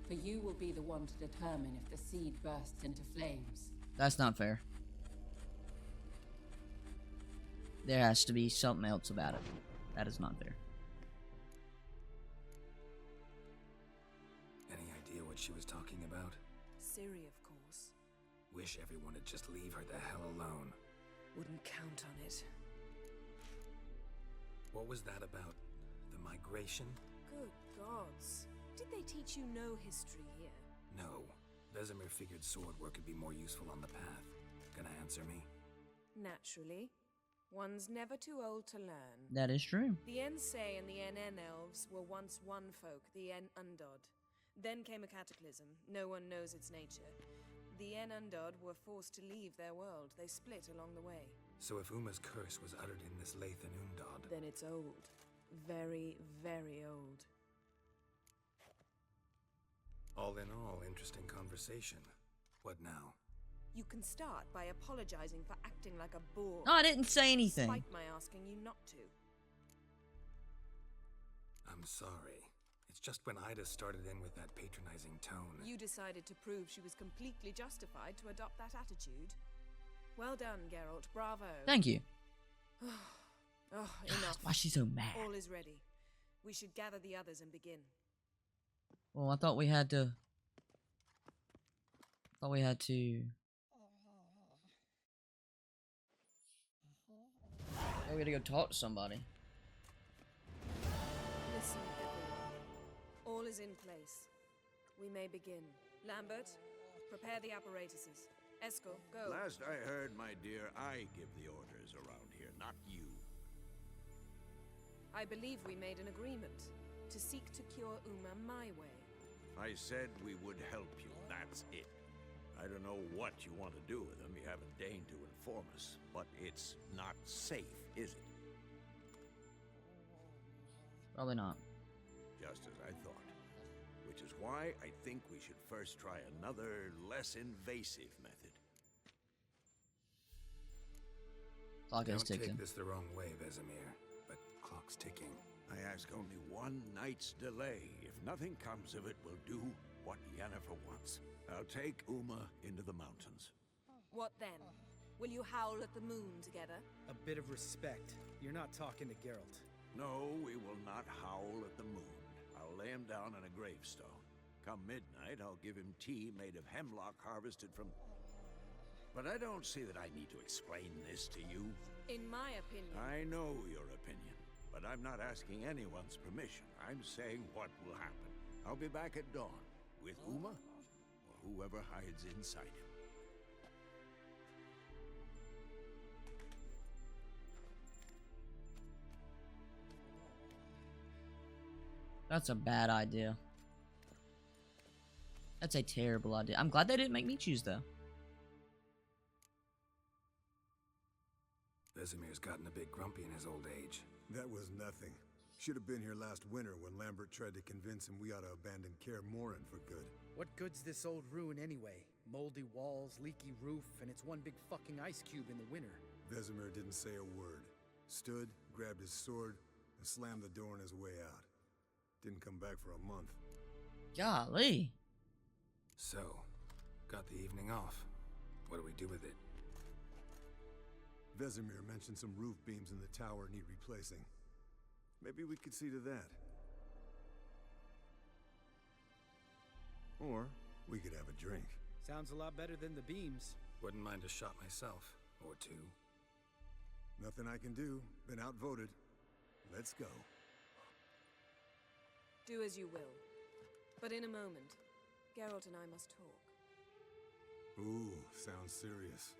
for you will be the one to determine if the seed bursts into flames. That's not fair. There has to be something else about it. That is not fair. Any idea what she was talking about? Ciri, of course. Wish everyone would just leave her the hell alone. Wouldn't count on it. What was that about? The migration? Good gods. Did they teach you no history here? No. Vesemir figured sword work would be more useful on the path. Gonna answer me? Naturally. One's never too old to learn. That is true. The Ensei and the NN elves were once one folk, the En Undod. Then came a cataclysm. No one knows its nature. The En Undod were forced to leave their world. They split along the way. So if Uma's curse was uttered in this Lathan Undod... Then it's old. Very, very old. All in all, interesting conversation. What now? You can start by apologizing for acting like a boor. No, I didn't say anything. Despite my asking you not to. I'm sorry. It's just when Ida started in with that patronizing tone. You decided to prove she was completely justified to adopt that attitude. Well done, Geralt. Bravo. Thank you. Enough. Why is she so mad? All is ready. We should gather the others and begin. Well, I thought we had to... Oh, we had to go talk to somebody. Listen, everyone. All is in place. We may begin. Lambert, prepare the apparatuses. Eskel, go. Last I heard, my dear, I give the orders around here, not you. I believe we made an agreement to seek to cure Uma my way. I said we would help you, that's it. I don't know what you want to do with them, you haven't deigned to inform us, but it's not safe, is it? Probably not. Just as I thought. Which is why I think we should first try another, less invasive method. Clock is Don't ticking. take this the wrong way, Vesemir, but clock's ticking. I ask only one night's delay. If nothing comes of it, we'll do what Yennefer wants. I'll take Uma into the mountains. What then? Will you howl at the moon together? A bit of respect. You're not talking to Geralt. No, we will not howl at the moon. I'll lay him down on a gravestone. Come midnight, I'll give him tea made of hemlock harvested from... But I don't see that I need to explain this to you. In my opinion... I know your opinion, but I'm not asking anyone's permission. I'm saying what will happen. I'll be back at dawn, with Uma, or whoever hides inside him. That's a bad idea. That's a terrible idea. I'm glad they didn't make me choose, though. Vesemir's gotten a bit grumpy in his old age. That was nothing. Should have been here last winter when Lambert tried to convince him we ought to abandon Kaer Morhen for good. What good's this old ruin anyway? Moldy walls, leaky roof, and it's one big fucking ice cube in the winter. Vesemir didn't say a word. Stood, grabbed his sword, and slammed the door on his way out. Didn't come back for a month. Golly. So, got the evening off. What do we do with it? Vesemir mentioned some roof beams in the tower need replacing. Maybe we could see to that. Or we could have a drink. Sounds a lot better than the beams. Wouldn't mind a shot myself, or two. Nothing I can do. Been outvoted. Let's go. Do as you will. But in a moment, Geralt and I must talk. Ooh, sounds serious.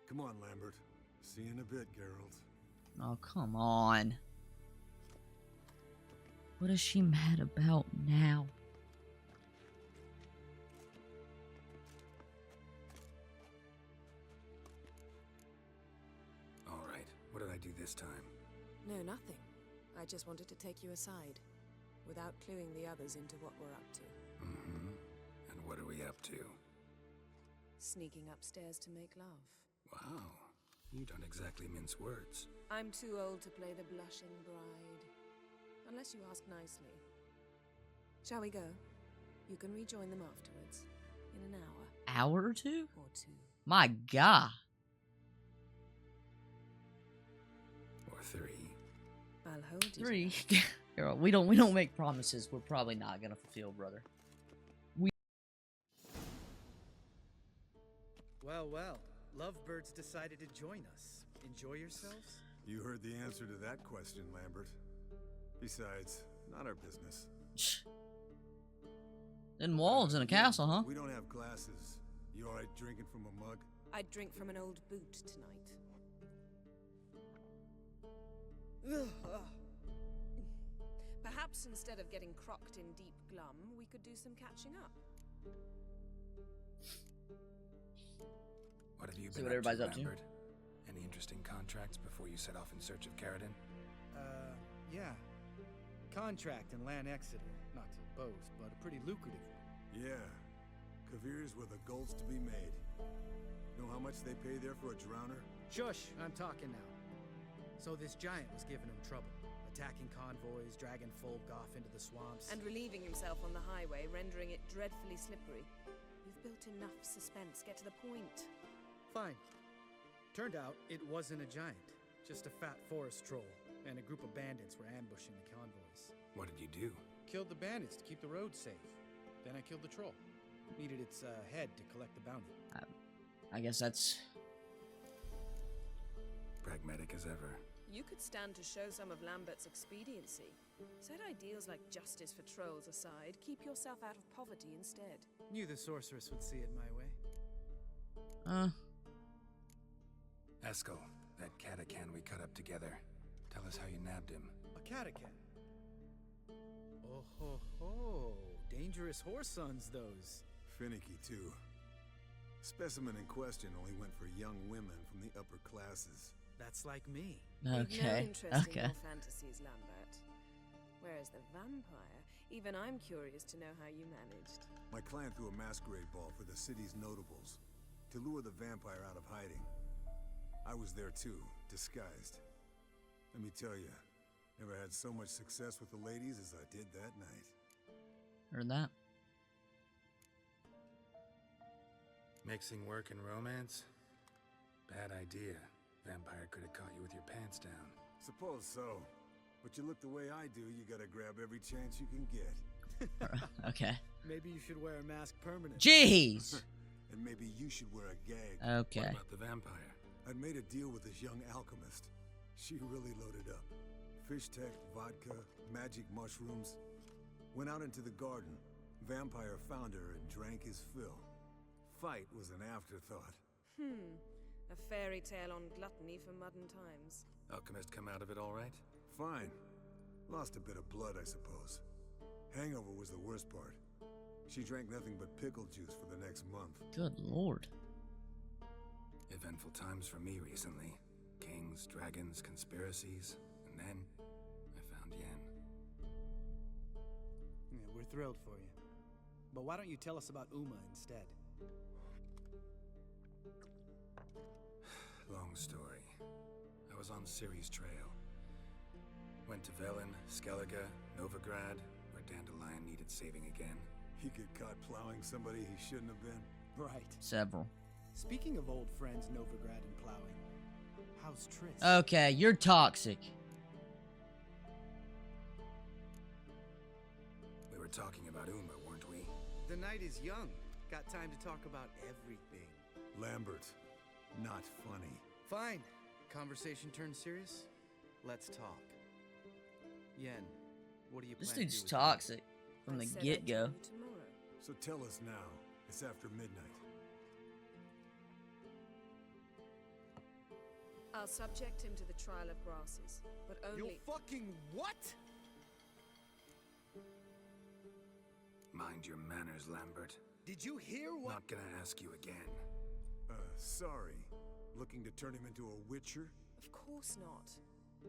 Come on, Lambert. See you in a bit, Geralt. Oh, come on. What is she mad about now? All right, what did I do this time? No, nothing. I just wanted to take you aside, without cluing the others into what we're up to. Mm-hmm. And what are we up to? Sneaking upstairs to make love. Wow, you don't exactly mince words. I'm too old to play the blushing bride. Unless you ask nicely. Shall we go? You can rejoin them afterwards. In an hour. Hour or two? Or two. My God. Or three. I'll hold you. Three. Girl, we don't make promises we're probably not gonna fulfill, brother. Well, well. Lovebirds decided to join us. Enjoy yourselves? You heard the answer to that question, Lambert. Besides, not our business. In walls in a castle, huh? We don't have glasses. You alright drinking from a mug? I'd drink from an old boot tonight. Perhaps instead of getting crocked in deep glum, we could do some catching up. What have you See been what everybody's up to? Lambert? Any interesting contracts before you set off in search of Caradon? Yeah. Contract in Lan Exeter. Not to boast, but a pretty lucrative one. Yeah. Kavir's where the gold's to be made. Know how much they pay there for a drowner? Shush, I'm talking now. So this giant was giving him trouble. Attacking convoys, dragging folk off into the swamps. And relieving himself on the highway, rendering it dreadfully slippery. You've built enough suspense. Get to the point. Fine. Turned out it wasn't a giant. Just a fat forest troll. And a group of bandits were ambushing the convoys. What did you do? Killed the bandits to keep the road safe. Then I killed the troll. Needed its head to collect the bounty. I guess that's... Pragmatic as ever. You could stand to show some of Lambert's expediency. Set ideals like justice for trolls aside, keep yourself out of poverty instead. Knew the sorceress would see it my way. Eskel, that catacan we cut up together. Tell us how you nabbed him. A catacan? Oh ho ho! Dangerous horse sons, those. Finicky, too. Specimen in question only went for young women from the upper classes. That's like me. We've no interest in your fantasies, Lambert. Whereas the vampire, even I'm curious to know how you managed. My client threw a masquerade ball for the city's notables to lure the vampire out of hiding. I was there too, disguised. Let me tell you, never had so much success with the ladies as I did that night. Heard that. Mixing work and romance? Bad idea. Vampire could have caught you with your pants down. Suppose so. But you look the way I do, you gotta grab every chance you can get. Okay. Maybe you should wear a mask permanently. Jeez! And maybe you should wear a gag. Okay. What about the vampire? I'd made a deal with this young alchemist. She really loaded up. Fish tech, vodka, magic mushrooms. Went out into the garden. Vampire found her and drank his fill. Fight was an afterthought. A fairy tale on gluttony for modern times. Alchemist come out of it all right? Fine. Lost a bit of blood, I suppose. Hangover was the worst part. She drank nothing but pickle juice for the next month. Good lord. Eventful times for me recently. Kings, dragons, conspiracies, and then I found Yen. Yeah, we're thrilled for you. But why don't you tell us about Uma instead? Long story. I was on Ciri's trail. Went to Velen, Skellige, Novigrad, where Dandelion needed saving again. He get caught plowing somebody he shouldn't have been. Right. Several. Speaking of old friends Novigrad and plowing, how's Triss? Okay, you're toxic. We were talking about Uma, weren't we? The night is young. Got time to talk about everything. Lambert, not funny. Fine. Conversation turned serious? Let's talk. Yen, what do you This plan to dude's do with toxic from the get-go. So tell us now. It's after midnight. I'll subject him to the trial of grasses, but only... You fucking what? Mind your manners, Lambert. Did you hear what? Not gonna ask you again. Sorry. Looking to turn him into a witcher? Of course not.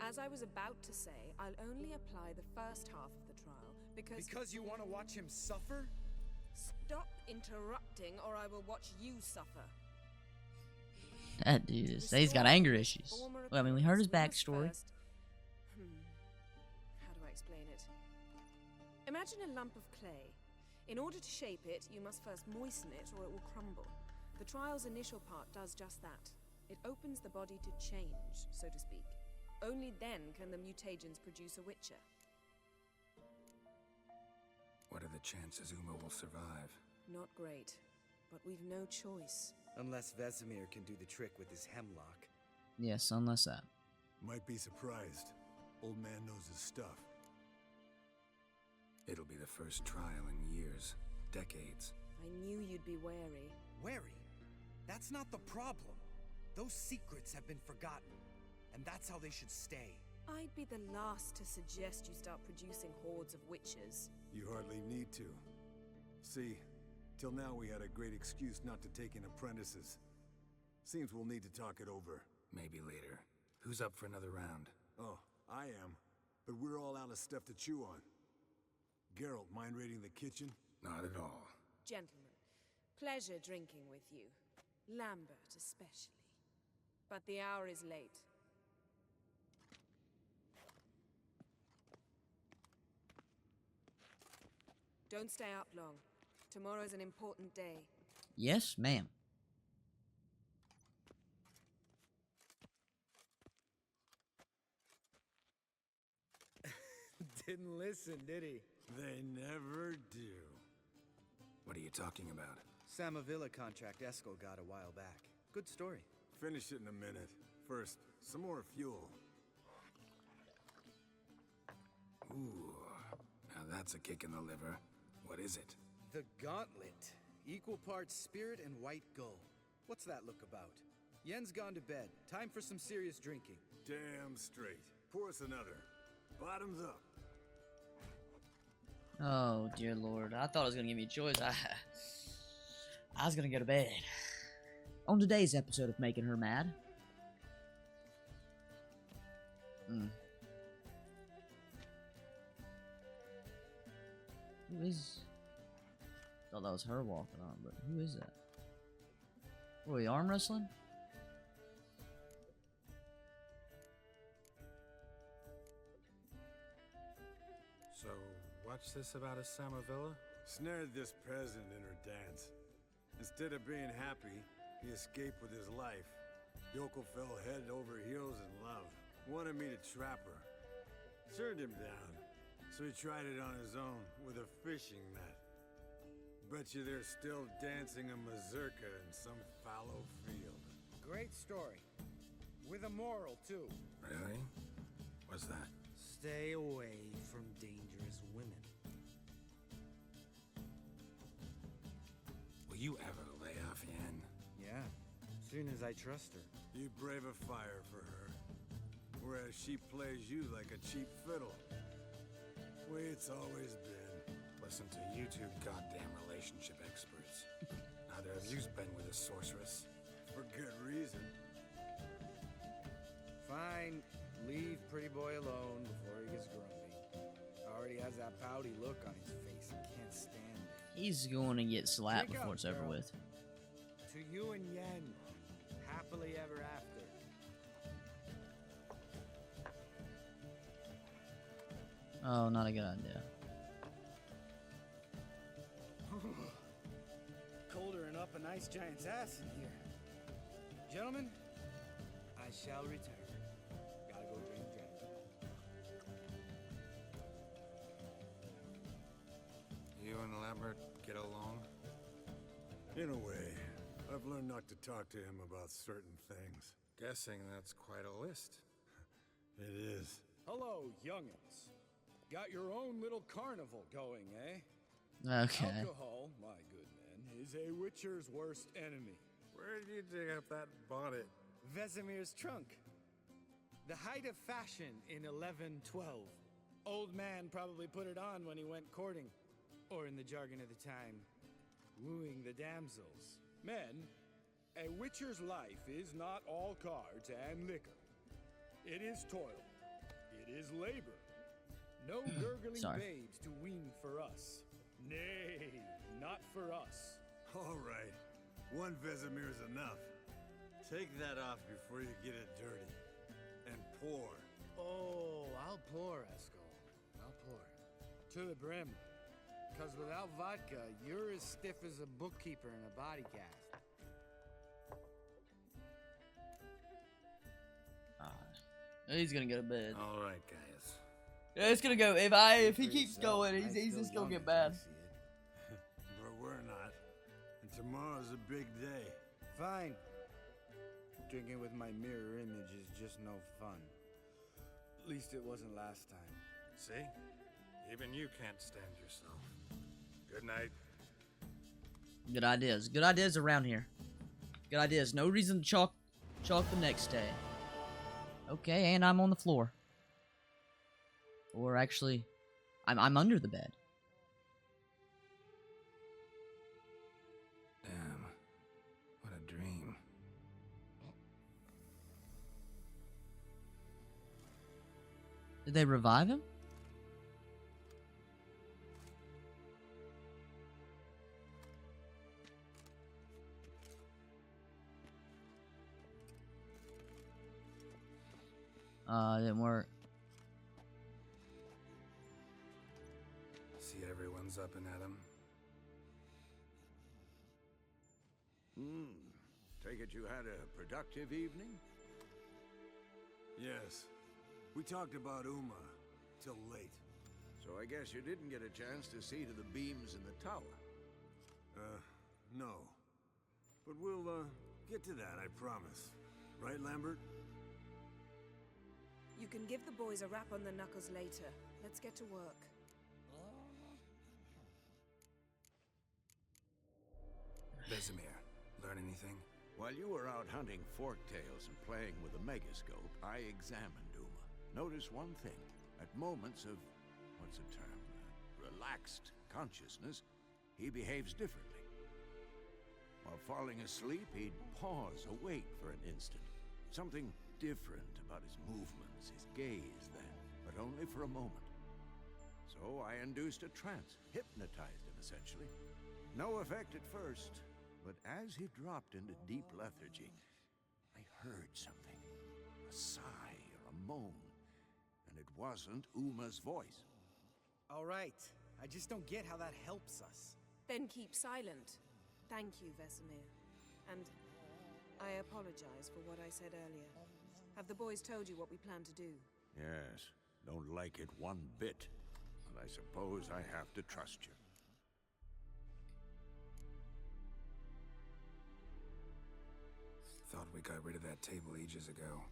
As I was about to say, I'll only apply the first half of the trial, because... Because you want to watch him suffer? Stop interrupting, or I will watch you suffer. That dude is... He's got anger issues. Well, I mean, we heard his backstory. How do I explain it? Imagine a lump of clay. In order to shape it, you must first moisten it, or it will crumble. The trial's initial part does just that. It opens the body to change, so to speak. Only then can the mutagens produce a witcher. What are the chances Uma will survive? Not great, but we've no choice. Unless Vesemir can do the trick with his hemlock. Yes, unless that. Might be surprised. Old man knows his stuff. It'll be the first trial in years, decades. I knew you'd be wary. Wary? That's not the problem. Those secrets have been forgotten, and that's how they should stay. I'd be the last to suggest you start producing hordes of witches. You hardly need to. See, till now we had a great excuse not to take in apprentices. Seems we'll need to talk it over. Maybe later. Who's up for another round? Oh, I am. But we're all out of stuff to chew on. Geralt, mind raiding the kitchen? Not at all. Gentlemen, pleasure drinking with you. Lambert especially. But the hour is late. Don't stay up long. Tomorrow's an important day. Yes, ma'am. Didn't listen, did he? They never do. What are you talking about? Samavilla contract Eskel got a while back. Good story. Finish it in a minute. First, some more fuel. Ooh, now that's a kick in the liver. What is it? The Gauntlet. Equal parts spirit and white gull. What's that look about? Yen's gone to bed. Time for some serious drinking. Damn straight. Pour us another. Bottoms up. Oh, dear Lord. I thought it was going to give me a choice. I was going to go to bed. On today's episode of Making Her Mad. Who is... thought that was her walking on, but who is that? What are we, arm wrestling? So, watch this about a Samavilla? Snared this peasant in her dance. Instead of being happy, he escaped with his life. Yoko fell head over heels in love. Wanted me to trap her. Turned him down. So he tried it on his own with a fishing net. Bet you they're still dancing a mazurka in some fallow field. Great story. With a moral, too. Really? What's that? Stay away from dangerous women. Will you ever lay off Yen? Yeah, soon as I trust her. You brave a fire for her. Whereas she plays you like a cheap fiddle. Way it's always been. Listen to you two goddamn relationship experts. Neither of you's been with a sorceress. For good reason. Fine, leave pretty boy alone before he gets grumpy. Already has that pouty look on his face. I can't stand it. He's going to get slapped Wake before up, it's over girl. with. To you and Yen, happily ever after. Oh, not a good idea. Colder and up an ice giant's ass in here. Gentlemen, I shall return. Gotta go drink drink. You and Lambert get along? In a way. I've learned not to talk to him about certain things. Guessing that's quite a list. It is. Hello, youngins. Got your own little carnival going, eh? Okay. Alcohol, my good man, is a witcher's worst enemy. Where did you dig up that bonnet? Vesemir's trunk. The height of fashion in 1112. Old man probably put it on when he went courting. Or in the jargon of the time, wooing the damsels. Men, a witcher's life is not all cards and liquor. It is toil. It is labor. No gurgling Sorry. babes to wean for us. Nay, not for us. All right. One Vesemir's enough. Take that off before you get it dirty. And pour. Oh, I'll pour, Eskel. I'll pour. To the brim. Because without vodka, you're as stiff as a bookkeeper in a body cast. He's gonna go to bed. All right, guys. Yeah, it's gonna go. If he keeps going, he's just gonna get bad. But we're not. And tomorrow's a big day. Fine. Drinking with my mirror image is just no fun. At least it wasn't last time. See? Even you can't stand yourself. Good night. Good ideas. Good ideas around here. Good ideas. No reason to chalk the next day. Okay, and I'm on the floor. Or actually, I'm under the bed. Damn. What a dream. Did they revive him? It didn't work. See everyone's up and at 'em. Take it you had a productive evening? Yes. We talked about Uma till late. So I guess you didn't get a chance to see to the beams in the tower. No. But we'll, get to that, I promise. Right, Lambert? You can give the boys a rap on the knuckles later. Let's get to work. Vesemir, learn anything? While you were out hunting forktails and playing with a megascope, I examined Uma. Notice one thing. At moments of, what's the term, relaxed consciousness, he behaves differently. While falling asleep, he'd pause, awake for an instant. Something different about his movements, his gaze then, but only for a moment. So I induced a trance, hypnotized him essentially. No effect at first, but as he dropped into deep lethargy, I heard something. A sigh or a moan. And it wasn't Uma's voice. All right. I just don't get how that helps us. Then keep silent. Thank you, Vesemir. And I apologize for what I said earlier. Have the boys told you what we plan to do? Yes. Don't like it one bit, but I suppose I have to trust you. Thought we got rid of that table ages ago.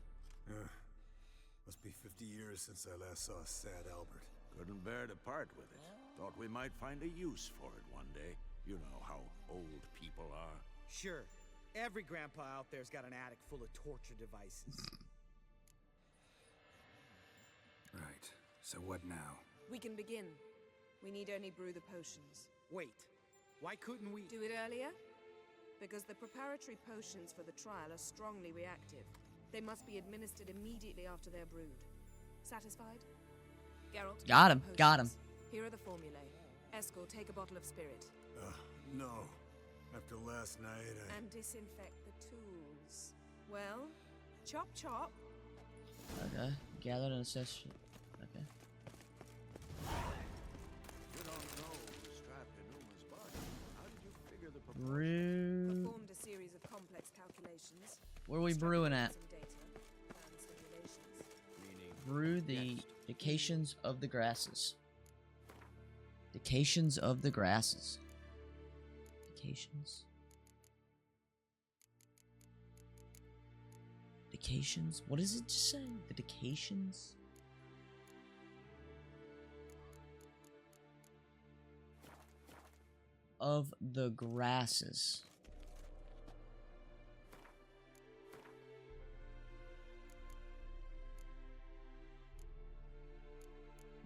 Must be 50 years since I last saw sad Albert. Couldn't bear to part with it. Thought we might find a use for it one day. You know how old people are. Sure. Every grandpa out there's got an attic full of torture devices. Right. So what now? We can begin. We need only brew the potions. Wait. Why couldn't we... Do it earlier? Because the preparatory potions for the trial are strongly reactive. They must be administered immediately after they're brewed. Satisfied? Geralt? Got him. Got him. Here are the formulae. Eskel, take a bottle of spirit. No. After last night, And disinfect the tools. Well, chop chop. Okay. Gather and assess. Okay. You don't know who strapped Enuma's body. How did you figure the Brew. Performed a series of complex calculations. Where are we brewing at? Some data, and simulations. Brew the Decations of the Grasses. Decations of the Grasses. Decations. Decations? What does it just say? The Decations? Of the Grasses.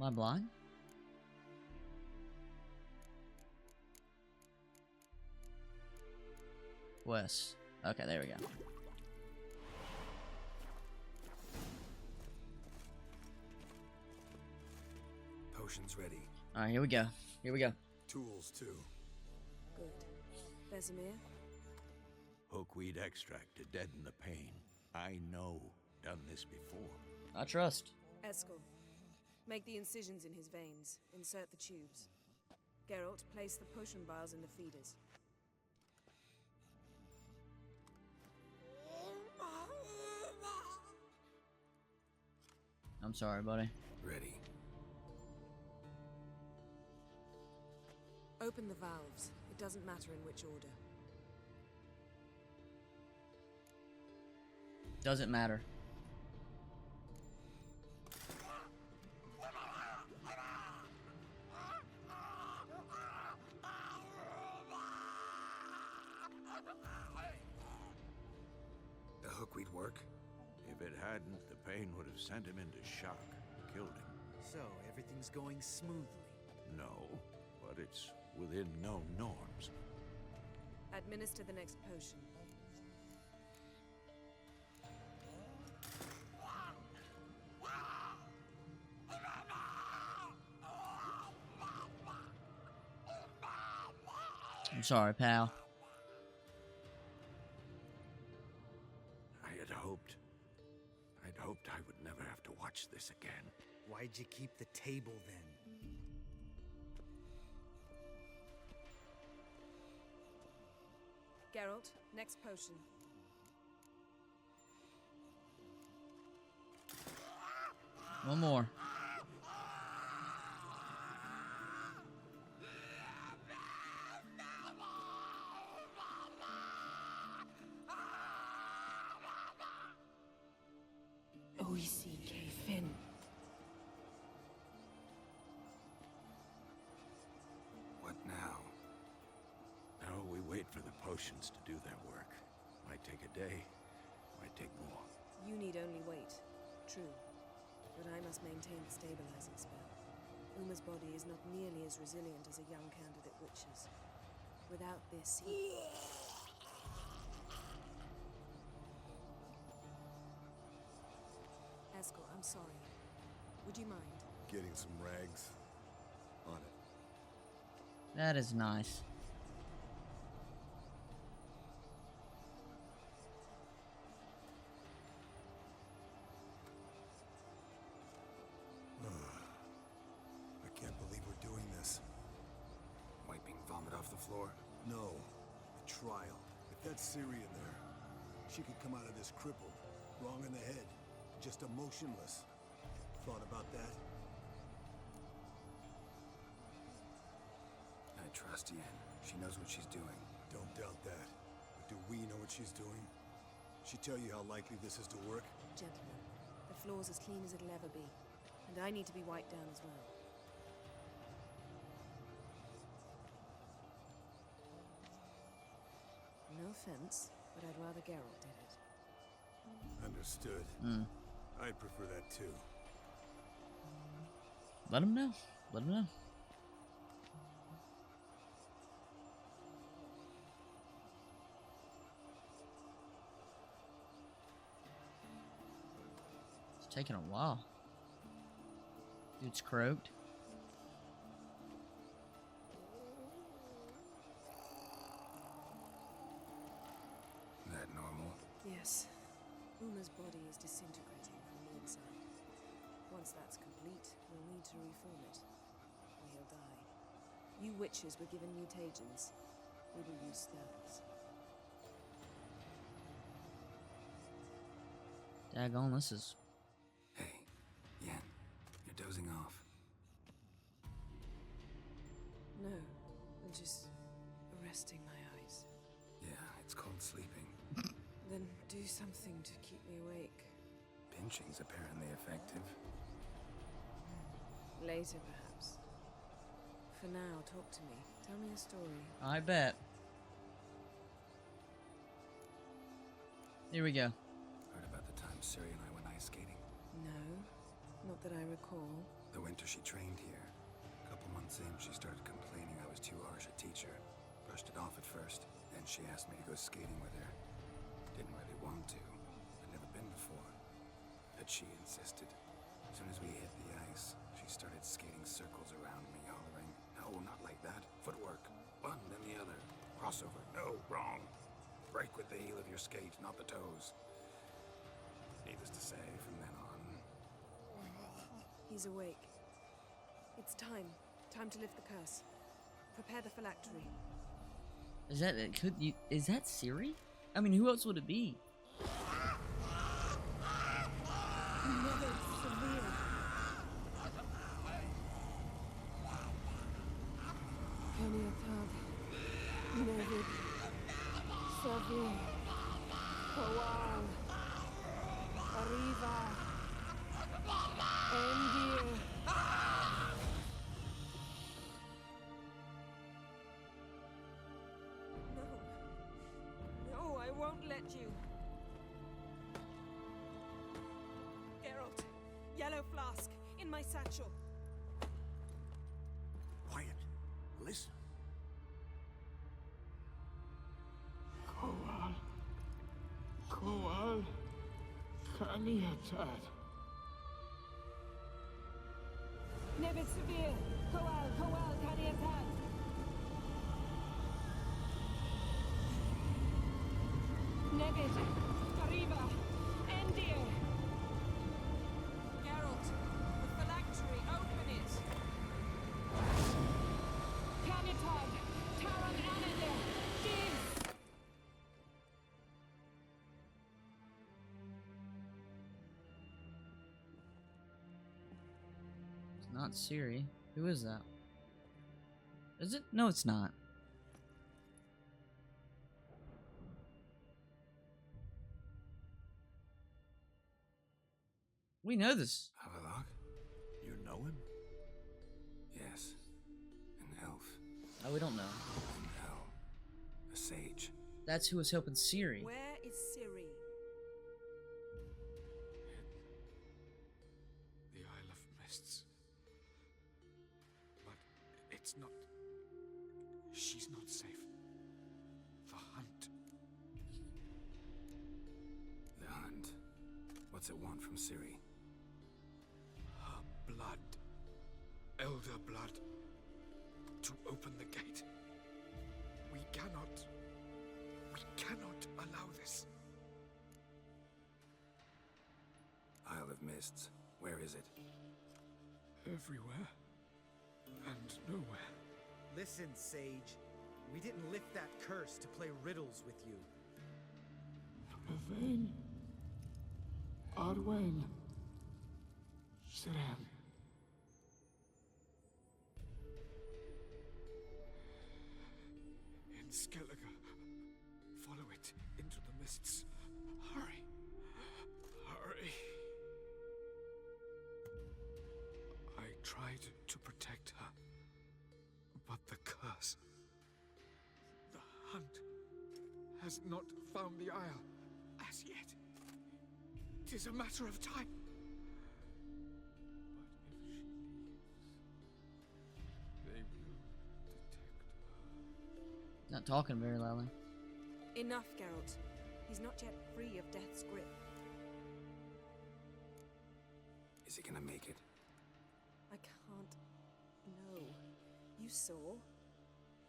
Am I blind? Wes. Okay, there we go. Potions ready. Alright, here we go. Here we go. Tools, too. Good. Vesemir? Hookweed extract to deaden the pain. I know. Done this before. I trust. Eskel, make the incisions in his veins. Insert the tubes. Geralt, place the potion vials in the feeders. I'm sorry, buddy. Ready. Open the valves. It doesn't matter in which order. Doesn't matter. The hookweed work? If it hadn't, the pain would have sent him into shock, killed him. So, everything's going smoothly. No, but it's within known norms. Administer the next potion. I'm sorry, pal. I'd hoped I would never have to watch this again. Why'd you keep the table then? Geralt, next potion. One more. O-E-C-K, Finn. What now? Now we wait for the potions to do their work. Might take a day, might take more. You need only wait. True. But I must maintain the stabilizing spell. Uma's body is not nearly as resilient as a young candidate witch's. Without this, he... Eskel, I'm sorry. Would you mind? Getting some rags. On it. That is nice. I can't believe we're doing this. Wiping vomit off the floor? No. The trial. If that's Ciri in there, she could come out of this crippled, wrong in the head, just emotionless. thought about that? I trust Yen. She knows what she's doing. Don't doubt that. But do we know what she's doing? She tell you how likely this is to work? Gentlemen, the floor's as clean as it'll ever be. And I need to be wiped down as well. No offense, but I'd rather Geralt did it. Understood. I'd prefer that too. Let him know. Let him know. It's taking a while. Dude's croaked. That normal? Yes. Uma's body is disintegrating from the inside. Once that's complete, we'll need to reform it. Or he'll die. You witches were given mutagens. We will use spells. Daggone, this is... Hey, Yen, you're dozing off. No, I'm just resting my eyes. Yeah, it's called sleeping. Then do something to keep me awake. Pinching's apparently effective. Later, perhaps. For now, talk to me. Tell me a story. I bet. Here we go. Heard about the time Ciri and I went ice skating? No, not that I recall. The winter she trained here. A couple months in, she started complaining I was too harsh a teacher. Brushed it off at first. Then she asked me to go skating with her. Didn't really want to. I'd never been before. But she insisted. As soon as we hit the ice, she started skating circles around me, hollering, "No, not like that. Footwork. One, then the other. Crossover. No, wrong. Break with the heel of your skate, not the toes." Needless to say, from then on... He's awake. It's time. Time to lift the curse. Prepare the phylactery. Is that... Is that Ciri? I mean, who else would it be? No, I won't let you. Geralt, yellow flask, in my satchel. Quiet. Listen. Koal, Kaniatad. Never severe. Koal, Kaniatad. Nevid, Arriba, Endir. Geralt, the phylactery, open it. Kaniatad, Taran Anadir, Div. It's not Ciri. Who is that? Is it? No, it's not. We know this. Havelock? You know him? Yes. An elf. Oh, we don't know. An hell. A sage. That's who was helping Ciri. Where is Ciri? The Isle of Mists. But it's not... She's not safe. The hunt. The hunt. What's it want from Ciri? Her blood. Elder blood. To open the gate. We cannot allow this. Isle of Mists. Where is it? Everywhere. And nowhere. Listen, Sage. We didn't lift that curse to play riddles with you. Yvain. Arwen. Sit down. In Skellige. Follow it into the mists. Hurry. Hurry. I tried to protect her, but the curse, the hunt, has not found the Isle as yet. It is a matter of time. But if she leaves, they will detect her. Not talking very loudly. Enough, Geralt. He's not yet free of death's grip. Is he gonna make it? I can't. No. You saw?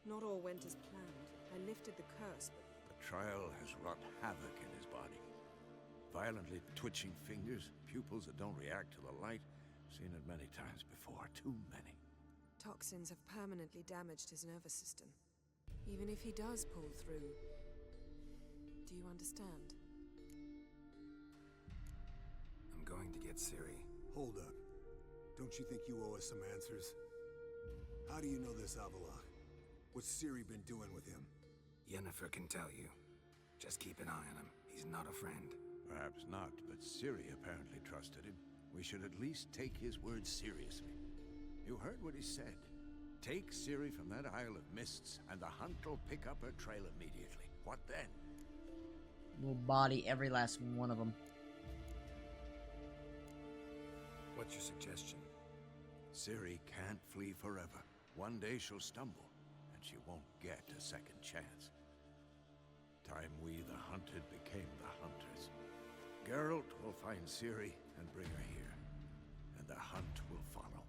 Not all went as planned. I lifted the curse, but The trial has wrought havoc in his body. Violently twitching fingers, pupils that don't react to the light. Seen it many times before, too many. toxins have permanently damaged his nervous system. Even if he does pull through, do you understand? I'm going to get Ciri. Hold up. Don't you think you owe us some answers? How do you know this Avila? What's Ciri been doing with him? Yennefer can tell you. Just keep an eye on him. He's not a friend. Perhaps not, but Ciri apparently trusted him. We should at least take his words seriously. You heard what he said. Take Ciri from that Isle of Mists, and the hunt will pick up her trail immediately. What then? We'll body every last one of them. What's your suggestion? Ciri can't flee forever. One day she'll stumble, and she won't get a second chance. Time we, the hunted, became the hunters. Geralt will find Ciri and bring her here, and the hunt will follow.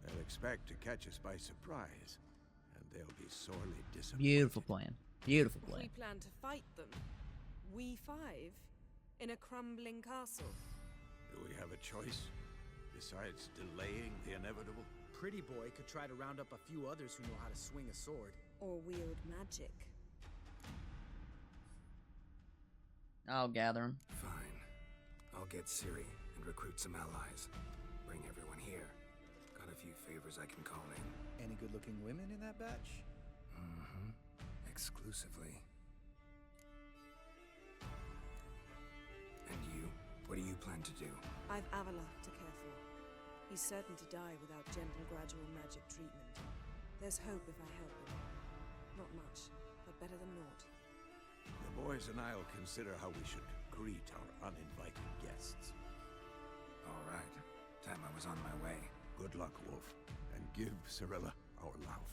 They'll expect to catch us by surprise, and they'll be sorely disappointed. Beautiful plan. Beautiful plan. We plan to fight them. We five? In a crumbling castle? Do we have a choice, besides delaying the inevitable? Pretty Boy could try to round up a few others who know how to swing a sword. Or wield magic. I'll gather him. Fine. I'll get Ciri and recruit some allies. Bring everyone here. Got a few favors I can call in. Any good-looking women in that batch? Mm-hmm. Exclusively. And you? What do you plan to do? I've Avila to care for. He's certain to die without gentle, gradual magic treatment. There's hope if I help him. Not much, but better than naught. The boys and I'll consider how we should greet our uninvited guests. All right. Time I was on my way. Good luck, Wolf, and give Cirilla our love.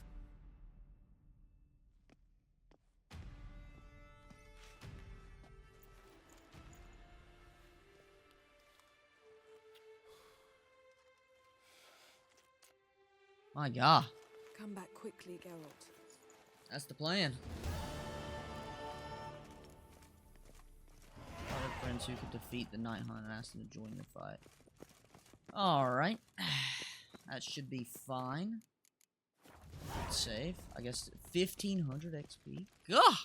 My God. Come back quickly, Geralt. That's the plan. Other friends who could defeat the Night Hunt and ask them to join the fight. Alright. That should be fine. Good save. I guess 1500 XP. Gah!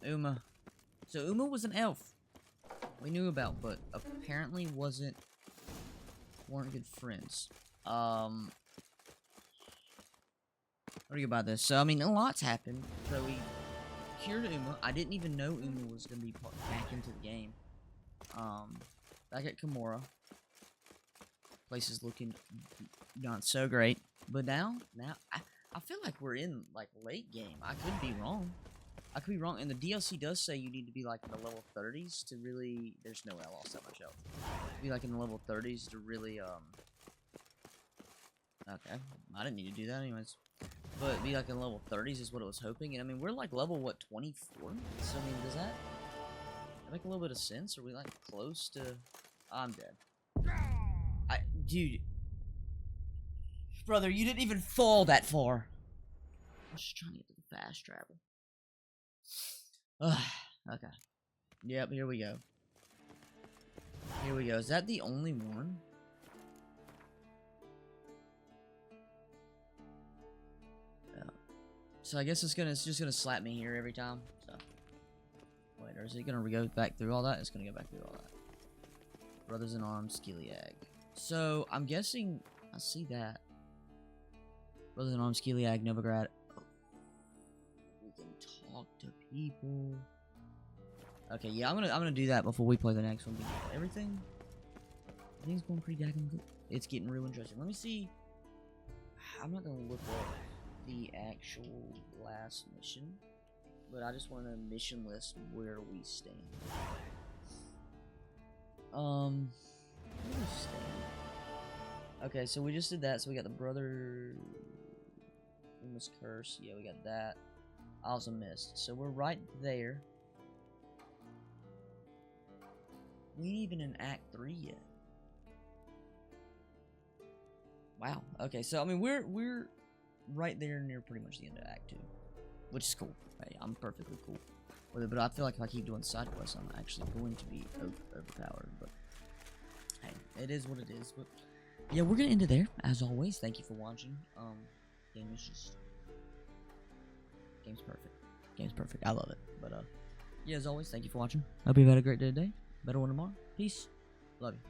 Uma. So Uma was an elf. We knew about, but apparently weren't good friends. What do you about this? So, I mean, a lot's happened. So, we cured Uma. I didn't even know Uma was going to be back into the game. Back at Kimura. Place is looking not so great. But now, I feel like we're in, like, late game. I could be wrong. I could be wrong. And the DLC does say you need to be, like, in the level 30s to really... There's no way I lost that much health. Be, like, in the level 30s to really, Okay, I didn't need to do that anyways. But be like in level 30s is what I was hoping. And I mean, we're like level, what, 24? So, I mean, does that make a little bit of sense? Are we like close to... I'm dead. Dude. Brother, you didn't even fall that far. I was just trying to get to the fast travel. Okay. Yep, here we go. Here we go. Is that the only one? So I guess it's just gonna slap me here every time. So wait, or is it gonna go back through all that? It's gonna go back through all that. Brothers in Arms, Gilead. So, I'm guessing... I see that. Rather than arms, Kiliag, Novigrad. We can talk to people. Okay, yeah, I'm gonna do that before we play the next one. Everything's going pretty daggone good. It's getting real interesting. Let me see. I'm not gonna look up the actual last mission, but I just want a mission list where we stand. Where we stand. Okay, so we just did that. So we got the brother Uma's curse. Yeah, we got that. Also missed. So we're right there. We ain't even in Act 3 yet. Wow. Okay, so I mean we're right there near pretty much the end of Act 2, which is cool. Hey, I'm perfectly cool with it, but I feel like if I keep doing side quests, I'm actually going to be overpowered. But hey, it is what it is. But yeah, we're gonna end it there. As always, thank you for watching. Game is just game's perfect. Game's perfect. I love it. But yeah, as always, thank you for watching. Hope you've had a great day today. Better one tomorrow. Peace. Love you.